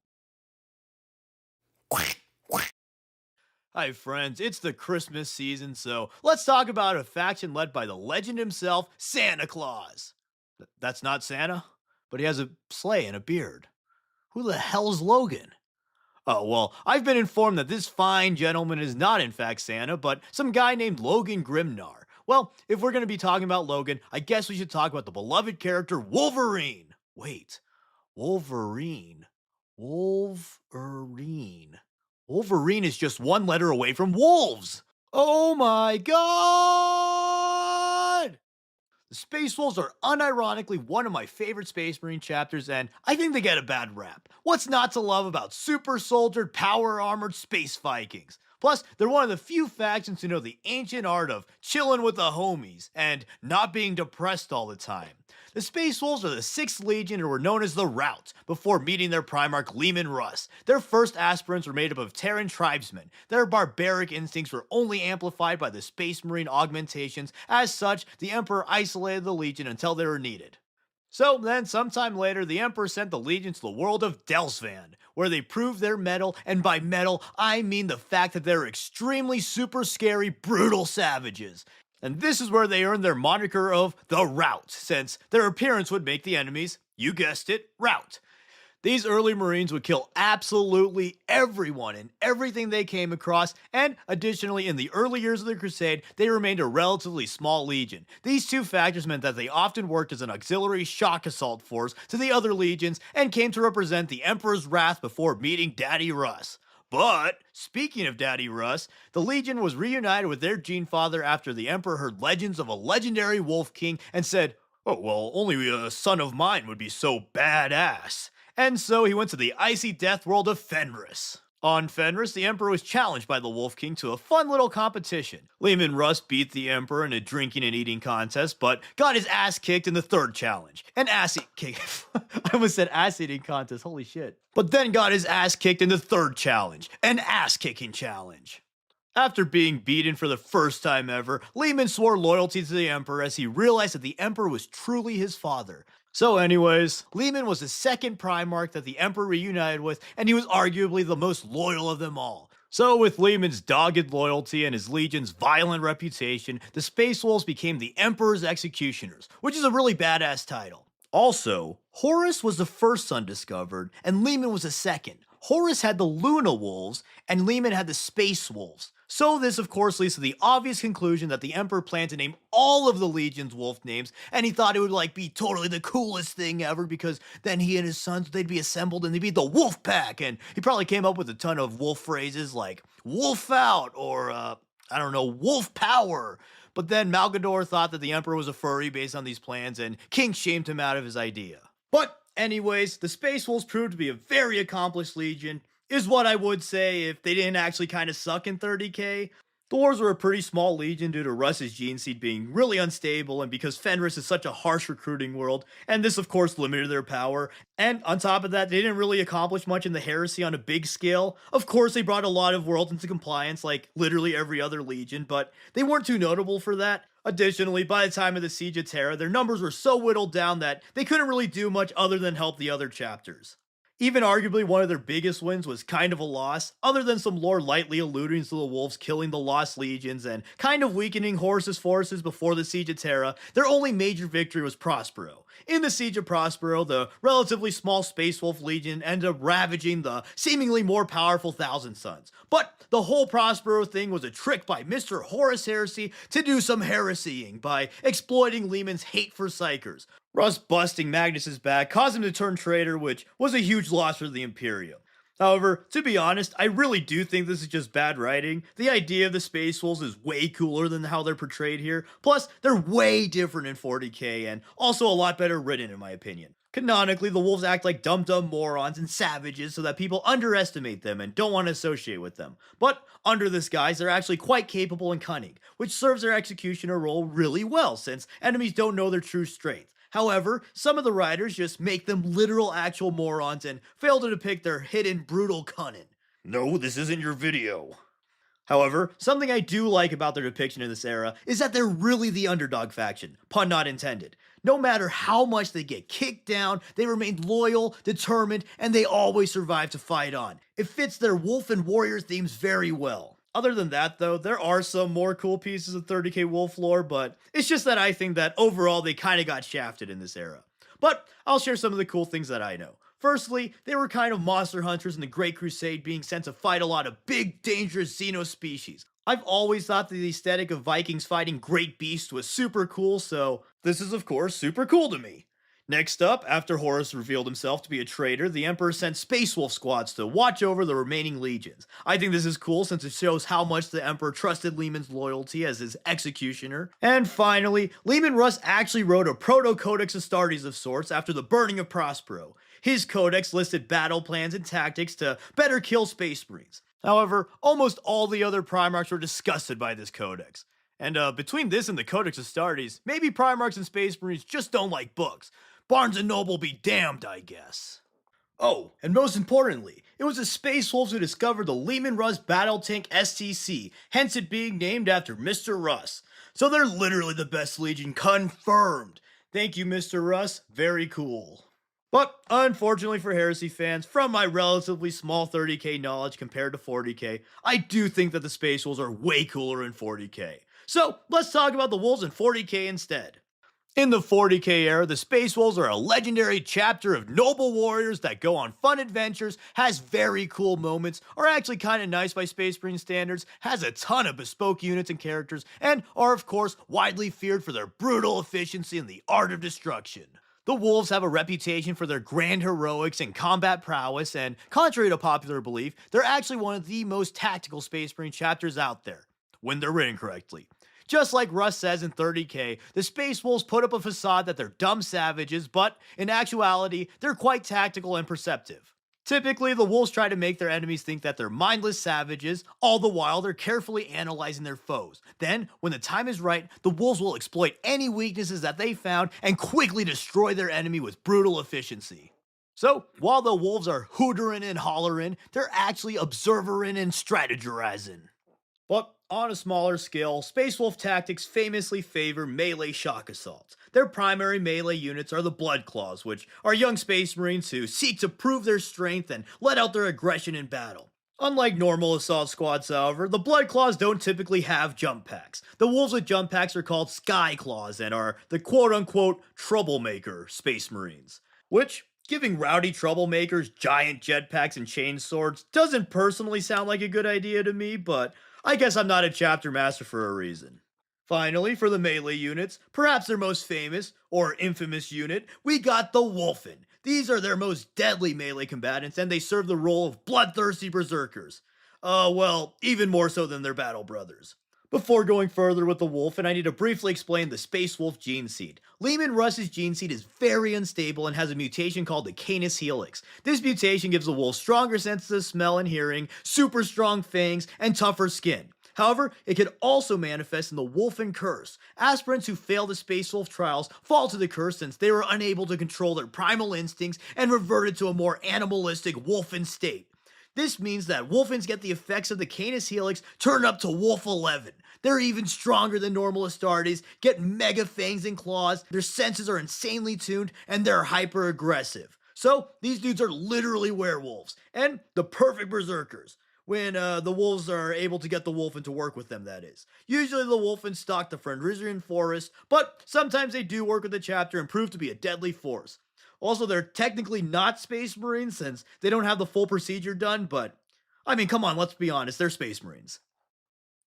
Hi friends, it's the Christmas season, so let's talk about a faction led by the legend himself, Santa Claus. That's not Santa, but he has a sleigh and a beard. Who the hell's Logan? Oh, well, I've been informed that this fine gentleman is not in fact Santa, but some guy named Logan Grimnar. Well, if we're going to be talking about Logan, I guess we should talk about the beloved character Wolverine. Wait, Wolverine. Wolverine. Wolverine is just one letter away from wolves. Oh my god! The Space Wolves are unironically one of my favorite Space Marine chapters, and I think they get a bad rap. What's not to love about super soldiered, power armored space Vikings? Plus, they're one of the few factions who know the ancient art of chilling with the homies and not being depressed all the time. The Space Wolves are the 6th Legion and were known as the Rout before meeting their Primarch Leman Russ. Their first aspirants were made up of Terran tribesmen. Their barbaric instincts were only amplified by the Space Marine augmentations. As such, the Emperor isolated the Legion until they were needed. So then, sometime later, the Emperor sent the Legion to the world of Delsvan, where they proved their mettle, and by mettle, I mean the fact that they're extremely super scary, brutal savages. And this is where they earned their moniker of the Rout, since their appearance would make the enemies, you guessed it, rout. These early Marines would kill absolutely everyone and everything they came across, and additionally, in the early years of the Crusade, they remained a relatively small legion. These two factors meant that they often worked as an auxiliary shock assault force to the other legions and came to represent the Emperor's wrath before meeting Daddy Russ. But, speaking of Daddy Russ, the Legion was reunited with their Gene Father after the Emperor heard legends of a legendary Wolf King and said, "Oh, well, only a son of mine would be so badass." And so he went to the icy death world of Fenris. On Fenris, the Emperor was challenged by the Wolf King to a fun little competition. Leman Russ beat the Emperor in a drinking and eating contest, but got his ass kicked in the third challenge. An ass kick. I almost said ass eating contest, holy shit. But then got his ass kicked in the third challenge. An ass kicking challenge. After being beaten for the first time ever, Leman swore loyalty to the Emperor as he realized that the Emperor was truly his father. So anyways, Lehman was the second Primarch that the Emperor reunited with, and he was arguably the most loyal of them all. So with Lehman's dogged loyalty and his legion's violent reputation, the Space Wolves became the Emperor's Executioners, which is a really badass title. Also, Horus was the first son discovered, and Lehman was the second. Horus had the Luna Wolves, and Lehman had the Space Wolves. So this of course leads to the obvious conclusion that the Emperor planned to name all of the Legion's wolf names, and he thought it would be totally the coolest thing ever, because then he and his sons, they'd be assembled and they'd be the Wolf Pack, and he probably came up with a ton of wolf phrases like Wolf Out, or I don't know, Wolf Power. But then Malgador thought that the Emperor was a furry based on these plans, and King shamed him out of his idea. But anyways, the Space Wolves proved to be a very accomplished legion, is what I would say if they didn't actually kind of suck in 30k. The Dwarves were a pretty small legion due to Russ's gene seed being really unstable, and because Fenris is such a harsh recruiting world, and this of course limited their power. And on top of that, they didn't really accomplish much in the heresy on a big scale. Of course, they brought a lot of worlds into compliance like literally every other legion, but they weren't too notable for that. Additionally, by the time of the Siege of Terra, their numbers were so whittled down that they couldn't really do much other than help the other chapters. Even arguably one of their biggest wins was kind of a loss, other than some lore lightly alluding to the wolves killing the lost legions and kind of weakening Horus's forces before the Siege of Terra. Their only major victory was Prospero. In the Siege of Prospero, the relatively small Space Wolf Legion ended up ravaging the seemingly more powerful Thousand Sons. But the whole Prospero thing was a trick by Mr. Horus Heresy to do some heresying by exploiting Lehman's hate for Psykers. Russ busting Magnus's back caused him to turn traitor, which was a huge loss for the Imperium. However, to be honest, I really do think this is just bad writing. The idea of the Space Wolves is way cooler than how they're portrayed here. Plus, they're way different in 40k and also a lot better written in my opinion. Canonically, the wolves act like dumb morons and savages so that people underestimate them and don't want to associate with them. But under this guise, they're actually quite capable and cunning, which serves their executioner role really well since enemies don't know their true strength. However, some of the writers just make them literal actual morons and fail to depict their hidden brutal cunning. No, this isn't your video. However, something I do like about their depiction in this era is that they're really the underdog faction, pun not intended. No matter how much they get kicked down, they remain loyal, determined, and they always survive to fight on. It fits their wolf and warrior themes very well. Other than that though, there are some more cool pieces of 30k wolf lore, but it's just that I think that overall they kinda got shafted in this era. But I'll share some of the cool things that I know. Firstly, they were kind of monster hunters in the Great Crusade, being sent to fight a lot of big, dangerous xenospecies. I've always thought that the aesthetic of Vikings fighting great beasts was super cool, so this is of course super cool to me. Next up, after Horus revealed himself to be a traitor, the Emperor sent Space Wolf squads to watch over the remaining legions. I think this is cool since it shows how much the Emperor trusted Lehman's loyalty as his executioner. And finally, Lehman Russ actually wrote a proto-codex Astartes of sorts after the burning of Prospero. His codex listed battle plans and tactics to better kill Space Marines. However, almost all the other Primarchs were disgusted by this codex. And between this and the Codex Astartes, maybe Primarchs and Space Marines just don't like books. Barnes & Noble be damned, I guess. Oh, and most importantly, it was the Space Wolves who discovered the Lehman Russ Battle Tank STC, hence it being named after Mr. Russ. So they're literally the best legion, confirmed. Thank you, Mr. Russ, very cool. But unfortunately for Heresy fans, from my relatively small 30k knowledge compared to 40k, I do think that the Space Wolves are way cooler in 40k. So let's talk about the Wolves in 40k instead. In the 40k era, the Space Wolves are a legendary chapter of noble warriors that go on fun adventures, has very cool moments, are actually kinda nice by Space Marine standards, has a ton of bespoke units and characters, and are of course widely feared for their brutal efficiency and the art of destruction. The Wolves have a reputation for their grand heroics and combat prowess, and contrary to popular belief, they're actually one of the most tactical Space Marine chapters out there, when they're written correctly. Just like Russ says in 30k, the Space Wolves put up a facade that they're dumb savages, but in actuality, they're quite tactical and perceptive. Typically, the Wolves try to make their enemies think that they're mindless savages, all the while they're carefully analyzing their foes. Then, when the time is right, the Wolves will exploit any weaknesses that they found and quickly destroy their enemy with brutal efficiency. So, while the Wolves are hooterin' and hollerin', they're actually observerin' and strategizing. But on a smaller scale, Space Wolf tactics famously favor melee shock assaults. their primary melee units are the Blood Claws, which are young Space Marines who seek to prove their strength and let out their aggression in battle. Unlike normal assault squads, however, the Blood Claws don't typically have jump packs. The wolves with jump packs are called Sky Claws and are the quote-unquote troublemaker Space Marines. Which, giving rowdy troublemakers giant jetpacks and chain swords doesn't personally sound like a good idea to me, but I guess I'm not a chapter master for a reason. Finally, for the melee units, perhaps their most famous, or infamous unit, we got the Wolfen. These are their most deadly melee combatants, and they serve the role of bloodthirsty berserkers. Well, even more so than their battle brothers. Before going further with the Wolfen, I need to briefly explain the Space Wolf gene seed. Leman Russ's gene seed is very unstable and has a mutation called the Canis Helix. This mutation gives the wolf stronger senses of smell and hearing, super strong fangs, and tougher skin. However, it could also manifest in the Wolfen Curse. Aspirants who fail the Space Wolf trials fall to the curse since they were unable to control their primal instincts and reverted to a more animalistic Wolfen state. This means that Wolfens get the effects of the Canis Helix turned up to Wolf 11. They're even stronger than normal Astartes, get mega fangs and claws, their senses are insanely tuned, and they're hyper aggressive. So, these dudes are literally werewolves, and the perfect berserkers. When the wolves are able to get the Wolfen to work with them, that is. Usually the Wolfen stalk the Fenrisian forest, but sometimes they do work with the chapter and prove to be a deadly force. Also, they're technically not Space Marines since they don't have the full procedure done, but I mean, come on, let's be honest, they're Space Marines.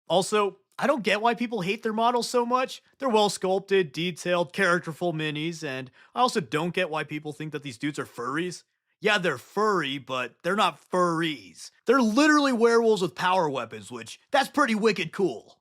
Also, I don't get why people hate their models so much. They're well sculpted, detailed, characterful minis, and I also don't get why people think that these dudes are furries. Yeah, they're furry, but they're not furries. They're literally werewolves with power weapons, which that's pretty wicked cool.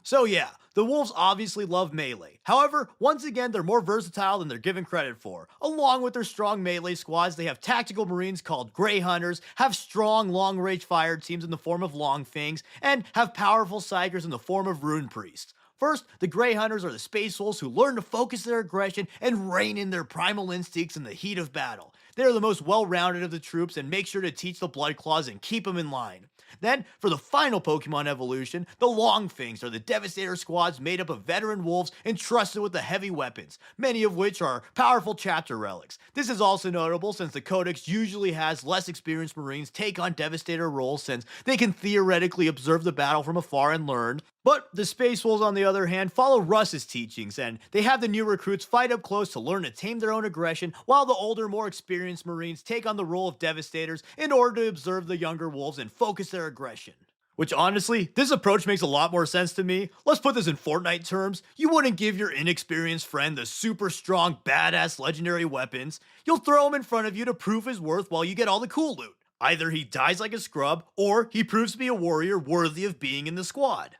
So yeah, the wolves obviously love melee. However, once again, they're more versatile than they're given credit for. Along with their strong melee squads, they have tactical marines called Grey Hunters, have strong long-range fire teams in the form of Longfangs, and have powerful psychers in the form of Rune Priests. First, the Grey Hunters are the Space Wolves who learn to focus their aggression and rein in their primal instincts in the heat of battle. They are the most well-rounded of the troops and make sure to teach the Blood Claws and keep them in line. Then, for the final Pokemon evolution, the Longfangs are the Devastator squads made up of veteran wolves entrusted with the heavy weapons, many of which are powerful chapter relics. This is also notable since the Codex usually has less experienced Marines take on Devastator roles since they can theoretically observe the battle from afar and learn. But the Space Wolves, on the other hand, follow Russ's teachings, and they have the new recruits fight up close to learn to tame their own aggression, while the older, more experienced Marines take on the role of Devastators in order to observe the younger wolves and focus their aggression. Which honestly, this approach makes a lot more sense to me. Let's put this in Fortnite terms. You wouldn't give your inexperienced friend the super strong, badass legendary weapons. You'll throw him in front of you to prove his worth while you get all the cool loot. Either he dies like a scrub, or he proves to be a warrior worthy of being in the squad.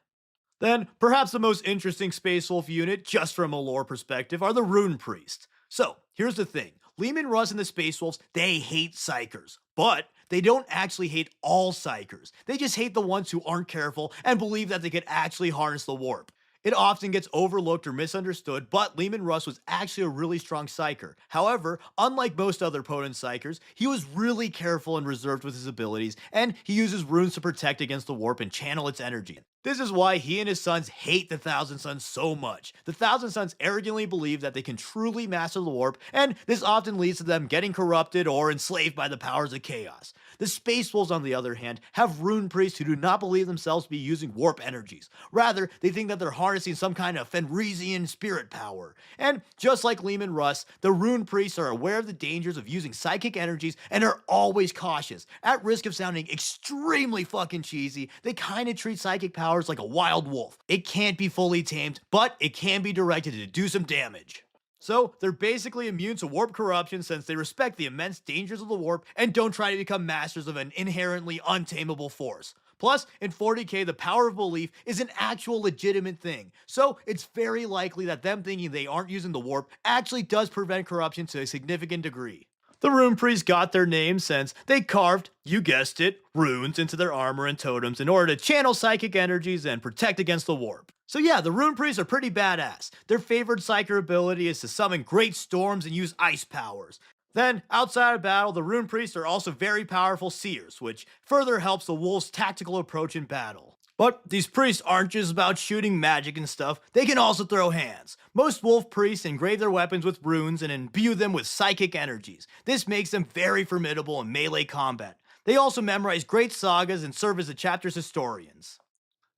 Then, perhaps the most interesting Space Wolf unit, just from a lore perspective, are the Rune Priests. So, here's the thing. Leman Russ and the Space Wolves, they hate Psychers. But they don't actually hate all Psychers. They just hate the ones who aren't careful and believe that they could actually harness the warp. It often gets overlooked or misunderstood, but Leman Russ was actually a really strong Psyker. However, unlike most other potent Psychers, he was really careful and reserved with his abilities, and he uses runes to protect against the warp and channel its energy. This is why he and his sons hate the Thousand Sons so much. The Thousand Sons arrogantly believe that they can truly master the warp, and this often leads to them getting corrupted or enslaved by the powers of chaos. The Space Wolves, on the other hand, have Rune Priests who do not believe themselves to be using warp energies. Rather, they think that they're harnessing some kind of Fenrisian spirit power. And just like Leman Russ, the Rune Priests are aware of the dangers of using psychic energies and are always cautious. At risk of sounding extremely fucking cheesy, they kind of treat psychic powers like a wild wolf. It can't be fully tamed, but it can be directed to do some damage. So, they're basically immune to warp corruption since they respect the immense dangers of the warp and don't try to become masters of an inherently untamable force. Plus, in 40k, the power of belief is an actual legitimate thing, so it's very likely that them thinking they aren't using the warp actually does prevent corruption to a significant degree. The Rune Priests got their name since they carved, you guessed it, runes into their armor and totems in order to channel psychic energies and protect against the warp. So yeah, the Rune Priests are pretty badass. Their favorite Psyker ability is to summon great storms and use ice powers. Then, outside of battle, the Rune Priests are also very powerful seers, which further helps the wolves' tactical approach in battle. But these priests aren't just about shooting magic and stuff, they can also throw hands. Most wolf priests engrave their weapons with runes and imbue them with psychic energies. This makes them very formidable in melee combat. They also memorize great sagas and serve as the chapter's historians.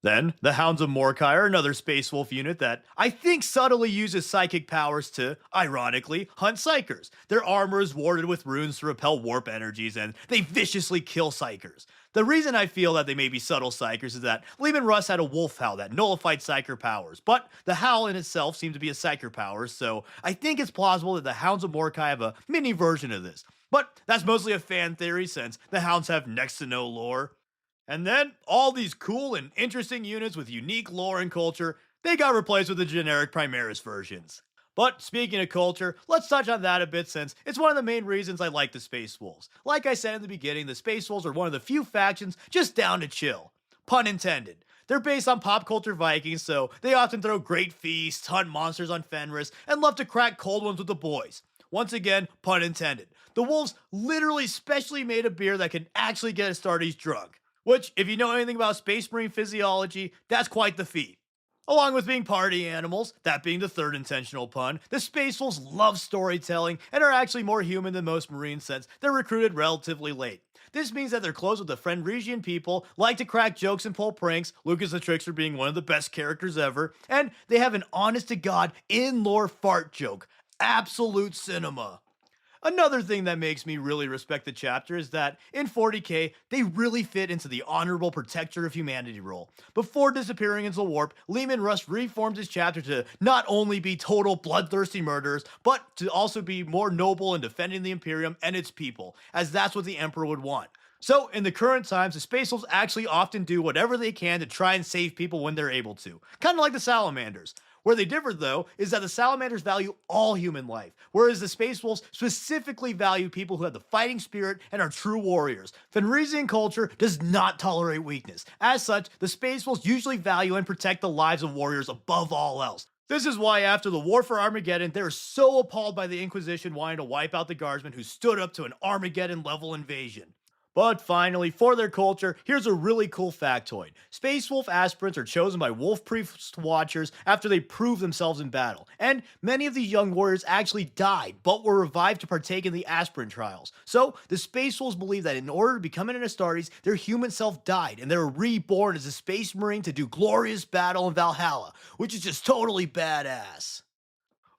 Then, the Hounds of Mordkai are another Space Wolf unit that I think subtly uses psychic powers to, ironically, hunt psykers. Their armor is warded with runes to repel warp energies, and they viciously kill psykers. The reason I feel that they may be subtle psykers is that Leman Russ had a wolf howl that nullified psyker powers, but the howl in itself seemed to be a psyker power, so I think it's plausible that the Hounds of Mordkai have a mini version of this. But that's mostly a fan theory since the Hounds have next to no lore. And then, all these cool and interesting units with unique lore and culture, they got replaced with the generic Primaris versions. But speaking of culture, let's touch on that a bit since it's one of the main reasons I like the Space Wolves. Like I said in the beginning, the Space Wolves are one of the few factions just down to chill. Pun intended. They're based on pop culture Vikings, so they often throw great feasts, hunt monsters on Fenris, and love to crack cold ones with the boys. Once again, pun intended. The Wolves literally specially made a beer that can actually get Astartes drunk. Which, if you know anything about Space Marine physiology, that's quite the feat. Along with being party animals, that being the third intentional pun, the Space Wolves love storytelling and are actually more human than most Marines since they're recruited relatively late. This means that they're close with the Fenrisian people, like to crack jokes and pull pranks, Lucas the Trickster being one of the best characters ever, and they have an honest-to-God, in-lore fart joke. Absolute cinema. Another thing that makes me really respect the chapter is that, in 40k, they really fit into the honorable protector of humanity role. Before disappearing into the warp, Leman Russ reformed his chapter to not only be total bloodthirsty murderers, but to also be more noble in defending the Imperium and its people, as that's what the Emperor would want. So, in the current times, the Space Wolves actually often do whatever they can to try and save people when they're able to. Kind of like the Salamanders. Where they differ, though, is that the Salamanders value all human life, whereas the Space Wolves specifically value people who have the fighting spirit and are true warriors. Fenrisian culture does not tolerate weakness. As such, the Space Wolves usually value and protect the lives of warriors above all else. This is why after the War for Armageddon, they are so appalled by the Inquisition wanting to wipe out the Guardsmen who stood up to an Armageddon-level invasion. But finally, for their culture, here's a really cool factoid. Space Wolf aspirants are chosen by Wolf Priest Watchers after they prove themselves in battle. And many of these young warriors actually died, but were revived to partake in the aspirant trials. So, the Space Wolves believe that in order to become an Astartes, their human self died, and they were reborn as a Space Marine to do glorious battle in Valhalla, which is just totally badass.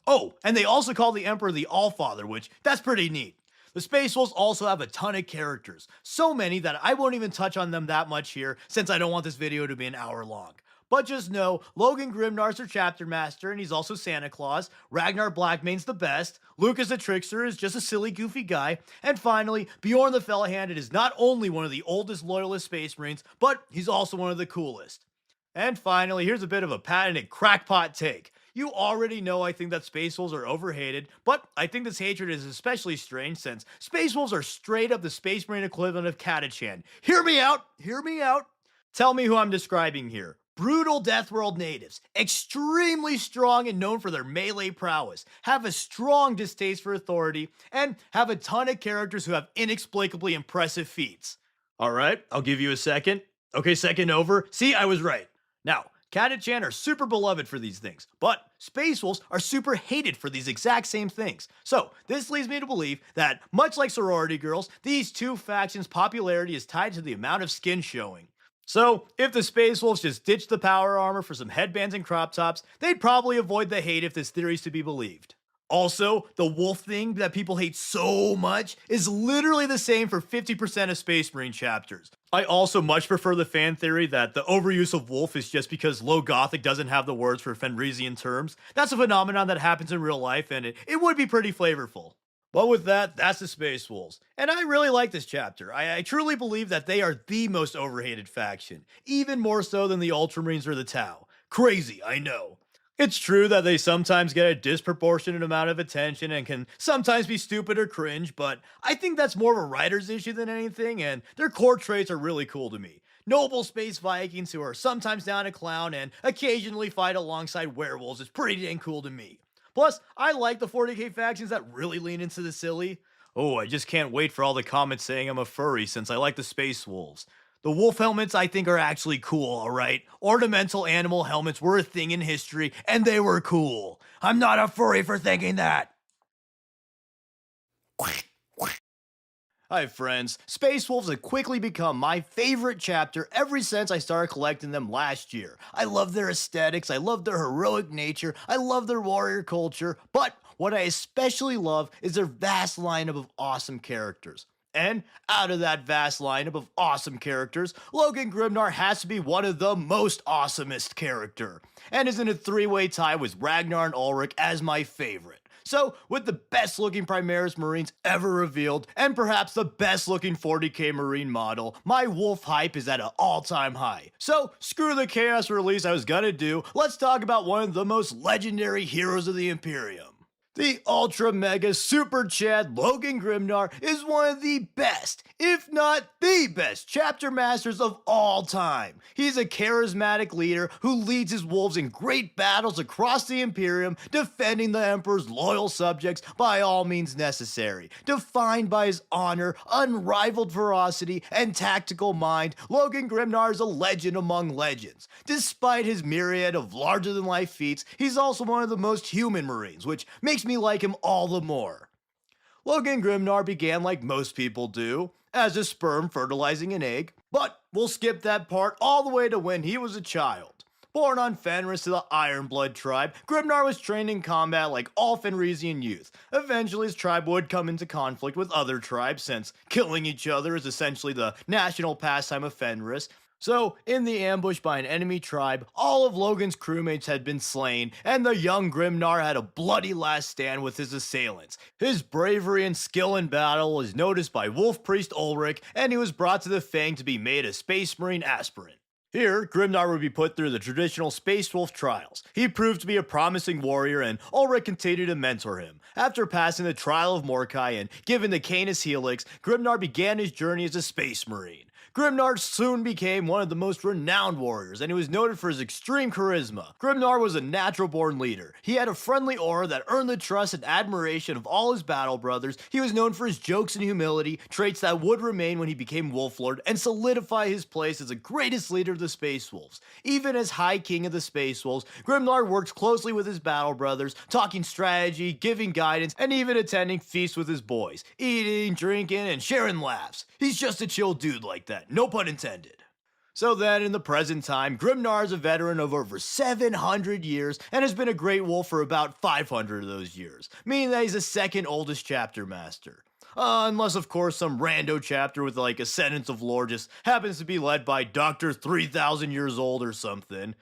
Oh, and they also call the Emperor the Allfather, which, that's pretty neat. The Space Wolves also have a ton of characters, so many that I won't even touch on them that much here since I don't want this video to be an hour long. But just know, Logan Grimnar's their chapter master and he's also Santa Claus, Ragnar Blackmane's the best, Lucas the Trickster is just a silly goofy guy, and finally, Bjorn the Fell-Handed is not only one of the oldest loyalist Space Marines, but he's also one of the coolest. And finally, here's a bit of a patented crackpot take. You already know I think that Space Wolves are overhated, but I think this hatred is especially strange since Space Wolves are straight up the Space Marine equivalent of Catachan. Hear me out! Hear me out! Tell me who I'm describing here. Brutal Deathworld natives, extremely strong and known for their melee prowess, have a strong distaste for authority, and have a ton of characters who have inexplicably impressive feats. Alright, I'll give you a second. Okay, second over. See, I was right. Now, Catachan are super beloved for these things, but Space Wolves are super hated for these exact same things. So, this leads me to believe that, much like sorority girls, these two factions' popularity is tied to the amount of skin showing. So, if the Space Wolves just ditched the power armor for some headbands and crop tops, they'd probably avoid the hate if this theory is to be believed. Also, the wolf thing that people hate so much is literally the same for 50% of Space Marine chapters. I also much prefer the fan theory that the overuse of wolf is just because Low Gothic doesn't have the words for Fenrisian terms. That's a phenomenon that happens in real life, and it would be pretty flavorful. But with that, that's the Space Wolves. And I really like this chapter. I truly believe that they are the most overhated faction, even more so than the Ultramarines or the Tau. Crazy, I know. It's true that they sometimes get a disproportionate amount of attention and can sometimes be stupid or cringe, but I think that's more of a writer's issue than anything, and their core traits are really cool to me. Noble space Vikings who are sometimes down to clown and occasionally fight alongside werewolves is pretty dang cool to me. Plus, I like the 40k factions that really lean into the silly. Oh, I just can't wait for all the comments saying I'm a furry since I like the Space Wolves. The wolf helmets I think are actually cool, alright? Ornamental animal helmets were a thing in history, and they were cool. I'm not a furry for thinking that. Hi friends, Space Wolves have quickly become my favorite chapter ever since I started collecting them last year. I love their aesthetics, I love their heroic nature, I love their warrior culture, but what I especially love is their vast lineup of awesome characters. And out of that vast lineup of awesome characters, Logan Grimnar has to be one of the most awesomest character, and is in a three-way tie with Ragnar and Ulrich as my favorite. So, with the best looking Primaris Marines ever revealed, and perhaps the best looking 40k Marine model, my wolf hype is at an all-time high. So, screw the Chaos release I was gonna do, let's talk about one of the most legendary heroes of the Imperium. The Ultra Mega Super Chad Logan Grimnar is one of the best, if not the best, chapter masters of all time. He's a charismatic leader who leads his wolves in great battles across the Imperium, defending the Emperor's loyal subjects by all means necessary. Defined by his honor, unrivaled ferocity, and tactical mind, Logan Grimnar is a legend among legends. Despite his myriad of larger-than-life feats, he's also one of the most human Marines, which makes me like him all the more. Logan Grimnar began like most people do, as a sperm fertilizing an egg, but we'll skip that part all the way to when he was a child. Born on Fenris to the Ironblood tribe, Grimnar was trained in combat like all Fenrisian youth. Eventually his tribe would come into conflict with other tribes, since killing each other is essentially the national pastime of Fenris. So, in the ambush by an enemy tribe, all of Logan's crewmates had been slain, and the young Grimnar had a bloody last stand with his assailants. His bravery and skill in battle was noticed by Wolf Priest Ulrich, and he was brought to the Fang to be made a Space Marine aspirant. Here, Grimnar would be put through the traditional Space Wolf trials. He proved to be a promising warrior, and Ulrich continued to mentor him. After passing the trial of Mordecai and given the Canis Helix, Grimnar began his journey as a Space Marine. Grimnar soon became one of the most renowned warriors, and he was noted for his extreme charisma. Grimnar was a natural-born leader. He had a friendly aura that earned the trust and admiration of all his battle brothers. He was known for his jokes and humility, traits that would remain when he became Wolflord, and solidify his place as the greatest leader of the Space Wolves. Even as High King of the Space Wolves, Grimnar worked closely with his battle brothers, talking strategy, giving guidance, and even attending feasts with his boys, eating, drinking, and sharing laughs. He's just a chill dude like that. No pun intended. So then, in the present time, Grimnar is a veteran of over 700 years and has been a Great Wolf for about 500 of those years, meaning that he's the second oldest chapter master. Unless, of course, some rando chapter with like Ascendance of Lore just happens to be led by Dr. 3,000 years old or something.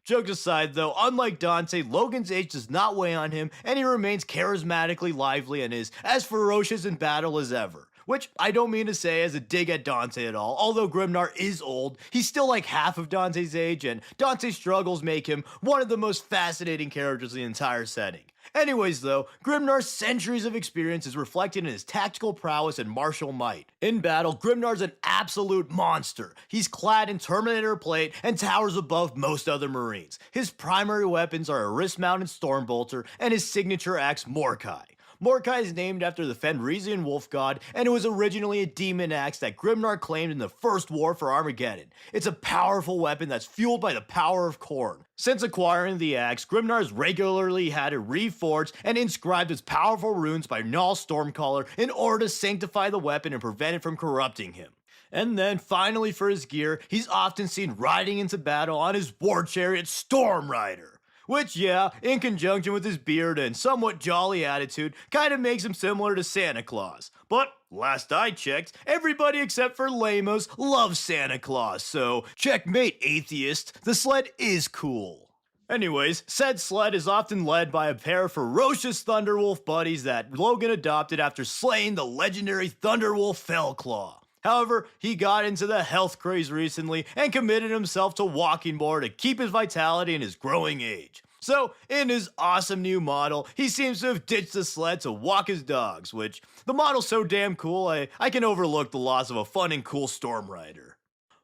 Jokes aside though, unlike Dante, Logan's age does not weigh on him, and he remains charismatically lively and is as ferocious in battle as ever. Which I don't mean to say as a dig at Dante at all. Although Grimnar is old, he's still like half of Dante's age, and Dante's struggles make him one of the most fascinating characters in the entire setting. Anyways though, Grimnar's centuries of experience is reflected in his tactical prowess and martial might. In battle, Grimnar's an absolute monster. He's clad in Terminator plate and towers above most other Marines. His primary weapons are a wrist-mounted Stormbolter and his signature axe Mordecai. Mordecai is named after the Fenrisian wolf god, and it was originally a demon axe that Grimnar claimed in the first war for Armageddon. It's a powerful weapon that's fueled by the power of Khorne. Since acquiring the axe, Grimnar has regularly had it reforged and inscribed with powerful runes by Null Stormcaller in order to sanctify the weapon and prevent it from corrupting him. And then finally for his gear, he's often seen riding into battle on his war chariot Stormrider. Which, yeah, in conjunction with his beard and somewhat jolly attitude, kind of makes him similar to Santa Claus. But, last I checked, everybody except for Lamos loves Santa Claus, so checkmate, atheist, the sled is cool. Anyways, said sled is often led by a pair of ferocious Thunderwolf buddies that Logan adopted after slaying the legendary Thunderwolf Fellclaw. However, he got into the health craze recently and committed himself to walking more to keep his vitality in his growing age. So, in his awesome new model, he seems to have ditched the sled to walk his dogs, which, the model's so damn cool, I can overlook the loss of a fun and cool Stormrider.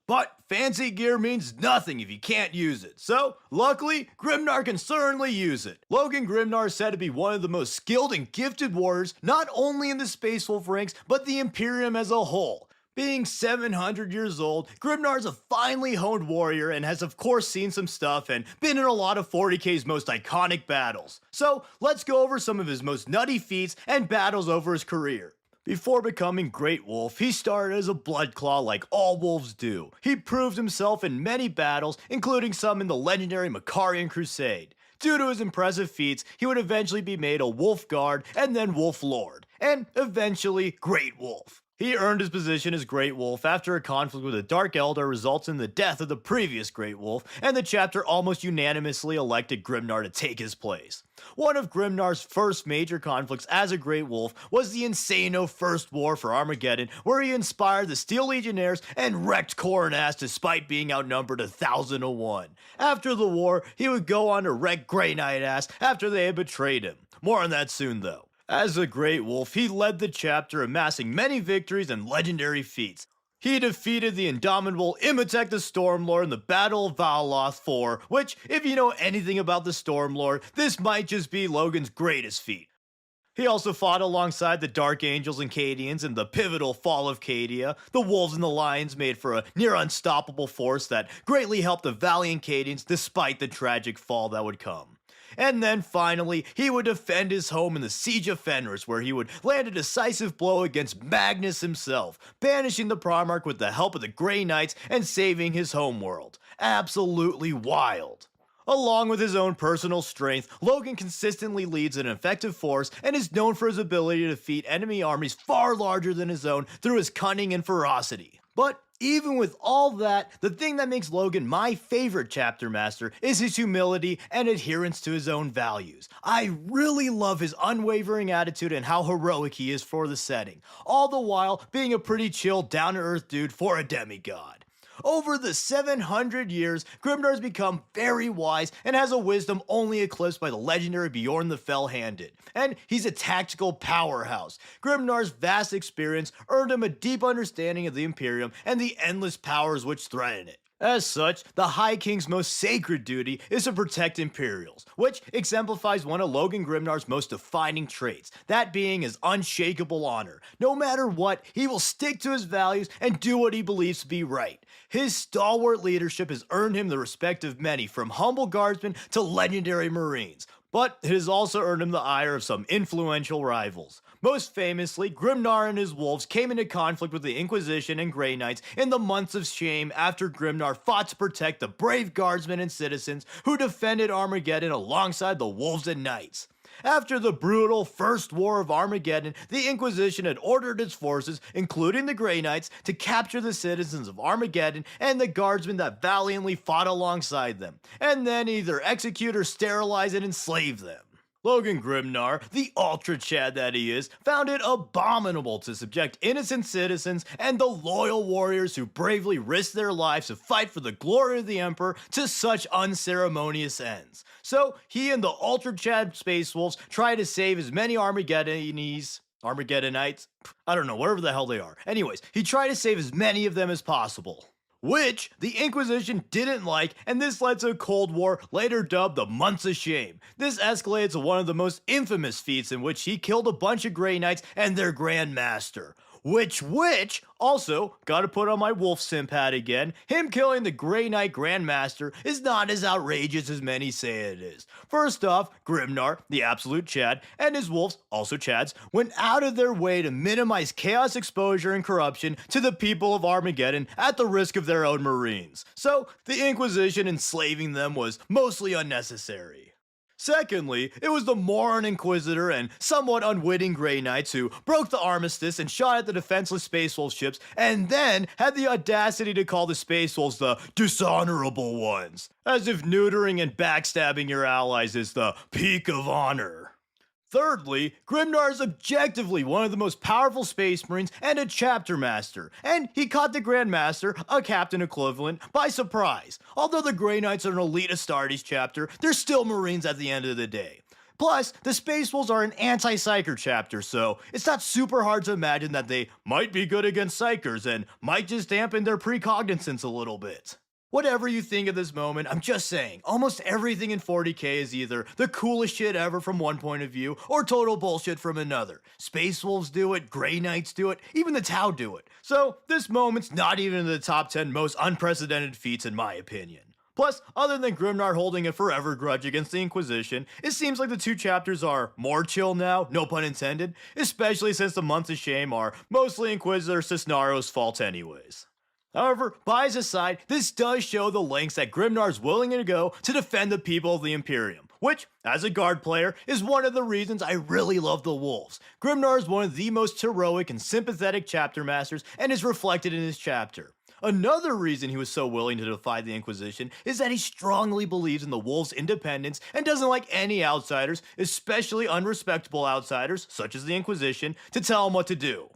But fancy gear means nothing if you can't use it, so luckily, Grimnar can certainly use it. Logan Grimnar is said to be one of the most skilled and gifted warriors, not only in the Space Wolf ranks, but the Imperium as a whole. Being 700 years old, Grimnar's a finely honed warrior and has of course seen some stuff and been in a lot of 40k's most iconic battles. So let's go over some of his most nutty feats and battles over his career. Before becoming Great Wolf, he started as a Bloodclaw like all wolves do. He proved himself in many battles, including some in the legendary Makarian Crusade. Due to his impressive feats, he would eventually be made a Wolf Guard and then Wolf Lord, and eventually Great Wolf. He earned his position as Great Wolf after a conflict with a Dark Elder results in the death of the previous Great Wolf, and the chapter almost unanimously elected Grimnar to take his place. One of Grimnar's first major conflicts as a Great Wolf was the Insano First War for Armageddon, where he inspired the Steel Legionnaires and wrecked Khorne despite being outnumbered 1,000-1. After the war, he would go on to wreck Grey Knight after they had betrayed him. More on that soon though. As a Great Wolf, he led the chapter, amassing many victories and legendary feats. He defeated the indomitable Imhotep the Stormlord in the Battle of Valaloth 4, which, if you know anything about the Stormlord, this might just be Logan's greatest feat. He also fought alongside the Dark Angels and Cadians in the pivotal Fall of Cadia. The Wolves and the Lions made for a near unstoppable force that greatly helped the valiant Cadians despite the tragic fall that would come. And then finally, he would defend his home in the Siege of Fenris, where he would land a decisive blow against Magnus himself, banishing the Primarch with the help of the Grey Knights and saving his homeworld. Absolutely wild. Along with his own personal strength, Logan consistently leads an effective force and is known for his ability to defeat enemy armies far larger than his own through his cunning and ferocity. But even with all that, the thing that makes Logan my favorite chapter master is his humility and adherence to his own values. I really love his unwavering attitude and how heroic he is for the setting, all the while being a pretty chill, down-to-earth dude for a demigod. Over the 700 years, Grimnar's become very wise and has a wisdom only eclipsed by the legendary Bjorn the Fell-Handed. And he's a tactical powerhouse. Grimnar's vast experience earned him a deep understanding of the Imperium and the endless powers which threaten it. As such, the High King's most sacred duty is to protect Imperials, which exemplifies one of Logan Grimnar's most defining traits, that being his unshakable honor. No matter what, he will stick to his values and do what he believes to be right. His stalwart leadership has earned him the respect of many, from humble guardsmen to legendary Marines. But it has also earned him the ire of some influential rivals. Most famously, Grimnar and his wolves came into conflict with the Inquisition and Grey Knights in the Months of Shame after Grimnar fought to protect the brave guardsmen and citizens who defended Armageddon alongside the wolves and knights. After the brutal First War of Armageddon, the Inquisition had ordered its forces, including the Grey Knights, to capture the citizens of Armageddon and the guardsmen that valiantly fought alongside them, and then either execute or sterilize and enslave them. Logan Grimnar, the ultra Chad that he is, found it abominable to subject innocent citizens and the loyal warriors who bravely risked their lives to fight for the glory of the Emperor to such unceremonious ends. So he and the ultra Chad Space Wolves try to save as many Armageddonites, I don't know, whatever the hell they are. Anyways, he tried to save as many of them as possible, which the Inquisition didn't like, and this led to a Cold War later dubbed the Months of Shame. This escalates to one of the most infamous feats in which he killed a bunch of Grey Knights and their Grand Master. Which, also, gotta put on my wolf simp hat again, him killing the Grey Knight Grand Master is not as outrageous as many say it is. First off, Grimnar, the absolute Chad, and his wolves, also Chads, went out of their way to minimize chaos, exposure, and corruption to the people of Armageddon at the risk of their own Marines. So, the Inquisition enslaving them was mostly unnecessary. Secondly, it was the moron Inquisitor and somewhat unwitting Grey Knights who broke the armistice and shot at the defenseless Space Wolf ships, and then had the audacity to call the Space Wolves the dishonorable ones, as if neutering and backstabbing your allies is the peak of honor. Thirdly, Grimnar is objectively one of the most powerful Space Marines and a chapter master, and he caught the Grand Master, a captain equivalent, by surprise. Although the Grey Knights are an elite Astartes chapter, they're still Marines at the end of the day. Plus, the Space Wolves are an anti-Psyker chapter, so it's not super hard to imagine that they might be good against Psykers and might just dampen their precognizance a little bit. Whatever you think of this moment, I'm just saying, almost everything in 40k is either the coolest shit ever from one point of view, or total bullshit from another. Space Wolves do it, Grey Knights do it, even the Tau do it. So, this moment's not even in the top 10 most unprecedented feats in my opinion. Plus, other than Grimnar holding a forever grudge against the Inquisition, it seems like the two chapters are more chill now, no pun intended, especially since the Months of Shame are mostly Inquisitor Cisnaro's fault anyways. However, bias aside, this does show the lengths that Grimnar's willing to go to defend the people of the Imperium, which, as a guard player, is one of the reasons I really love the Wolves. Grimnar is one of the most heroic and sympathetic chapter masters and is reflected in his chapter. Another reason he was so willing to defy the Inquisition is that he strongly believes in the Wolves' independence and doesn't like any outsiders, especially unrespectable outsiders, such as the Inquisition, to tell him what to do.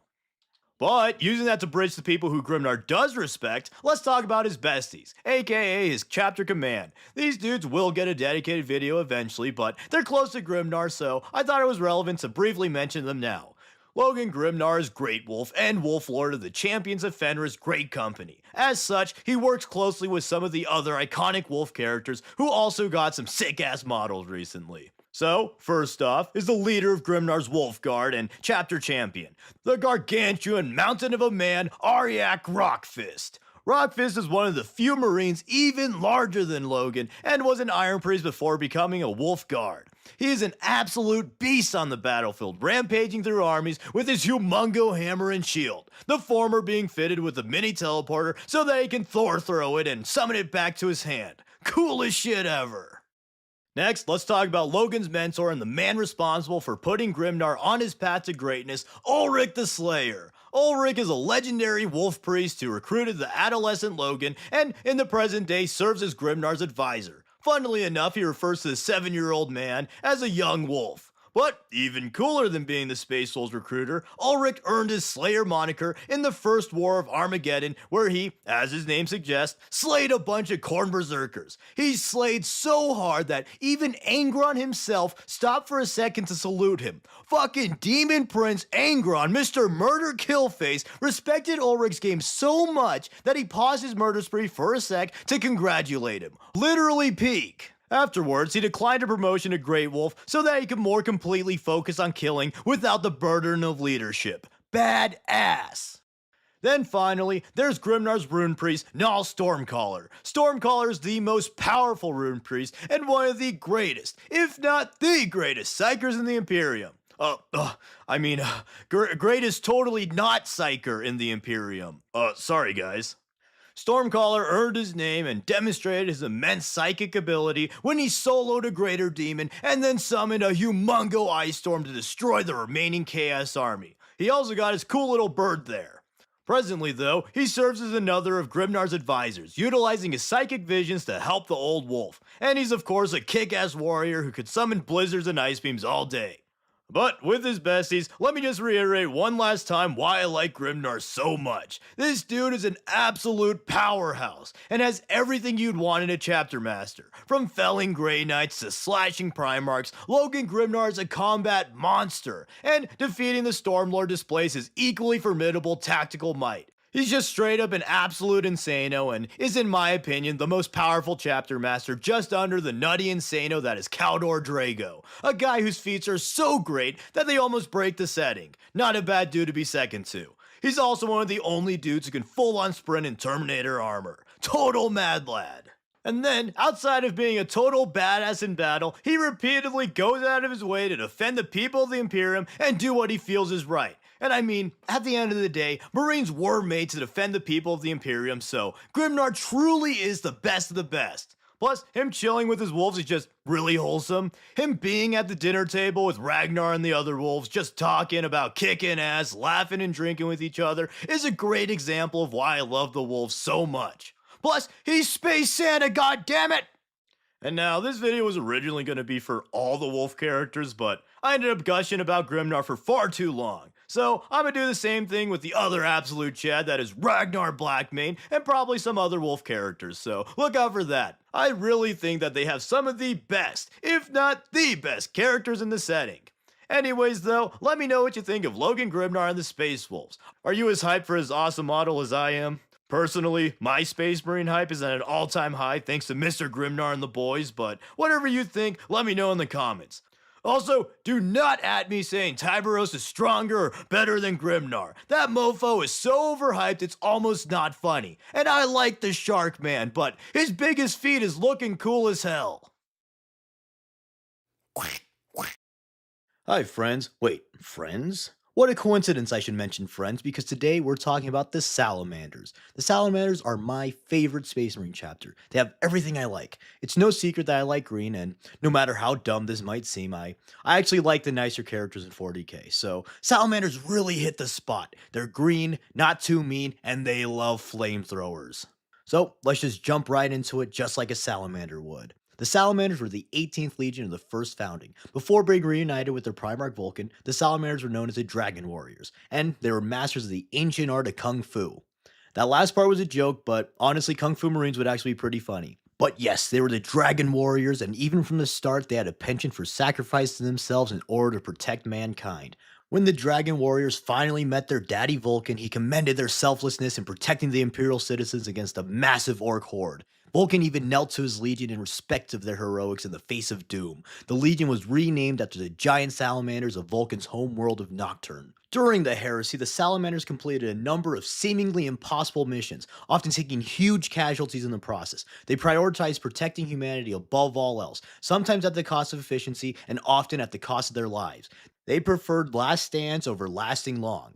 But, using that to bridge the people who Grimnar does respect, let's talk about his besties, aka his chapter command. These dudes will get a dedicated video eventually, but they're close to Grimnar, so I thought it was relevant to briefly mention them now. Logan Grimnar is Great Wolf and Wolf Lord of the Champions of Fenrir's Great Company. As such, he works closely with some of the other iconic Wolf characters who also got some sick-ass models recently. So, first off, is the leader of Grimnar's Wolf Guard and chapter champion, the gargantuan mountain of a man, Aryak Rockfist. Rockfist is one of the few Marines even larger than Logan and was an Iron Priest before becoming a Wolf Guard. He is an absolute beast on the battlefield, rampaging through armies with his humongo hammer and shield, the former being fitted with a mini teleporter so that he can Thor throw it and summon it back to his hand. Coolest shit ever. Next, let's talk about Logan's mentor and the man responsible for putting Grimnar on his path to greatness, Ulrich the Slayer. Ulrich is a legendary wolf priest who recruited the adolescent Logan and in the present day serves as Grimnar's advisor. Funnily enough, he refers to the 7-year-old man as a young wolf. But even cooler than being the Space Wolves recruiter, Ulrich earned his Slayer moniker in the First War of Armageddon, where he, as his name suggests, slayed a bunch of Khorne berserkers. He slayed so hard that even Angron himself stopped for a second to salute him. Fucking Demon Prince Angron, Mr. Murder Killface, respected Ulrich's game so much that he paused his murder spree for a sec to congratulate him. Literally peak. Afterwards, he declined a promotion to Great Wolf so that he could more completely focus on killing without the burden of leadership. Badass! Then finally, there's Grimnar's rune priest, Nal Stormcaller. Stormcaller is the most powerful rune priest and one of the greatest, if not the greatest, psychers in the Imperium. Greatest totally not psycher in the Imperium. Sorry guys. Stormcaller earned his name and demonstrated his immense psychic ability when he soloed a greater demon and then summoned a humongo ice storm to destroy the remaining Chaos army. He also got his cool little bird there. Presently though, he serves as another of Grimnar's advisors, utilizing his psychic visions to help the old wolf. And he's of course a kick-ass warrior who could summon blizzards and ice beams all day. But with his besties, let me just reiterate one last time why I like Grimnar so much. This dude is an absolute powerhouse and has everything you'd want in a chapter master. From felling Grey Knights to slashing Primarchs, Logan Grimnar is a combat monster, and defeating the Stormlord displays his equally formidable tactical might. He's just straight up an absolute insano and is in my opinion the most powerful chapter master just under the nutty insano that is Caldor Drago, a guy whose feats are so great that they almost break the setting. Not a bad dude to be second to. He's also one of the only dudes who can full on sprint in Terminator armor. Total mad lad. And then, outside of being a total badass in battle, he repeatedly goes out of his way to defend the people of the Imperium and do what he feels is right. And I mean, at the end of the day, Marines were made to defend the people of the Imperium, so Grimnar truly is the best of the best. Plus, him chilling with his wolves is just really wholesome. Him being at the dinner table with Ragnar and the other wolves, just talking about kicking ass, laughing and drinking with each other, is a great example of why I love the wolves so much. Plus, he's Space Santa, goddammit! And now, this video was originally going to be for all the wolf characters, but I ended up gushing about Grimnar for far too long. So, I'm gonna do the same thing with the other absolute Chad that is Ragnar Blackmane and probably some other wolf characters, so look out for that. I really think that they have some of the best, if not the best, characters in the setting. Anyways though, let me know what you think of Logan Grimnar and the Space Wolves. Are you as hyped for his awesome model as I am? Personally, my Space Marine hype is at an all-time high thanks to Mr. Grimnar and the boys, but whatever you think, let me know in the comments. Also, do not at me saying Tyberos is stronger or better than Grimnar. That mofo is so overhyped it's almost not funny. And I like the Shark Man, but his biggest feat is looking cool as hell. Hi, friends. Wait, friends? What a coincidence I should mention friends, because today we're talking about the Salamanders. The Salamanders are my favorite Space Marine chapter. They have everything I like. It's no secret that I like green, and no matter how dumb this might seem, I actually like the nicer characters in 40k. So, Salamanders really hit the spot. They're green, not too mean, and they love flamethrowers. So, let's just jump right into it just like a Salamander would. The Salamanders were the 18th Legion of the First Founding. Before being reunited with their Primarch Vulcan, the Salamanders were known as the Dragon Warriors, and they were masters of the ancient art of Kung Fu. That last part was a joke, but honestly, Kung Fu Marines would actually be pretty funny. But yes, they were the Dragon Warriors, and even from the start, they had a penchant for sacrificing themselves in order to protect mankind. When the Dragon Warriors finally met their daddy Vulcan, he commended their selflessness in protecting the Imperial citizens against a massive orc horde. Vulcan even knelt to his legion in respect of their heroics in the face of doom. The legion was renamed after the giant salamanders of Vulcan's home world of Nocturne. During the heresy, the salamanders completed a number of seemingly impossible missions, often taking huge casualties in the process. They prioritized protecting humanity above all else, sometimes at the cost of efficiency and often at the cost of their lives. They preferred last stands over lasting long.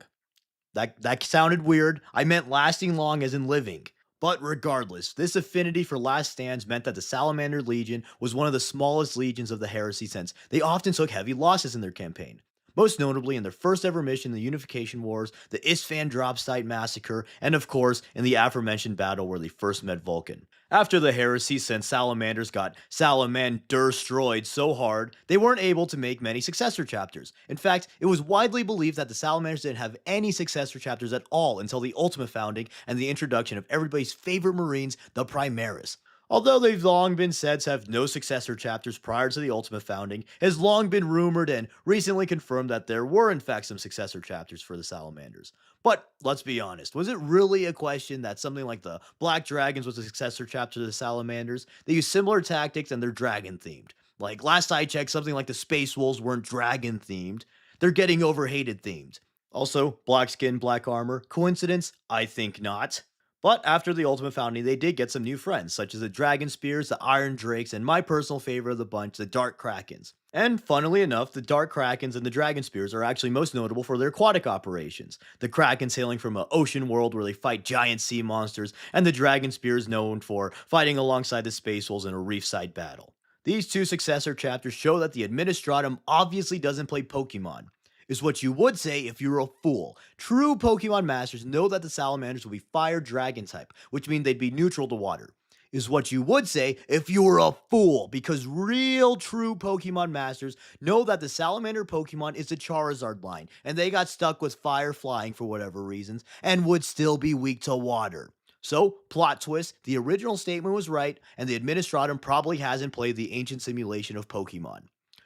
That sounded weird. I meant lasting long as in living. But regardless, this affinity for last stands meant that the Salamander Legion was one of the smallest legions of the heresy, since they often took heavy losses in their campaign. Most notably in their first ever mission in the Unification Wars, the Isfahan Drop Site Massacre, and of course, in the aforementioned battle where they first met Vulcan. After the heresy, since salamanders got salamander-stroyed so hard, they weren't able to make many successor chapters. In fact, it was widely believed that the salamanders didn't have any successor chapters at all until the Ultima Founding and the introduction of everybody's favorite Marines, the Primaris. Although they've long been said to have no successor chapters prior to the Ultima Founding, it has long been rumored and recently confirmed that there were in fact some successor chapters for the Salamanders. But let's be honest, was it really a question that something like the Black Dragons was a successor chapter to the Salamanders? They use similar tactics and they're dragon themed. Like last I checked, something like the Space Wolves weren't dragon themed. They're getting overhated themed. Also, black skin, black armor. Coincidence? I think not. But after the Ultimate Founding, they did get some new friends, such as the Dragon Spears, the Iron Drakes, and my personal favorite of the bunch, the Dark Krakens. And funnily enough, the Dark Krakens and the Dragon Spears are actually most notable for their aquatic operations. The Krakens hailing from an ocean world where they fight giant sea monsters, and the Dragon Spears known for fighting alongside the Space Wolves in a reefside battle. These two successor chapters show that the Administratum obviously doesn't play Pokemon. Is what you would say if you were a fool. True Pokemon Masters know that the Salamanders will be Fire Dragon type, which means they'd be neutral to water. Is what you would say if you were a fool, because real true Pokemon Masters know that the Salamander Pokemon is the Charizard line, and they got stuck with Fire Flying for whatever reasons, and would still be weak to water. So, plot twist, the original statement was right, and the Administratum probably hasn't played the ancient simulation of Pokemon.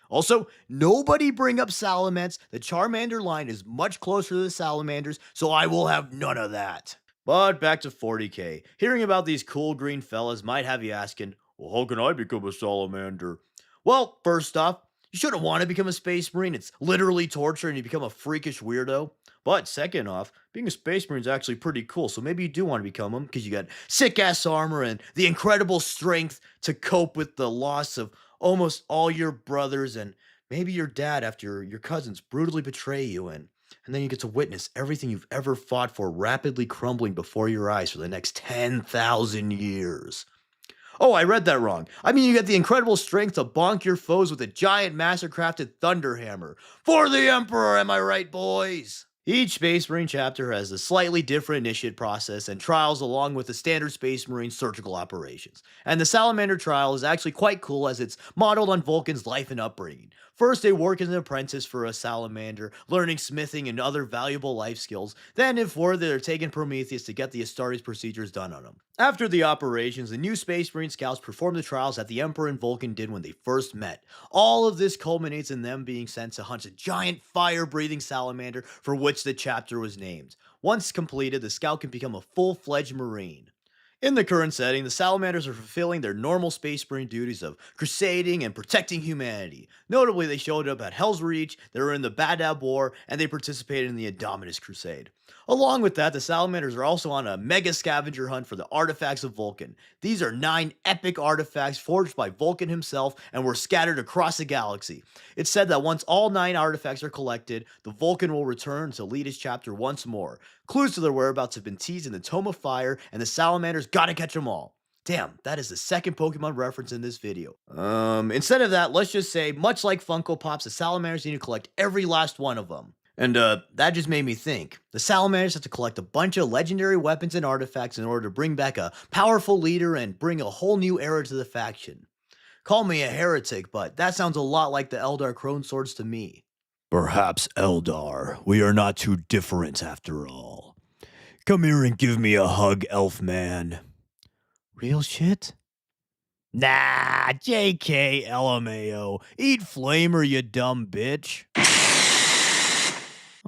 Also, nobody bring up Salamence. The Charmander line is much closer to the Salamanders, so I will have none of that. But back to 40k. Hearing about these cool green fellas might have you asking, well, how can I become a Salamander? Well, first off, you shouldn't want to become a Space Marine. It's literally torture and you become a freakish weirdo. But second off, being a Space Marine is actually pretty cool, so maybe you do want to become them because you got sick-ass armor and the incredible strength to cope with the loss of almost all your brothers and maybe your dad after your cousins brutally betray you, and then you get to witness everything you've ever fought for rapidly crumbling before your eyes for the next 10,000 years. Oh, I read that wrong. I mean, you get the incredible strength to bonk your foes with a giant master-crafted thunderhammer. For the Emperor, am I right, boys? Each Space Marine chapter has a slightly different initiate process and trials along with the standard Space Marine surgical operations. And the Salamander trial is actually quite cool as it's modeled on Vulcan's life and upbringing. First, they work as an apprentice for a Salamander, learning smithing and other valuable life skills. Then, if worthy, they're taking Prometheus to get the Astartes procedures done on him. After the operations, the new Space Marine scouts perform the trials that the Emperor and Vulcan did when they first met. All of this culminates in them being sent to hunt a giant fire-breathing salamander for which the chapter was named. Once completed, the scout can become a full-fledged Marine. In the current setting, the Salamanders are fulfilling their normal Space Marine duties of crusading and protecting humanity. Notably, they showed up at Hell's Reach, they were in the Badab War, and they participated in the Indominus Crusade. Along with that, the Salamanders are also on a mega scavenger hunt for the artifacts of Vulcan. These are 9 epic artifacts forged by Vulcan himself and were scattered across the galaxy. It's said that once all 9 artifacts are collected, the Vulcan will return to lead his chapter once more. Clues to their whereabouts have been teased in the Tome of Fire, and the Salamanders gotta catch them all. Damn, that is the second Pokemon reference in this video. Instead of that, let's just say, much like Funko Pops, the Salamanders need to collect every last one of them. And that just made me think. The Salamanders have to collect a bunch of legendary weapons and artifacts in order to bring back a powerful leader and bring a whole new era to the faction. Call me a heretic, but that sounds a lot like the Eldar Crone Swords to me. Perhaps, Eldar, we are not too different after all. Come here and give me a hug, elf man. Real shit? Nah, JK, LMAO. Eat Flamer, you dumb bitch.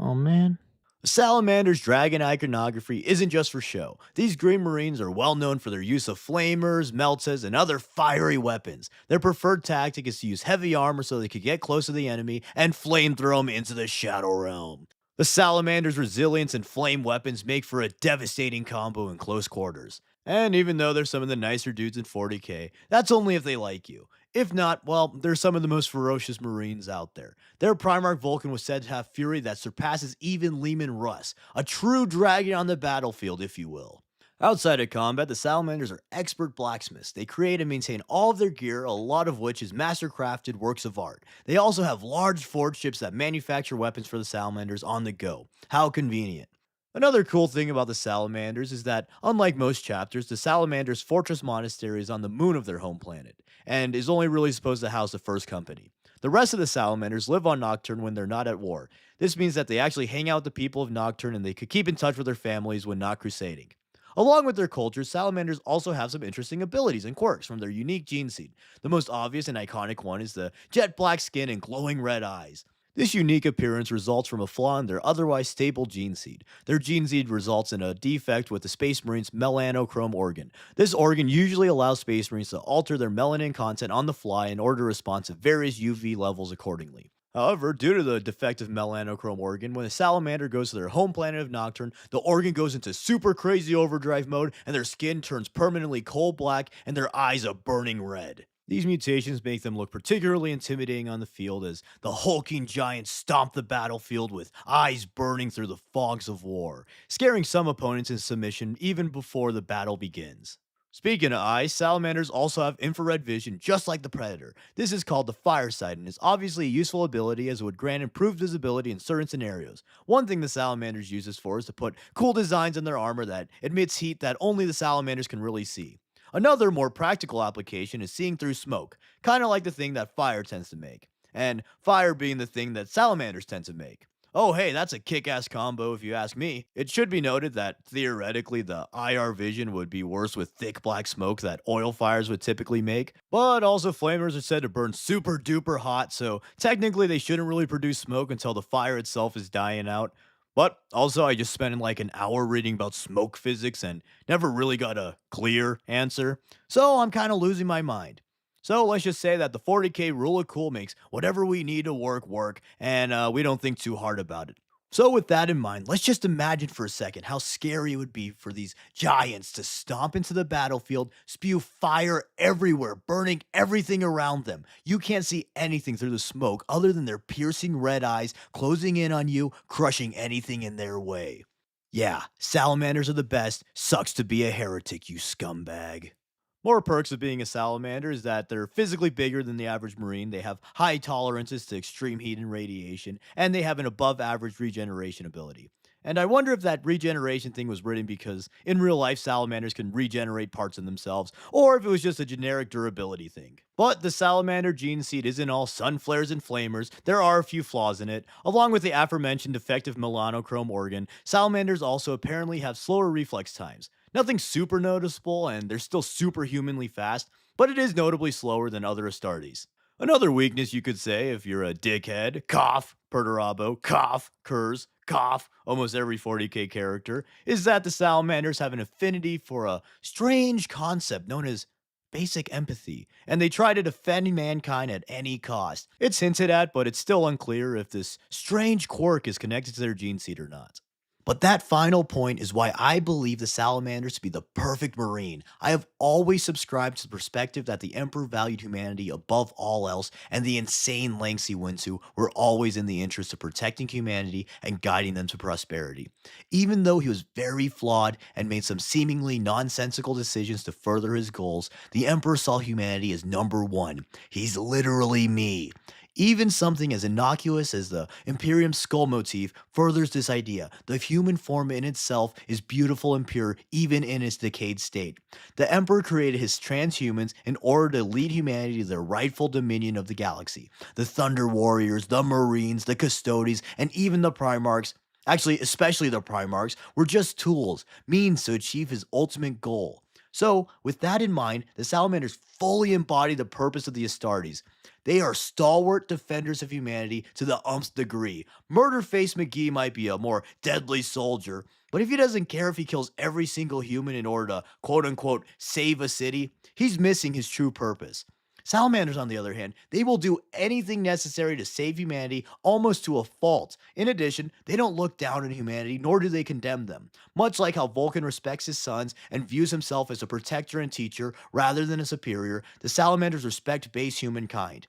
Oh, man. Salamander's dragon iconography isn't just for show. These Green Marines are well known for their use of flamers, meltas, and other fiery weapons. Their preferred tactic is to use heavy armor so they can get close to the enemy and flamethrow them into the Shadow Realm. The Salamander's resilience and flame weapons make for a devastating combo in close quarters. And even though they're some of the nicer dudes in 40k, that's only if they like you. If not, well, they're some of the most ferocious Marines out there. Their Primarch Vulcan was said to have fury that surpasses even Leman Russ, a true dragon on the battlefield, if you will. Outside of combat, the Salamanders are expert blacksmiths. They create and maintain all of their gear, a lot of which is master-crafted works of art. They also have large forge ships that manufacture weapons for the Salamanders on the go. How convenient. Another cool thing about the Salamanders is that, unlike most chapters, the Salamanders' Fortress Monastery is on the moon of their home planet, and is only really supposed to house the first company. The rest of the Salamanders live on Nocturne when they're not at war. This means that they actually hang out with the people of Nocturne and they could keep in touch with their families when not crusading. Along with their culture, Salamanders also have some interesting abilities and quirks from their unique gene seed. The most obvious and iconic one is the jet black skin and glowing red eyes. This unique appearance results from a flaw in their otherwise stable gene seed. Their gene seed results in a defect with the Space Marines' melanochrome organ. This organ usually allows Space Marines to alter their melanin content on the fly in order to respond to various UV levels accordingly. However, due to the defective melanochrome organ, when a salamander goes to their home planet of Nocturne, the organ goes into super crazy overdrive mode and their skin turns permanently coal black and their eyes a burning red. These mutations make them look particularly intimidating on the field as the hulking giants stomp the battlefield with eyes burning through the fogs of war, scaring some opponents into submission even before the battle begins. Speaking of eyes, salamanders also have infrared vision just like the predator. This is called the firesight and is obviously a useful ability as it would grant improved visibility in certain scenarios. One thing the salamanders use this for is to put cool designs in their armor that emits heat that only the salamanders can really see. Another more practical application is seeing through smoke, kind of like the thing that fire tends to make, and fire being the thing that salamanders tend to make. Oh hey, that's a kick-ass combo if you ask me. It should be noted that theoretically the IR vision would be worse with thick black smoke that oil fires would typically make, but also flamers are said to burn super duper hot, so technically they shouldn't really produce smoke until the fire itself is dying out. But also, I just spent like an hour reading about smoke physics and never really got a clear answer, so I'm kind of losing my mind. So let's just say that the 40k rule of cool makes whatever we need to work, and we don't think too hard about it. So with that in mind, let's just imagine for a second how scary it would be for these giants to stomp into the battlefield, spew fire everywhere, burning everything around them. You can't see anything through the smoke other than their piercing red eyes closing in on you, crushing anything in their way. Yeah, salamanders are the best. Sucks to be a heretic, you scumbag. More perks of being a salamander is that they're physically bigger than the average marine, they have high tolerances to extreme heat and radiation, and they have an above average regeneration ability. And I wonder if that regeneration thing was written because in real life salamanders can regenerate parts of themselves, or if it was just a generic durability thing. But the salamander gene seed isn't all sun flares and flamers, there are a few flaws in it. Along with the aforementioned defective melanochrome organ, salamanders also apparently have slower reflex times. Nothing super noticeable, and they're still superhumanly fast, but it is notably slower than other Astartes. Another weakness you could say if you're a dickhead, cough, Perturabo, cough, Kurz, cough, almost every 40k character, is that the salamanders have an affinity for a strange concept known as basic empathy, and they try to defend mankind at any cost. It's hinted at, but it's still unclear if this strange quirk is connected to their gene seed or not. But that final point is why I believe the salamanders to be the perfect marine. I have always subscribed to the perspective that the Emperor valued humanity above all else, and the insane lengths he went to were always in the interest of protecting humanity and guiding them to prosperity. Even though he was very flawed and made some seemingly nonsensical decisions to further his goals, the Emperor saw humanity as number one. He's literally me. Even something as innocuous as the Imperium skull motif furthers this idea. The human form in itself is beautiful and pure, even in its decayed state. The Emperor created his transhumans in order to lead humanity to their rightful dominion of the galaxy. The Thunder Warriors, the Marines, the Custodes, and even the Primarchs, actually, especially the Primarchs, were just tools, means to achieve his ultimate goal. So, with that in mind, the Salamanders fully embody the purpose of the Astartes. They are stalwart defenders of humanity to the umpth degree. Murderface McGee might be a more deadly soldier, but if he doesn't care if he kills every single human in order to quote unquote save a city, he's missing his true purpose. Salamanders, on the other hand, they will do anything necessary to save humanity almost to a fault. In addition, they don't look down on humanity, nor do they condemn them. Much like how Vulcan respects his sons and views himself as a protector and teacher rather than a superior, the salamanders respect base humankind.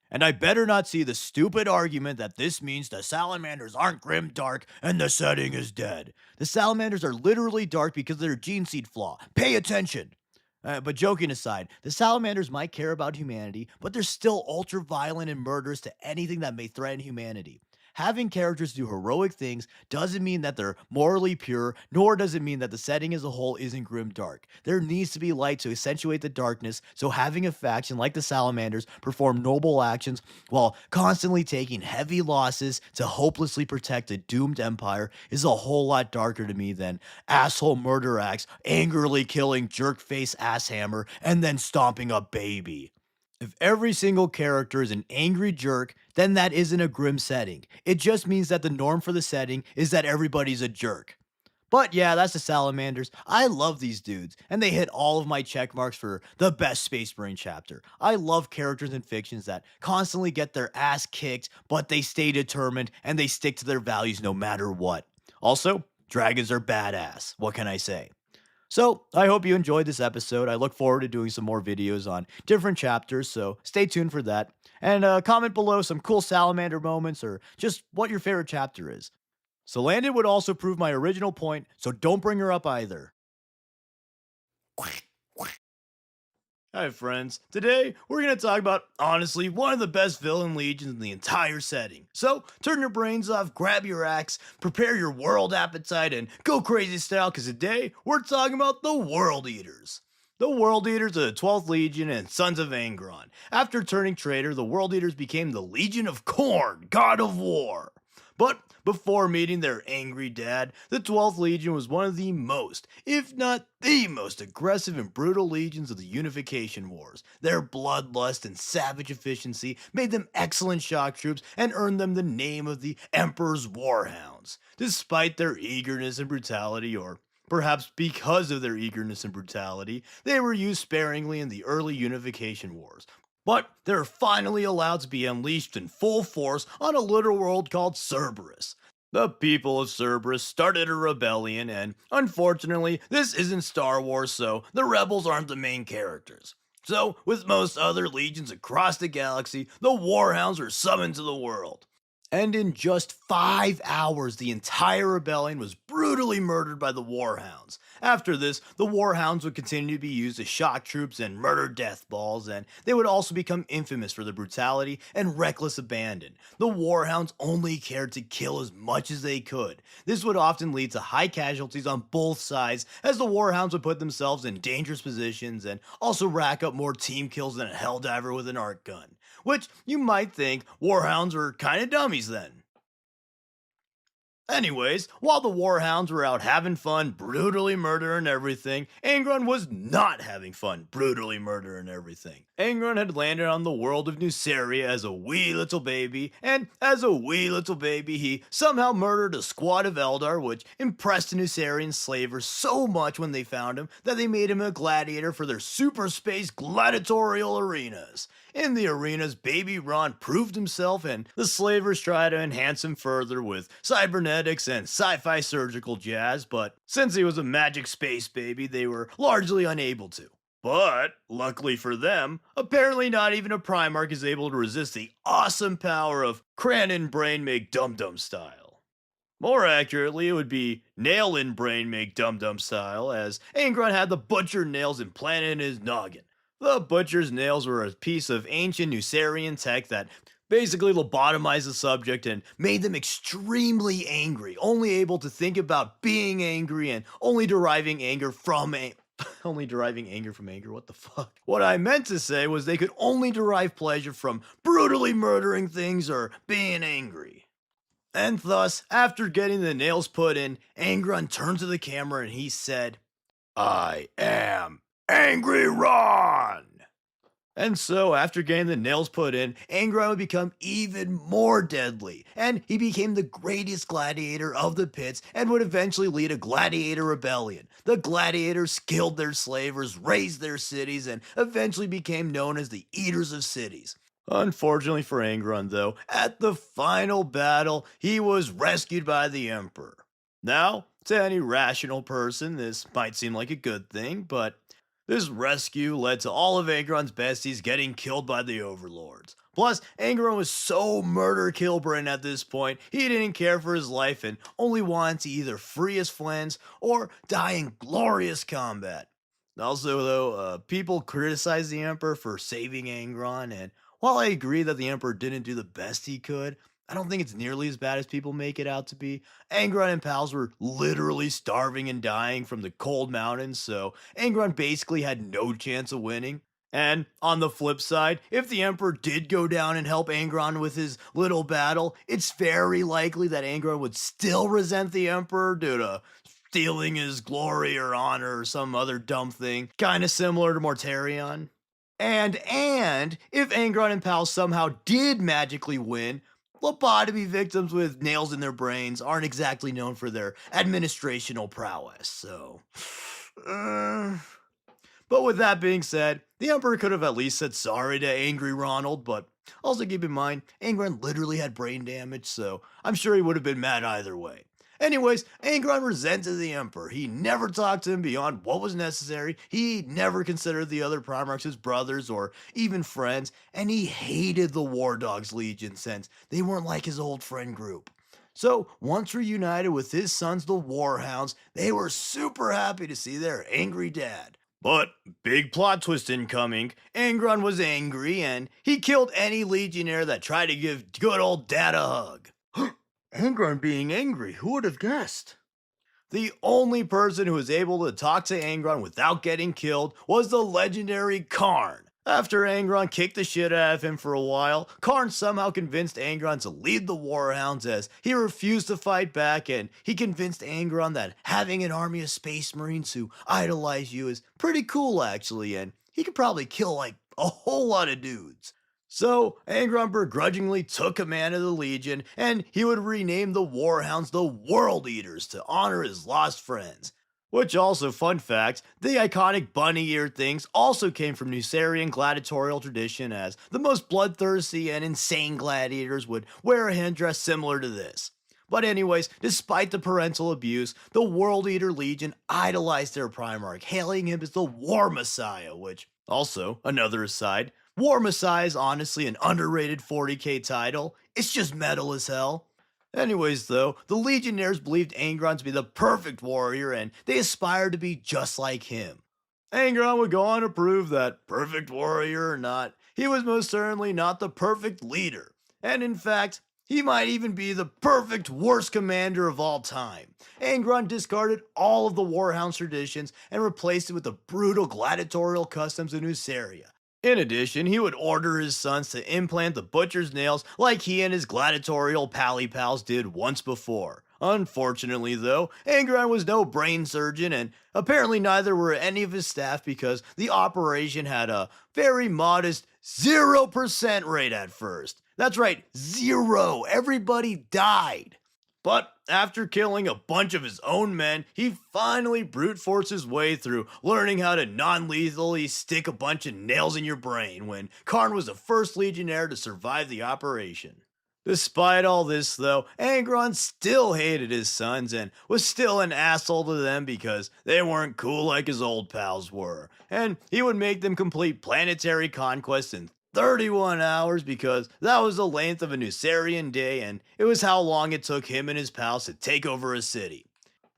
And I better not see the stupid argument that this means the salamanders aren't grim dark and the setting is dead. The salamanders are literally dark because of their gene seed flaw. Pay attention! But joking aside, the salamanders might care about humanity, but they're still ultra violent and murderous to anything that may threaten humanity. Having characters do heroic things doesn't mean that they're morally pure, nor does it mean that the setting as a whole isn't grim dark. There needs to be light to accentuate the darkness, so having a faction like the Salamanders perform noble actions while constantly taking heavy losses to hopelessly protect a doomed empire is a whole lot darker to me than asshole murder axe angrily killing jerkface asshammer and then stomping a baby. If every single character is an angry jerk, then that isn't a grim setting. It just means that the norm for the setting is that everybody's a jerk. But yeah, that's the Salamanders. I love these dudes, and they hit all of my check marks for the best Space Marine chapter. I love characters in fictions that constantly get their ass kicked, but they stay determined and they stick to their values no matter what. Also, dragons are badass. What can I say? So, I hope you enjoyed this episode. I look forward to doing some more videos on different chapters, so stay tuned for that. And comment below some cool salamander moments or just what your favorite chapter is. Landon would also prove my original point, so don't bring her up either. Hi friends, today we're going to talk about, honestly, one of the best villain legions in the entire setting. So, turn your brains off, grab your axe, prepare your world appetite, and go crazy style, because today we're talking about the World Eaters. The World Eaters are the 12th Legion and Sons of Angron. After turning traitor, the World Eaters became the Legion of Khorne, God of War. But before meeting their angry dad, the 12th Legion was one of the most, if not the most aggressive and brutal legions of the Unification Wars. Their bloodlust and savage efficiency made them excellent shock troops and earned them the name of the Emperor's Warhounds. Despite their eagerness and brutality, or perhaps because of their eagerness and brutality, they were used sparingly in the early Unification Wars. But they're finally allowed to be unleashed in full force on a little world called Cerberus. The people of Cerberus started a rebellion, and unfortunately, this isn't Star Wars, so the rebels aren't the main characters. So, with most other legions across the galaxy, the Warhounds are summoned to the world. And in just 5 hours, the entire rebellion was brutally murdered by the Warhounds. After this, the Warhounds would continue to be used as shock troops and murder death balls, and they would also become infamous for their brutality and reckless abandon. The Warhounds only cared to kill as much as they could. This would often lead to high casualties on both sides, as the Warhounds would put themselves in dangerous positions and also rack up more team kills than a Helldiver with an arc gun. Which you might think Warhounds were kinda dummies then. Anyways, while the Warhounds were out having fun, brutally murdering everything, Angron was not having fun, brutally murdering everything. Angron had landed on the world of Nuceria as a wee little baby, and as a wee little baby, he somehow murdered a squad of Eldar, which impressed the Nucerian slavers so much when they found him that they made him a gladiator for their super space gladiatorial arenas. In the arenas, Baby Ron proved himself, and the slavers tried to enhance him further with cybernetics and sci-fi surgical jazz, but since he was a magic space baby, they were largely unable to. But, luckily for them, apparently not even a Primarch is able to resist the awesome power of Cranon Brain Make Dum Dum style. More accurately, it would be Nail in Brain Make Dum Dum style, as Angron had the butcher nails implanted in his noggin. The butcher's nails were a piece of ancient Nucerian tech that basically lobotomized the subject and made them extremely angry, only able to think about being angry and only deriving anger from only deriving anger from anger. What the fuck? What I meant to say was they could only derive pleasure from brutally murdering things or being angry. And thus, after getting the nails put in, Angron turned to the camera and he said, "I am Angry Ron!" And so, after getting the nails put in, Angron would become even more deadly, and he became the greatest gladiator of the pits and would eventually lead a gladiator rebellion. The gladiators killed their slavers, razed their cities, and eventually became known as the Eaters of Cities. Unfortunately for Angron, though, at the final battle, he was rescued by the Emperor. Now, to any rational person, this might seem like a good thing, but this rescue led to all of Angron's besties getting killed by the overlords. Plus, Angron was so murder-kill-brain at this point, he didn't care for his life and only wanted to either free his friends or die in glorious combat. Also, though, people criticize the Emperor for saving Angron, and while I agree that the Emperor didn't do the best he could, I don't think it's nearly as bad as people make it out to be. Angron and pals were literally starving and dying from the cold mountains, so Angron basically had no chance of winning. And on the flip side, if the Emperor did go down and help Angron with his little battle, it's very likely that Angron would still resent the Emperor due to stealing his glory or honor or some other dumb thing, kind of similar to Mortarion. And if Angron and pals somehow did magically win, lobotomy victims with nails in their brains aren't exactly known for their administrational prowess, so. But with that being said, the Emperor could have at least said sorry to Angry Ronald, but also keep in mind, Angron literally had brain damage, so I'm sure he would have been mad either way. Anyways, Angron resented the Emperor. He never talked to him beyond what was necessary. He never considered the other Primarchs his brothers or even friends, and he hated the War Dogs Legion since they weren't like his old friend group. So, once reunited with his sons, the Warhounds, they were super happy to see their angry dad. But, big plot twist incoming, Angron was angry and he killed any Legionnaire that tried to give good old dad a hug. Angron being angry, who would have guessed? The only person who was able to talk to Angron without getting killed was the legendary Karn. After Angron kicked the shit out of him for a while, Karn somehow convinced Angron to lead the Warhounds as he refused to fight back, and he convinced Angron that having an army of space marines who idolize you is pretty cool actually, and he could probably kill like a whole lot of dudes. So, Angron begrudgingly took command of the Legion, and he would rename the Warhounds the World Eaters to honor his lost friends. Which also, fun fact, the iconic bunny-eared things also came from Nucerian gladiatorial tradition, as the most bloodthirsty and insane gladiators would wear a headdress similar to this. But anyways, despite the parental abuse, the World Eater Legion idolized their Primarch, hailing him as the War Messiah, which, also, another aside, War Messiah is honestly an underrated 40k title. It's just metal as hell. Anyways though, the Legionnaires believed Angron to be the perfect warrior and they aspired to be just like him. Angron would go on to prove that, perfect warrior or not, he was most certainly not the perfect leader. And in fact, he might even be the perfect worst commander of all time. Angron discarded all of the Warhounds traditions and replaced it with the brutal gladiatorial customs of Nuceria. In addition, he would order his sons to implant the butcher's nails like he and his gladiatorial pally pals did once before. Unfortunately, though, Angron was no brain surgeon, and apparently neither were any of his staff because the operation had a very modest 0% rate at first. That's right, zero. Everybody died. But after killing a bunch of his own men, he finally brute forced his way through learning how to non lethally stick a bunch of nails in your brain when Karn was the first legionnaire to survive the operation. Despite all this, though, Angron still hated his sons and was still an asshole to them because they weren't cool like his old pals were. And he would make them complete planetary conquests in 31 hours because that was the length of a Nucerian day and it was how long it took him and his pals to take over a city.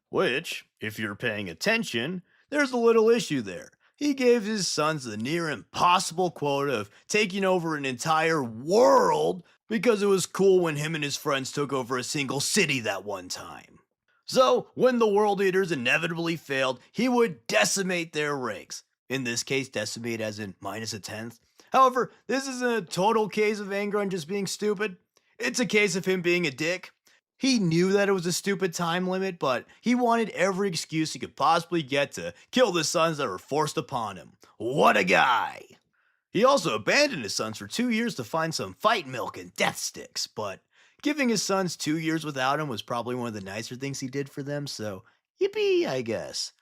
Which, if you're paying attention, there's a little issue there. He gave his sons the near impossible quota of taking over an entire world because it was cool when him and his friends took over a single city that one time. So, when the World Eaters inevitably failed, he would decimate their ranks. In this case, decimate as in minus a tenth. However, this isn't a total case of Angron just being stupid. It's a case of him being a dick. He knew that it was a stupid time limit, but he wanted every excuse he could possibly get to kill the sons that were forced upon him. What a guy! He also abandoned his sons for 2 years to find some fight milk and death sticks, but giving his sons 2 years without him was probably one of the nicer things he did for them, so yippee, I guess.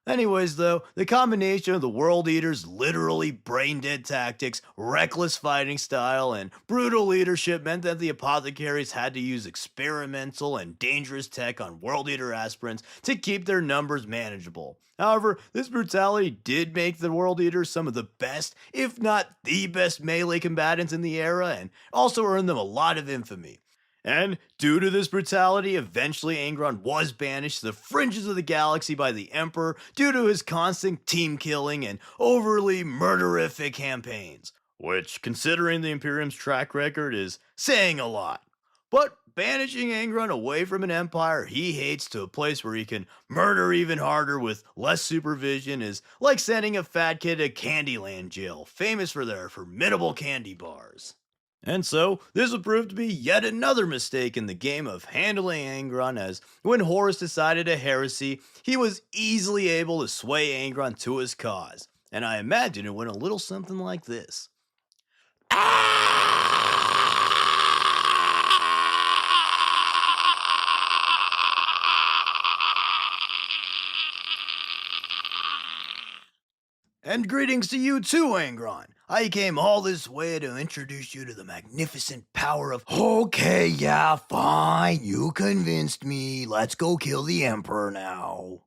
Anyways, though, the combination of the World Eater's literally brain-dead tactics, reckless fighting style, and brutal leadership meant that the apothecaries had to use experimental and dangerous tech on World Eater aspirants to keep their numbers manageable. However, this brutality did make the World Eaters some of the best, if not the best melee combatants in the era, and also earned them a lot of infamy. And due to this brutality, eventually Angron was banished to the fringes of the galaxy by the Emperor due to his constant team killing and overly murderific campaigns. Which, considering the Imperium's track record, is saying a lot. But banishing Angron away from an empire he hates to a place where he can murder even harder with less supervision is like sending a fat kid to Candyland jail, famous for their formidable candy bars. And so, this would prove to be yet another mistake in the game of handling Angron, as when Horus decided a heresy, he was easily able to sway Angron to his cause. And I imagine it went a little something like this. And greetings to you too, Angron. I came all this way to introduce you to the magnificent power of. Okay, yeah, fine. You convinced me. Let's go kill the Emperor now.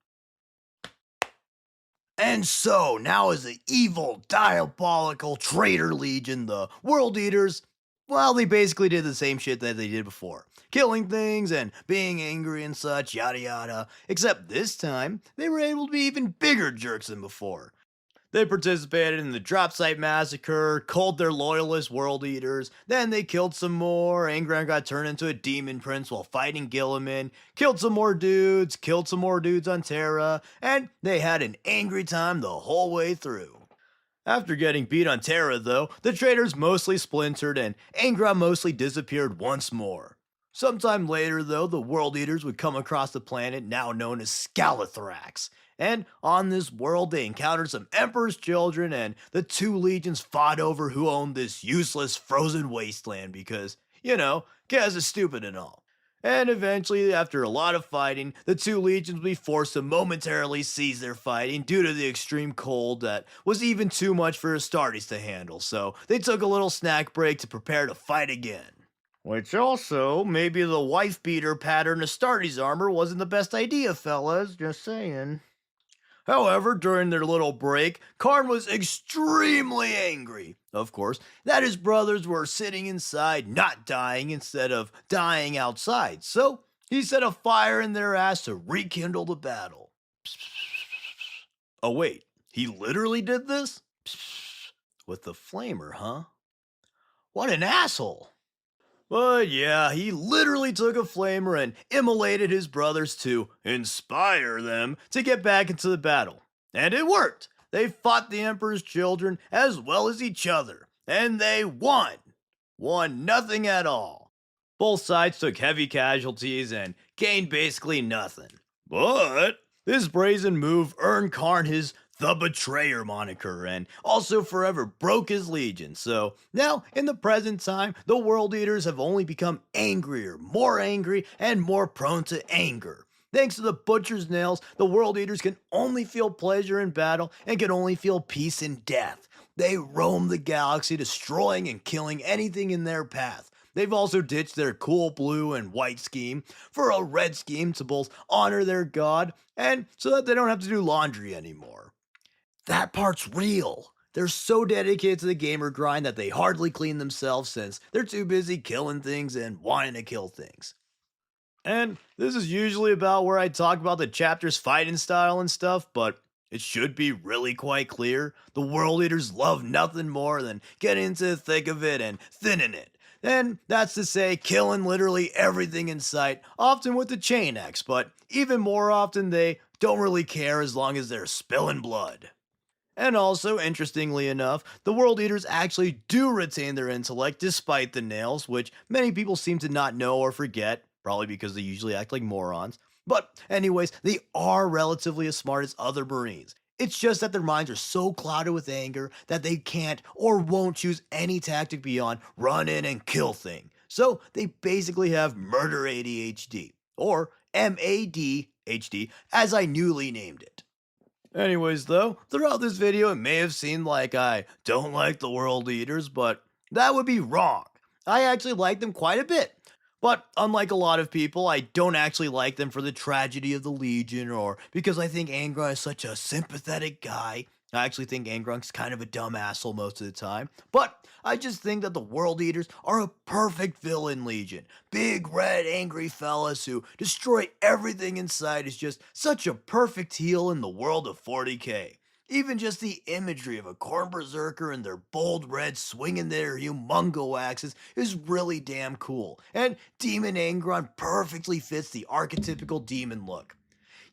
And so, now as the evil, diabolical traitor legion, the World Eaters, well, they basically did the same shit that they did before. Killing things and being angry and such, yada yada. Except this time, they were able to be even bigger jerks than before. They participated in the drop site massacre, culled their loyalist World Eaters, then they killed some more, Angron got turned into a demon prince while fighting Gilliman, killed some more dudes on Terra, and they had an angry time the whole way through. After getting beat on Terra, though, the traitors mostly splintered and Angron mostly disappeared once more. Sometime later, though, the World Eaters would come across the planet now known as Scalathrax. And on this world, they encountered some Emperor's children, and the two legions fought over who owned this useless frozen wasteland because, Kaz is stupid and all. And eventually, after a lot of fighting, the two legions would be forced to momentarily cease their fighting due to the extreme cold that was even too much for Astartes to handle, so they took a little snack break to prepare to fight again. Which also, maybe the wife-beater pattern Astartes armor wasn't the best idea, fellas, just saying. However, during their little break, Karn was extremely angry, of course, that his brothers were sitting inside not dying instead of dying outside, so he set a fire in their ass to rekindle the battle. Oh wait, he literally did this? With the flamer, huh? What an asshole! But yeah, he literally took a flamer and immolated his brothers to inspire them to get back into the battle. And it worked! They fought the Emperor's children as well as each other. And they won! Won nothing at all. Both sides took heavy casualties and gained basically nothing. But this brazen move earned Karn his the Betrayer moniker and also forever broke his legion. So now, in the present time, the World Eaters have only become angrier, more angry, and more prone to anger. Thanks to the Butcher's Nails, the World Eaters can only feel pleasure in battle and can only feel peace in death. They roam the galaxy, destroying and killing anything in their path. They've also ditched their cool blue and white scheme for a red scheme to both honor their god and so that they don't have to do laundry anymore. That part's real. They're so dedicated to the gamer grind that they hardly clean themselves since they're too busy killing things and wanting to kill things. And this is usually about where I talk about the chapter's fighting style and stuff, but it should be really quite clear. The World Eaters love nothing more than getting into the thick of it and thinning it. And that's to say, killing literally everything in sight, often with the chain axe, but even more often they don't really care as long as they're spilling blood. And also, interestingly enough, the World Eaters actually do retain their intellect despite the nails, which many people seem to not know or forget, probably because they usually act like morons. But, anyways, they are relatively as smart as other Marines. It's just that their minds are so clouded with anger that they can't or won't choose any tactic beyond run in and kill thing. So they basically have murder ADHD, or MADHD as I newly named it. Anyways, though, throughout this video, it may have seemed like I don't like the World Eaters, but that would be wrong. I actually like them quite a bit. But unlike a lot of people, I don't actually like them for the tragedy of the Legion or because I think Angron is such a sympathetic guy. I actually think Angron's kind of a dumb asshole most of the time. But I just think that the World Eaters are a perfect villain legion. Big, red, angry fellas who destroy everything in sight is just such a perfect heel in the world of 40k. Even just the imagery of a corn berserker and their bold red swinging their humongo axes is really damn cool. And Demon Angron perfectly fits the archetypical demon look.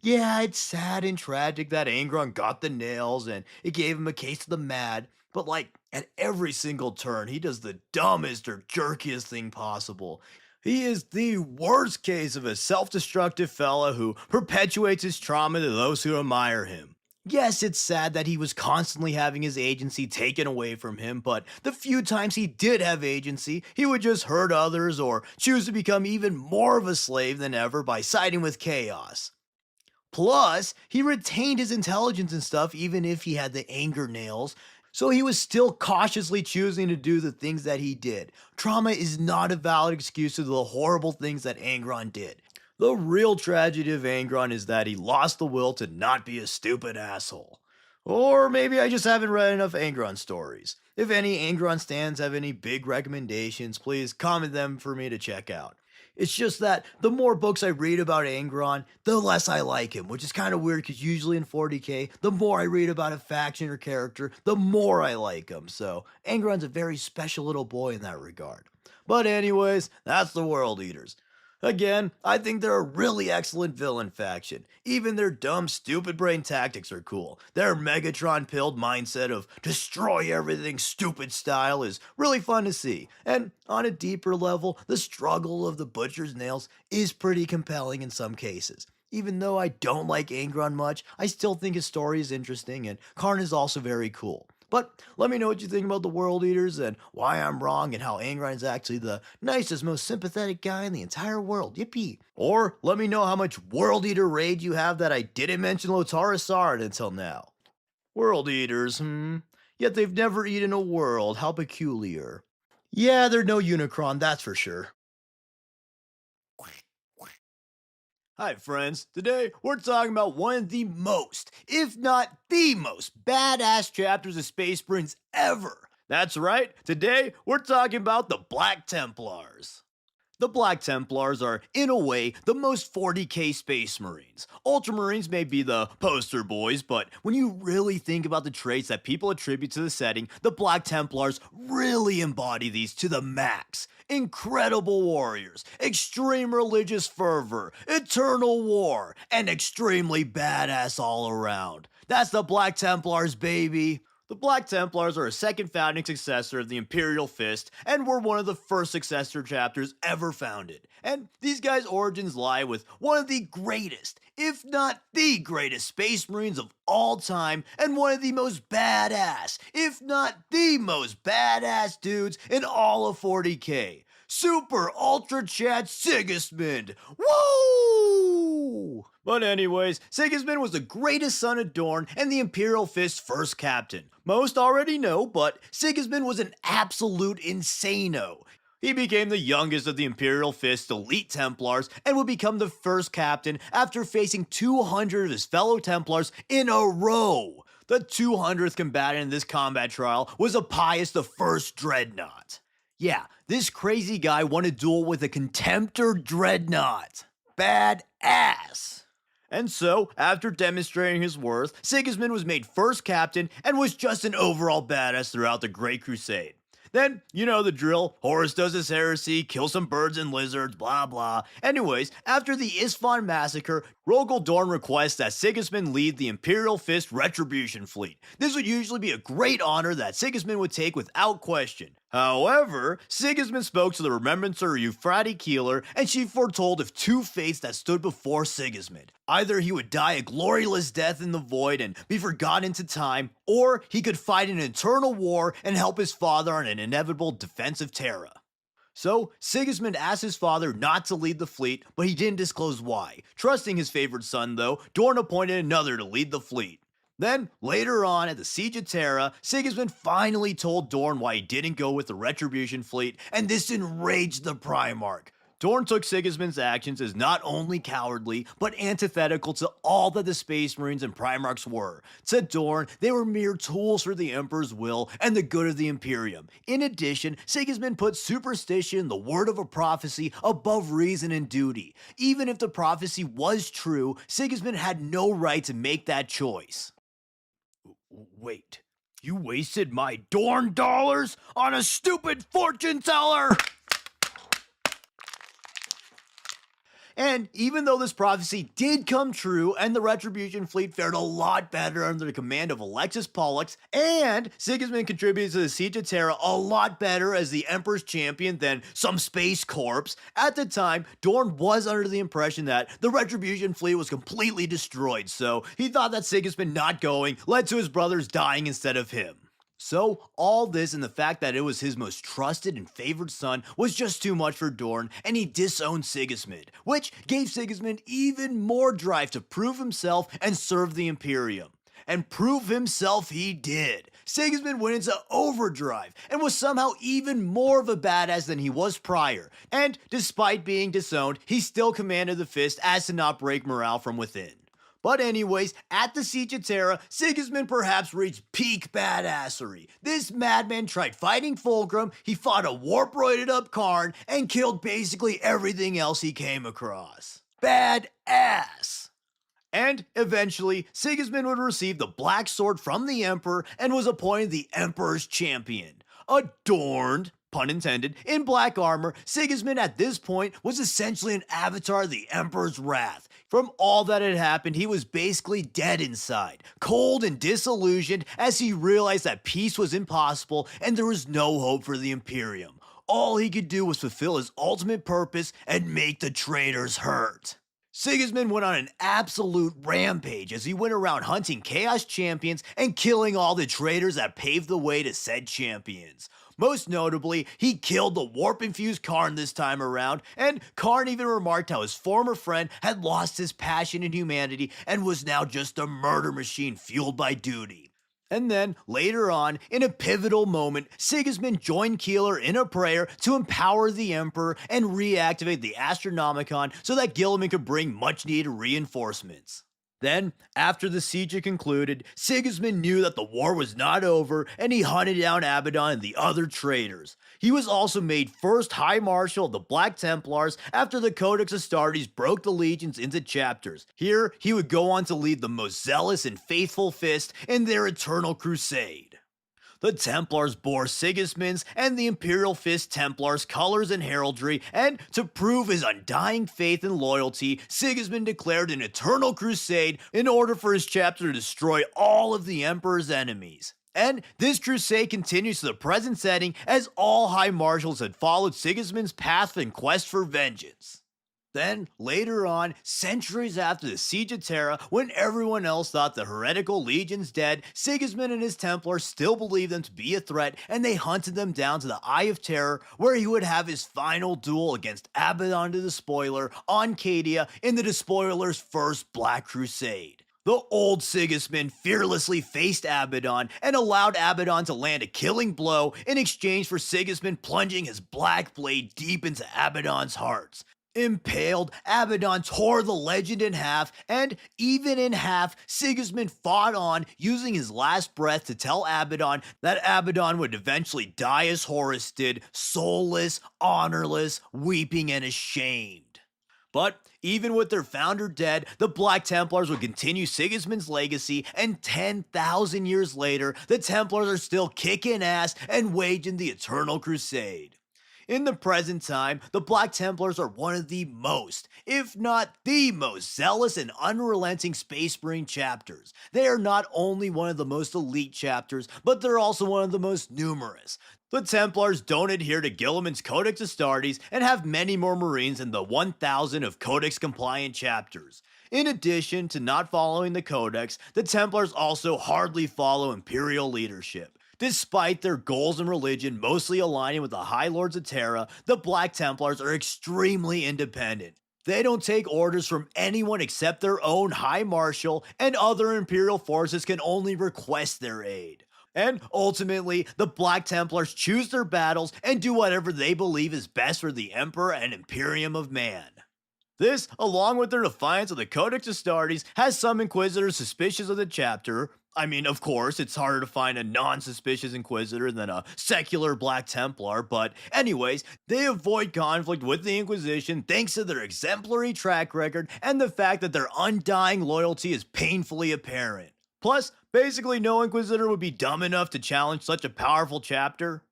Yeah, it's sad and tragic that Angron got the nails and it gave him a case of the mad, but like at every single turn, he does the dumbest or jerkiest thing possible. He is the worst case of a self destructive fella who perpetuates his trauma to those who admire him. Yes, it's sad that he was constantly having his agency taken away from him, but the few times he did have agency, he would just hurt others or choose to become even more of a slave than ever by siding with chaos. Plus, he retained his intelligence and stuff even if he had the anger nails, so he was still cautiously choosing to do the things that he did. Trauma is not a valid excuse to the horrible things that Angron did. The real tragedy of Angron is that he lost the will to not be a stupid asshole. Or maybe I just haven't read enough Angron stories. If any Angron stands have any big recommendations, please comment them for me to check out. It's just that the more books I read about Angron, the less I like him, which is kind of weird because usually in 40k, the more I read about a faction or character, the more I like him. So Angron's a very special little boy in that regard. But anyways, that's the World Eaters. Again, I think they're a really excellent villain faction. Even their dumb, stupid brain tactics are cool. Their Megatron-pilled mindset of destroy everything stupid style is really fun to see. And on a deeper level, the struggle of the Butcher's Nails is pretty compelling in some cases. Even though I don't like Angron much, I still think his story is interesting and Karn is also very cool. But let me know what you think about the World Eaters and why I'm wrong and how Angron is actually the nicest, most sympathetic guy in the entire world. Yippee. Or let me know how much World Eater rage you have that I didn't mention Lotara Sard until now. World Eaters, Yet they've never eaten a world. How peculiar. Yeah, they're no Unicron, that's for sure. Hi, friends. Today, we're talking about one of the most, if not the most, badass chapters of Space Marines ever. That's right. Today, we're talking about the Black Templars. The Black Templars are, in a way, the most 40k Space Marines. Ultramarines may be the poster boys, but when you really think about the traits that people attribute to the setting, the Black Templars really embody these to the max. Incredible warriors, extreme religious fervor, eternal war, and extremely badass all around. That's the Black Templars, baby. The Black Templars are a second founding successor of the Imperial Fist and were one of the first successor chapters ever founded. And these guys' origins lie with one of the greatest, if not the greatest, Space Marines of all time and one of the most badass, if not the most badass dudes in all of 40k. Super Ultra Chat Sigismund! Woo! But anyways, Sigismund was the greatest son of Dorn and the Imperial Fist's first captain. Most already know, but Sigismund was an absolute insano. He became the youngest of the Imperial Fist's elite Templars and would become the first captain after facing 200 of his fellow Templars in a row. The 200th combatant in this combat trial was Appius the First Dreadnought. Yeah, this crazy guy won a duel with a Contemptor Dreadnought. Badass! And so, after demonstrating his worth, Sigismund was made first captain and was just an overall badass throughout the Great Crusade. Then, you know the drill, Horus does his heresy, kill some birds and lizards, blah blah. Anyways, after the Isfahan massacre, Rogal Dorn requests that Sigismund lead the Imperial Fist Retribution Fleet. This would usually be a great honor that Sigismund would take without question. However, Sigismund spoke to the Remembrancer Euphrates Keeler, and she foretold of two fates that stood before Sigismund. Either he would die a glorious death in the void and be forgotten to time, or he could fight an eternal war and help his father on an inevitable defense of Terra. So, Sigismund asked his father not to lead the fleet, but he didn't disclose why. Trusting his favorite son though, Dorn appointed another to lead the fleet. Then, later on at the Siege of Terra, Sigismund finally told Dorn why he didn't go with the Retribution fleet, and this enraged the Primarch. Dorn took Sigismund's actions as not only cowardly, but antithetical to all that the Space Marines and Primarchs were. To Dorn, they were mere tools for the Emperor's will and the good of the Imperium. In addition, Sigismund put superstition, the word of a prophecy, above reason and duty. Even if the prophecy was true, Sigismund had no right to make that choice. Wait, you wasted my Dorn dollars on a stupid fortune teller? And even though this prophecy did come true and the Retribution fleet fared a lot better under the command of Alexis Pollux, and Sigismund contributed to the Siege of Terra a lot better as the Emperor's champion than some space corpse, at the time, Dorn was under the impression that the Retribution fleet was completely destroyed, so he thought that Sigismund not going led to his brothers dying instead of him. So, all this and the fact that it was his most trusted and favored son was just too much for Dorn, and he disowned Sigismund, which gave Sigismund even more drive to prove himself and serve the Imperium. And prove himself he did. Sigismund went into overdrive and was somehow even more of a badass than he was prior, and despite being disowned, he still commanded the Fist as to not break morale from within. But anyways, at the Siege of Terra, Sigismund perhaps reached peak badassery. This madman tried fighting Fulcrum, he fought a warp-roided up Karn, and killed basically everything else he came across. Badass! And eventually, Sigismund would receive the Black Sword from the Emperor and was appointed the Emperor's champion. Adorned, pun intended, in black armor, Sigismund at this point was essentially an avatar of the Emperor's wrath. From all that had happened, he was basically dead inside, cold and disillusioned as he realized that peace was impossible and there was no hope for the Imperium. All he could do was fulfill his ultimate purpose and make the traitors hurt. Sigismund went on an absolute rampage as he went around hunting Chaos Champions and killing all the traitors that paved the way to said champions. Most notably, he killed the warp-infused Karn this time around, and Karn even remarked how his former friend had lost his passion in humanity and was now just a murder machine fueled by duty. And then, later on, in a pivotal moment, Sigismund joined Keeler in a prayer to empower the Emperor and reactivate the Astronomicon so that Guilliman could bring much-needed reinforcements. Then, after the siege had concluded, Sigismund knew that the war was not over, and he hunted down Abaddon and the other traitors. He was also made first High Marshal of the Black Templars after the Codex Astartes broke the legions into chapters. Here, he would go on to lead the most zealous and faithful Fist in their eternal crusade. The Templars bore Sigismund's and the Imperial Fist Templars' colors and heraldry, and to prove his undying faith and loyalty, Sigismund declared an eternal crusade in order for his chapter to destroy all of the Emperor's enemies. And this crusade continues to the present setting as all high marshals had followed Sigismund's path in quest for vengeance. Then, later on, centuries after the Siege of Terra, when everyone else thought the heretical legions dead, Sigismund and his Templars still believed them to be a threat, and they hunted them down to the Eye of Terror, where he would have his final duel against Abaddon the Despoiler on Cadia in the Despoiler's first Black Crusade. The old Sigismund fearlessly faced Abaddon and allowed Abaddon to land a killing blow in exchange for Sigismund plunging his black blade deep into Abaddon's heart. Impaled, Abaddon tore the legend in half, and even in half, Sigismund fought on, using his last breath to tell Abaddon that Abaddon would eventually die as Horus did, soulless, honorless, weeping and ashamed. But even with their founder dead, the Black Templars would continue Sigismund's legacy, and 10,000 years later, the Templars are still kicking ass and waging the Eternal Crusade. In the present time, the Black Templars are one of the most, if not the most, zealous and unrelenting Space Marine chapters. They are not only one of the most elite chapters, but they're also one of the most numerous. The Templars don't adhere to Guilliman's Codex Astartes and have many more Marines than the 1,000 of Codex-compliant chapters. In addition to not following the Codex, the Templars also hardly follow Imperial leadership. Despite their goals and religion mostly aligning with the High Lords of Terra, the Black Templars are extremely independent. They don't take orders from anyone except their own High Marshal, and other Imperial forces can only request their aid. And ultimately, the Black Templars choose their battles and do whatever they believe is best for the Emperor and Imperium of Man. This, along with their defiance of the Codex Astartes, has some Inquisitors suspicious of the chapter. I mean, of course, it's harder to find a non-suspicious Inquisitor than a secular Black Templar, but anyways, they avoid conflict with the Inquisition thanks to their exemplary track record and the fact that their undying loyalty is painfully apparent. Plus, basically no Inquisitor would be dumb enough to challenge such a powerful chapter.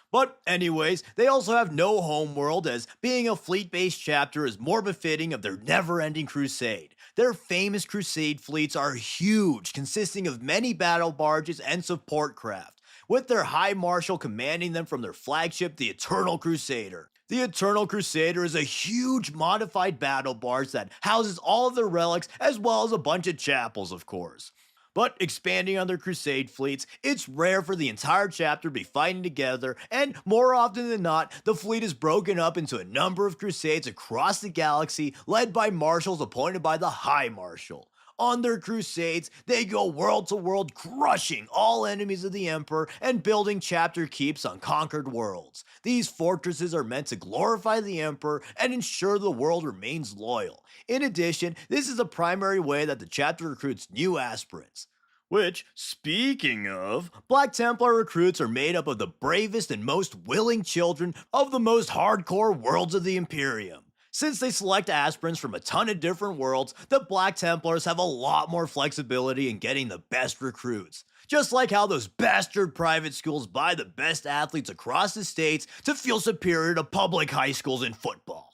But anyways, they also have no homeworld, as being a fleet-based chapter is more befitting of their never-ending crusade. Their famous crusade fleets are huge, consisting of many battle barges and support craft, with their High Marshal commanding them from their flagship, the Eternal Crusader. The Eternal Crusader is a huge modified battle barge that houses all of their relics as well as a bunch of chapels, of course. But expanding on their crusade fleets, it's rare for the entire chapter to be fighting together, and more often than not, the fleet is broken up into a number of crusades across the galaxy, led by marshals appointed by the High Marshal. On their crusades, they go world to world, crushing all enemies of the Emperor and building chapter keeps on conquered worlds. These fortresses are meant to glorify the Emperor and ensure the world remains loyal. In addition, this is the primary way that the chapter recruits new aspirants. Which, speaking of, Black Templar recruits are made up of the bravest and most willing children of the most hardcore worlds of the Imperium. Since they select aspirants from a ton of different worlds, the Black Templars have a lot more flexibility in getting the best recruits. Just like how those bastard private schools buy the best athletes across the states to feel superior to public high schools in football.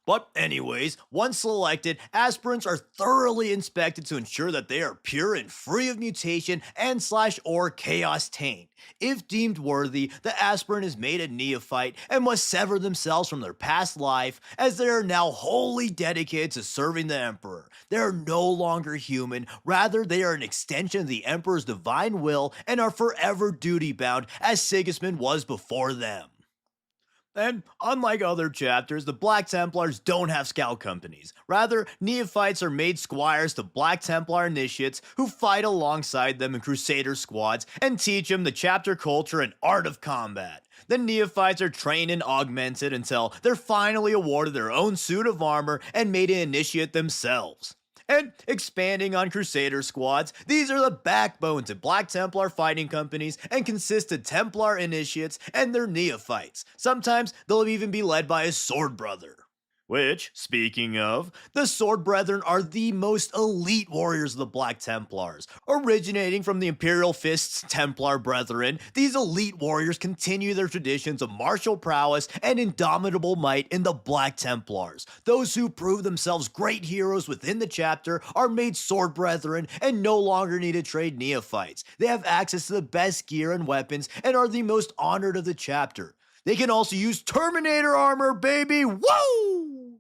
But anyways, once selected, aspirants are thoroughly inspected to ensure that they are pure and free of mutation and/or chaos taint. If deemed worthy, the aspirant is made a neophyte and must sever themselves from their past life, as they are now wholly dedicated to serving the Emperor. They are no longer human, rather they are an extension of the Emperor's divine will and are forever duty-bound as Sigismund was before them. And unlike other chapters, the Black Templars don't have scout companies. Rather, neophytes are made squires to Black Templar initiates who fight alongside them in Crusader squads and teach them the chapter culture and art of combat. The neophytes are trained and augmented until they're finally awarded their own suit of armor and made an initiate themselves. And expanding on Crusader squads, these are the backbone to Black Templar fighting companies and consist of Templar initiates and their neophytes. Sometimes they'll even be led by a sword brother. Which, speaking of, the Sword Brethren are the most elite warriors of the Black Templars. Originating from the Imperial Fist's Templar Brethren, these elite warriors continue their traditions of martial prowess and indomitable might in the Black Templars. Those who prove themselves great heroes within the chapter are made Sword Brethren and no longer need to trade neophytes. They have access to the best gear and weapons and are the most honored of the chapter. They can also use Terminator armor, baby! Woo!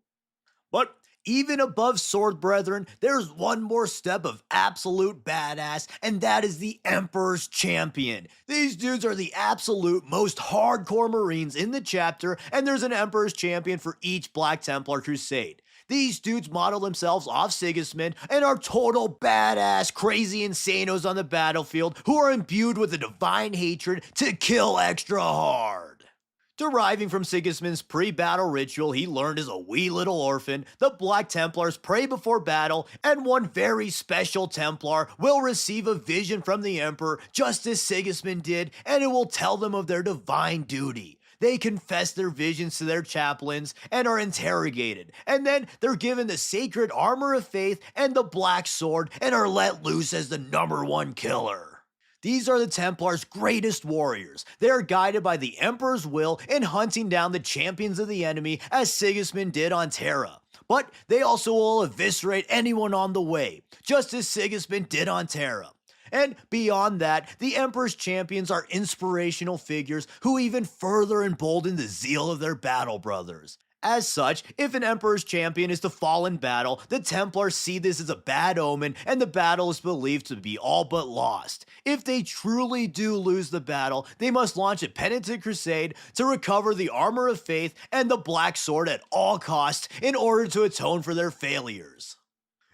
But even above Sword Brethren, there's one more step of absolute badass, and that is the Emperor's Champion. These dudes are the absolute most hardcore Marines in the chapter, and there's an Emperor's Champion for each Black Templar crusade. These dudes model themselves off Sigismund and are total badass, crazy insanos on the battlefield who are imbued with a divine hatred to kill extra hard. Deriving from Sigismund's pre-battle ritual he learned as a wee little orphan, the Black Templars pray before battle, and one very special Templar will receive a vision from the Emperor just as Sigismund did, and it will tell them of their divine duty. They confess their visions to their chaplains and are interrogated, and then they're given the sacred armor of faith and the black sword and are let loose as the #1 killer. These are the Templars' greatest warriors. They are guided by the Emperor's will in hunting down the champions of the enemy as Sigismund did on Terra. But they also will eviscerate anyone on the way, just as Sigismund did on Terra. And beyond that, the Emperor's champions are inspirational figures who even further embolden the zeal of their battle brothers. As such, if an Emperor's champion is to fall in battle, the Templars see this as a bad omen and the battle is believed to be all but lost. If they truly do lose the battle, they must launch a penitent crusade to recover the armor of faith and the black sword at all costs in order to atone for their failures.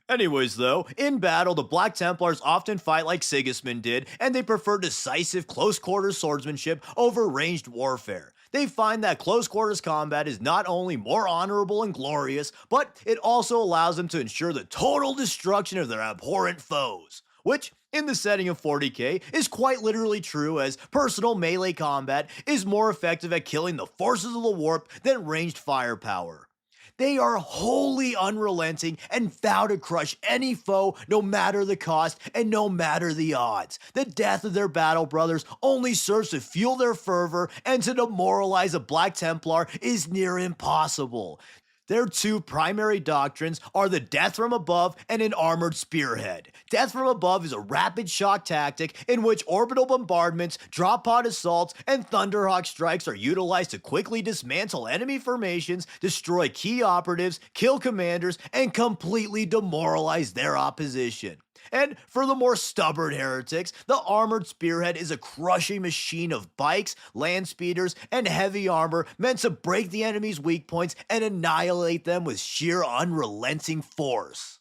Anyways though, in battle the Black Templars often fight like Sigismund did, and they prefer decisive close-quarters swordsmanship over ranged warfare. They find that close-quarters combat is not only more honorable and glorious, but it also allows them to ensure the total destruction of their abhorrent foes. Which, in the setting of 40k, is quite literally true, as personal melee combat is more effective at killing the forces of the warp than ranged firepower. They are wholly unrelenting and vow to crush any foe no matter the cost and no matter the odds. The death of their battle brothers only serves to fuel their fervor, and to demoralize a Black Templar is near impossible. Their two primary doctrines are the death from above and an armored spearhead. Death from above is a rapid shock tactic in which orbital bombardments, drop pod assaults, and Thunderhawk strikes are utilized to quickly dismantle enemy formations, destroy key operatives, kill commanders, and completely demoralize their opposition. And for the more stubborn heretics, the armored spearhead is a crushing machine of bikes, land speeders, and heavy armor meant to break the enemy's weak points and annihilate them with sheer unrelenting force.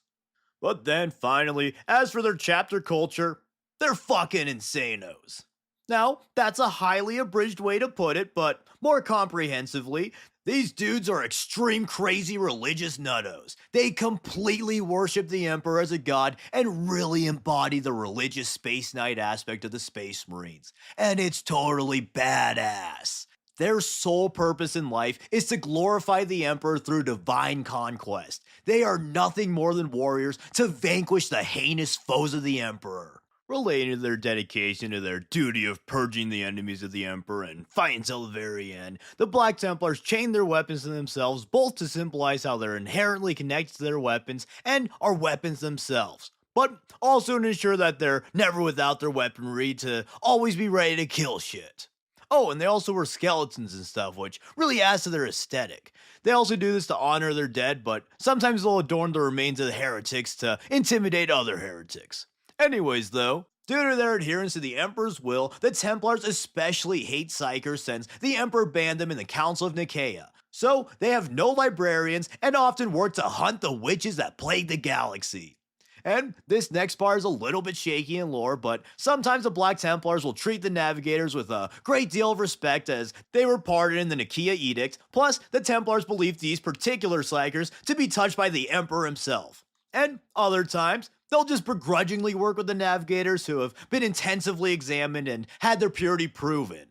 But then finally, as for their chapter culture, they're fucking insanos. Now, that's a highly abridged way to put it, but more comprehensively, these dudes are extreme crazy religious nuttos. They completely worship the Emperor as a god and really embody the religious Space Knight aspect of the Space Marines. And it's totally badass. Their sole purpose in life is to glorify the Emperor through divine conquest. They are nothing more than warriors to vanquish the heinous foes of the Emperor. Relating to their dedication to their duty of purging the enemies of the Emperor and fighting until the very end, the Black Templars chain their weapons to themselves, both to symbolize how they're inherently connected to their weapons and are weapons themselves, but also to ensure that they're never without their weaponry to always be ready to kill shit. Oh, and they also wear skeletons and stuff, which really adds to their aesthetic. They also do this to honor their dead, but sometimes they'll adorn the remains of the heretics to intimidate other heretics. Anyways though, due to their adherence to the Emperor's will, the Templars especially hate Psykers since the Emperor banned them in the Council of Nicaea. So they have no librarians and often work to hunt the witches that plague the galaxy. And this next part is a little bit shaky in lore, but sometimes the Black Templars will treat the Navigators with a great deal of respect as they were pardoned in the Nicaea Edict, plus the Templars believed these particular Psykers to be touched by the Emperor himself. And other times, they'll just begrudgingly work with the Navigators who have been intensively examined and had their purity proven.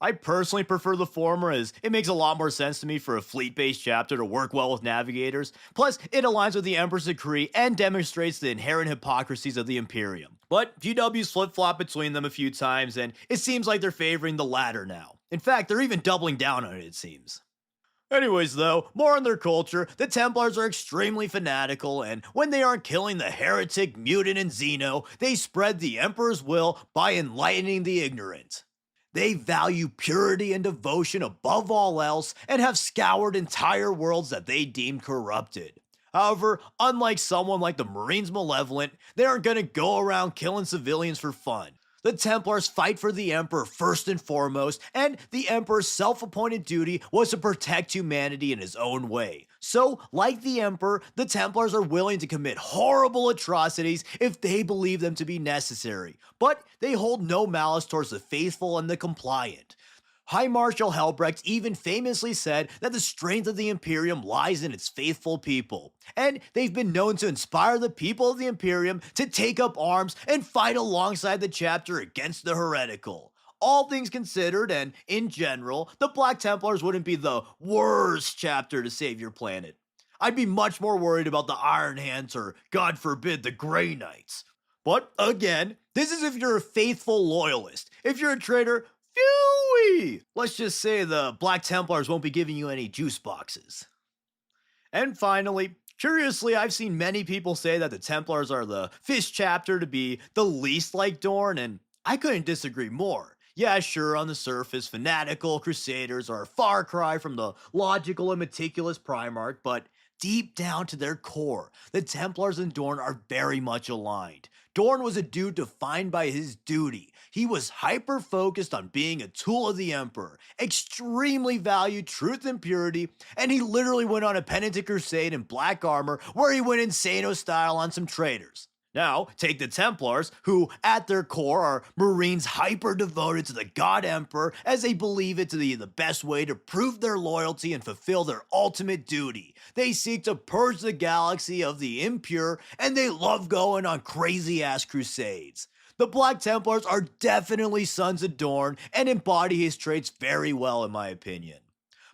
I personally prefer the former, as it makes a lot more sense to me for a fleet-based chapter to work well with navigators. Plus, it aligns with the Emperor's decree and demonstrates the inherent hypocrisies of the Imperium. But GW's flip-flop between them a few times, and it seems like they're favoring the latter now. In fact, they're even doubling down on it seems. Anyways though, more on their culture, the Templars are extremely fanatical, and when they aren't killing the heretic, mutant, and Xeno, they spread the Emperor's will by enlightening the ignorant. They value purity and devotion above all else and have scoured entire worlds that they deem corrupted. However, unlike someone like the Marines Malevolent, they aren't gonna go around killing civilians for fun. The Templars fight for the Emperor first and foremost, and the Emperor's self-appointed duty was to protect humanity in his own way. So, like the Emperor, the Templars are willing to commit horrible atrocities if they believe them to be necessary, but they hold no malice towards the faithful and the compliant. High Marshal Helbrecht even famously said that the strength of the Imperium lies in its faithful people, and they've been known to inspire the people of the Imperium to take up arms and fight alongside the chapter against the heretical. All things considered, and in general, the Black Templars wouldn't be the worst chapter to save your planet. I'd be much more worried about the Iron Hands or, God forbid, the Grey Knights. But again, this is if you're a faithful loyalist. If you're a traitor, phew! Let's just say the Black Templars won't be giving you any juice boxes. And finally, curiously, I've seen many people say that the Templars are the Fist chapter to be the least like Dorn, and I couldn't disagree more. Yeah, sure, on the surface, fanatical Crusaders are a far cry from the logical and meticulous Primarch, but deep down to their core, the Templars and Dorn are very much aligned. Dorn was a dude defined by his duty. He was hyper-focused on being a tool of the Emperor, extremely valued truth and purity, and he literally went on a penitent crusade in black armor where he went insano style on some traitors. Now, take the Templars, who at their core are Marines hyper-devoted to the God Emperor as they believe it to be the best way to prove their loyalty and fulfill their ultimate duty. They seek to purge the galaxy of the impure, and they love going on crazy-ass crusades. The Black Templars are definitely sons of Dorn and embody his traits very well in my opinion.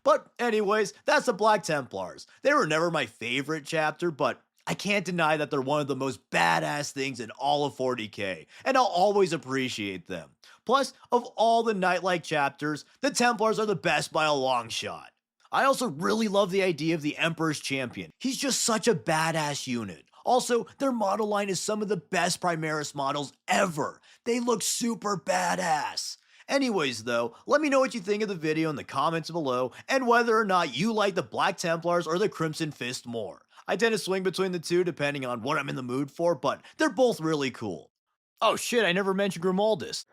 But anyways, that's the Black Templars. They were never my favorite chapter, but I can't deny that they're one of the most badass things in all of 40k, and I'll always appreciate them. Plus, of all the Knight-like chapters, the Templars are the best by a long shot. I also really love the idea of the Emperor's Champion. He's just such a badass unit. Also, their model line is some of the best Primaris models ever. They look super badass. Anyways though, let me know what you think of the video in the comments below, and whether or not you like the Black Templars or the Crimson Fist more. I tend to swing between the two depending on what I'm in the mood for, but they're both really cool. Oh shit, I never mentioned Grimaldus.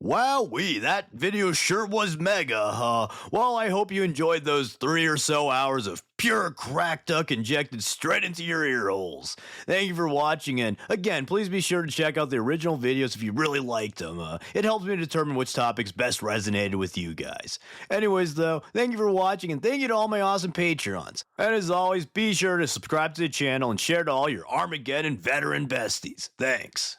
Wowee, that video sure was mega, huh? Well, I hope you enjoyed those 3 or so hours of pure crack duck injected straight into your ear holes. Thank you for watching, and again, please be sure to check out the original videos if you really liked them. It helps me determine which topics best resonated with you guys. Anyways though, thank you for watching, and thank you to all my awesome Patreons. And as always, be sure to subscribe to the channel and share to all your Armageddon veteran besties. Thanks.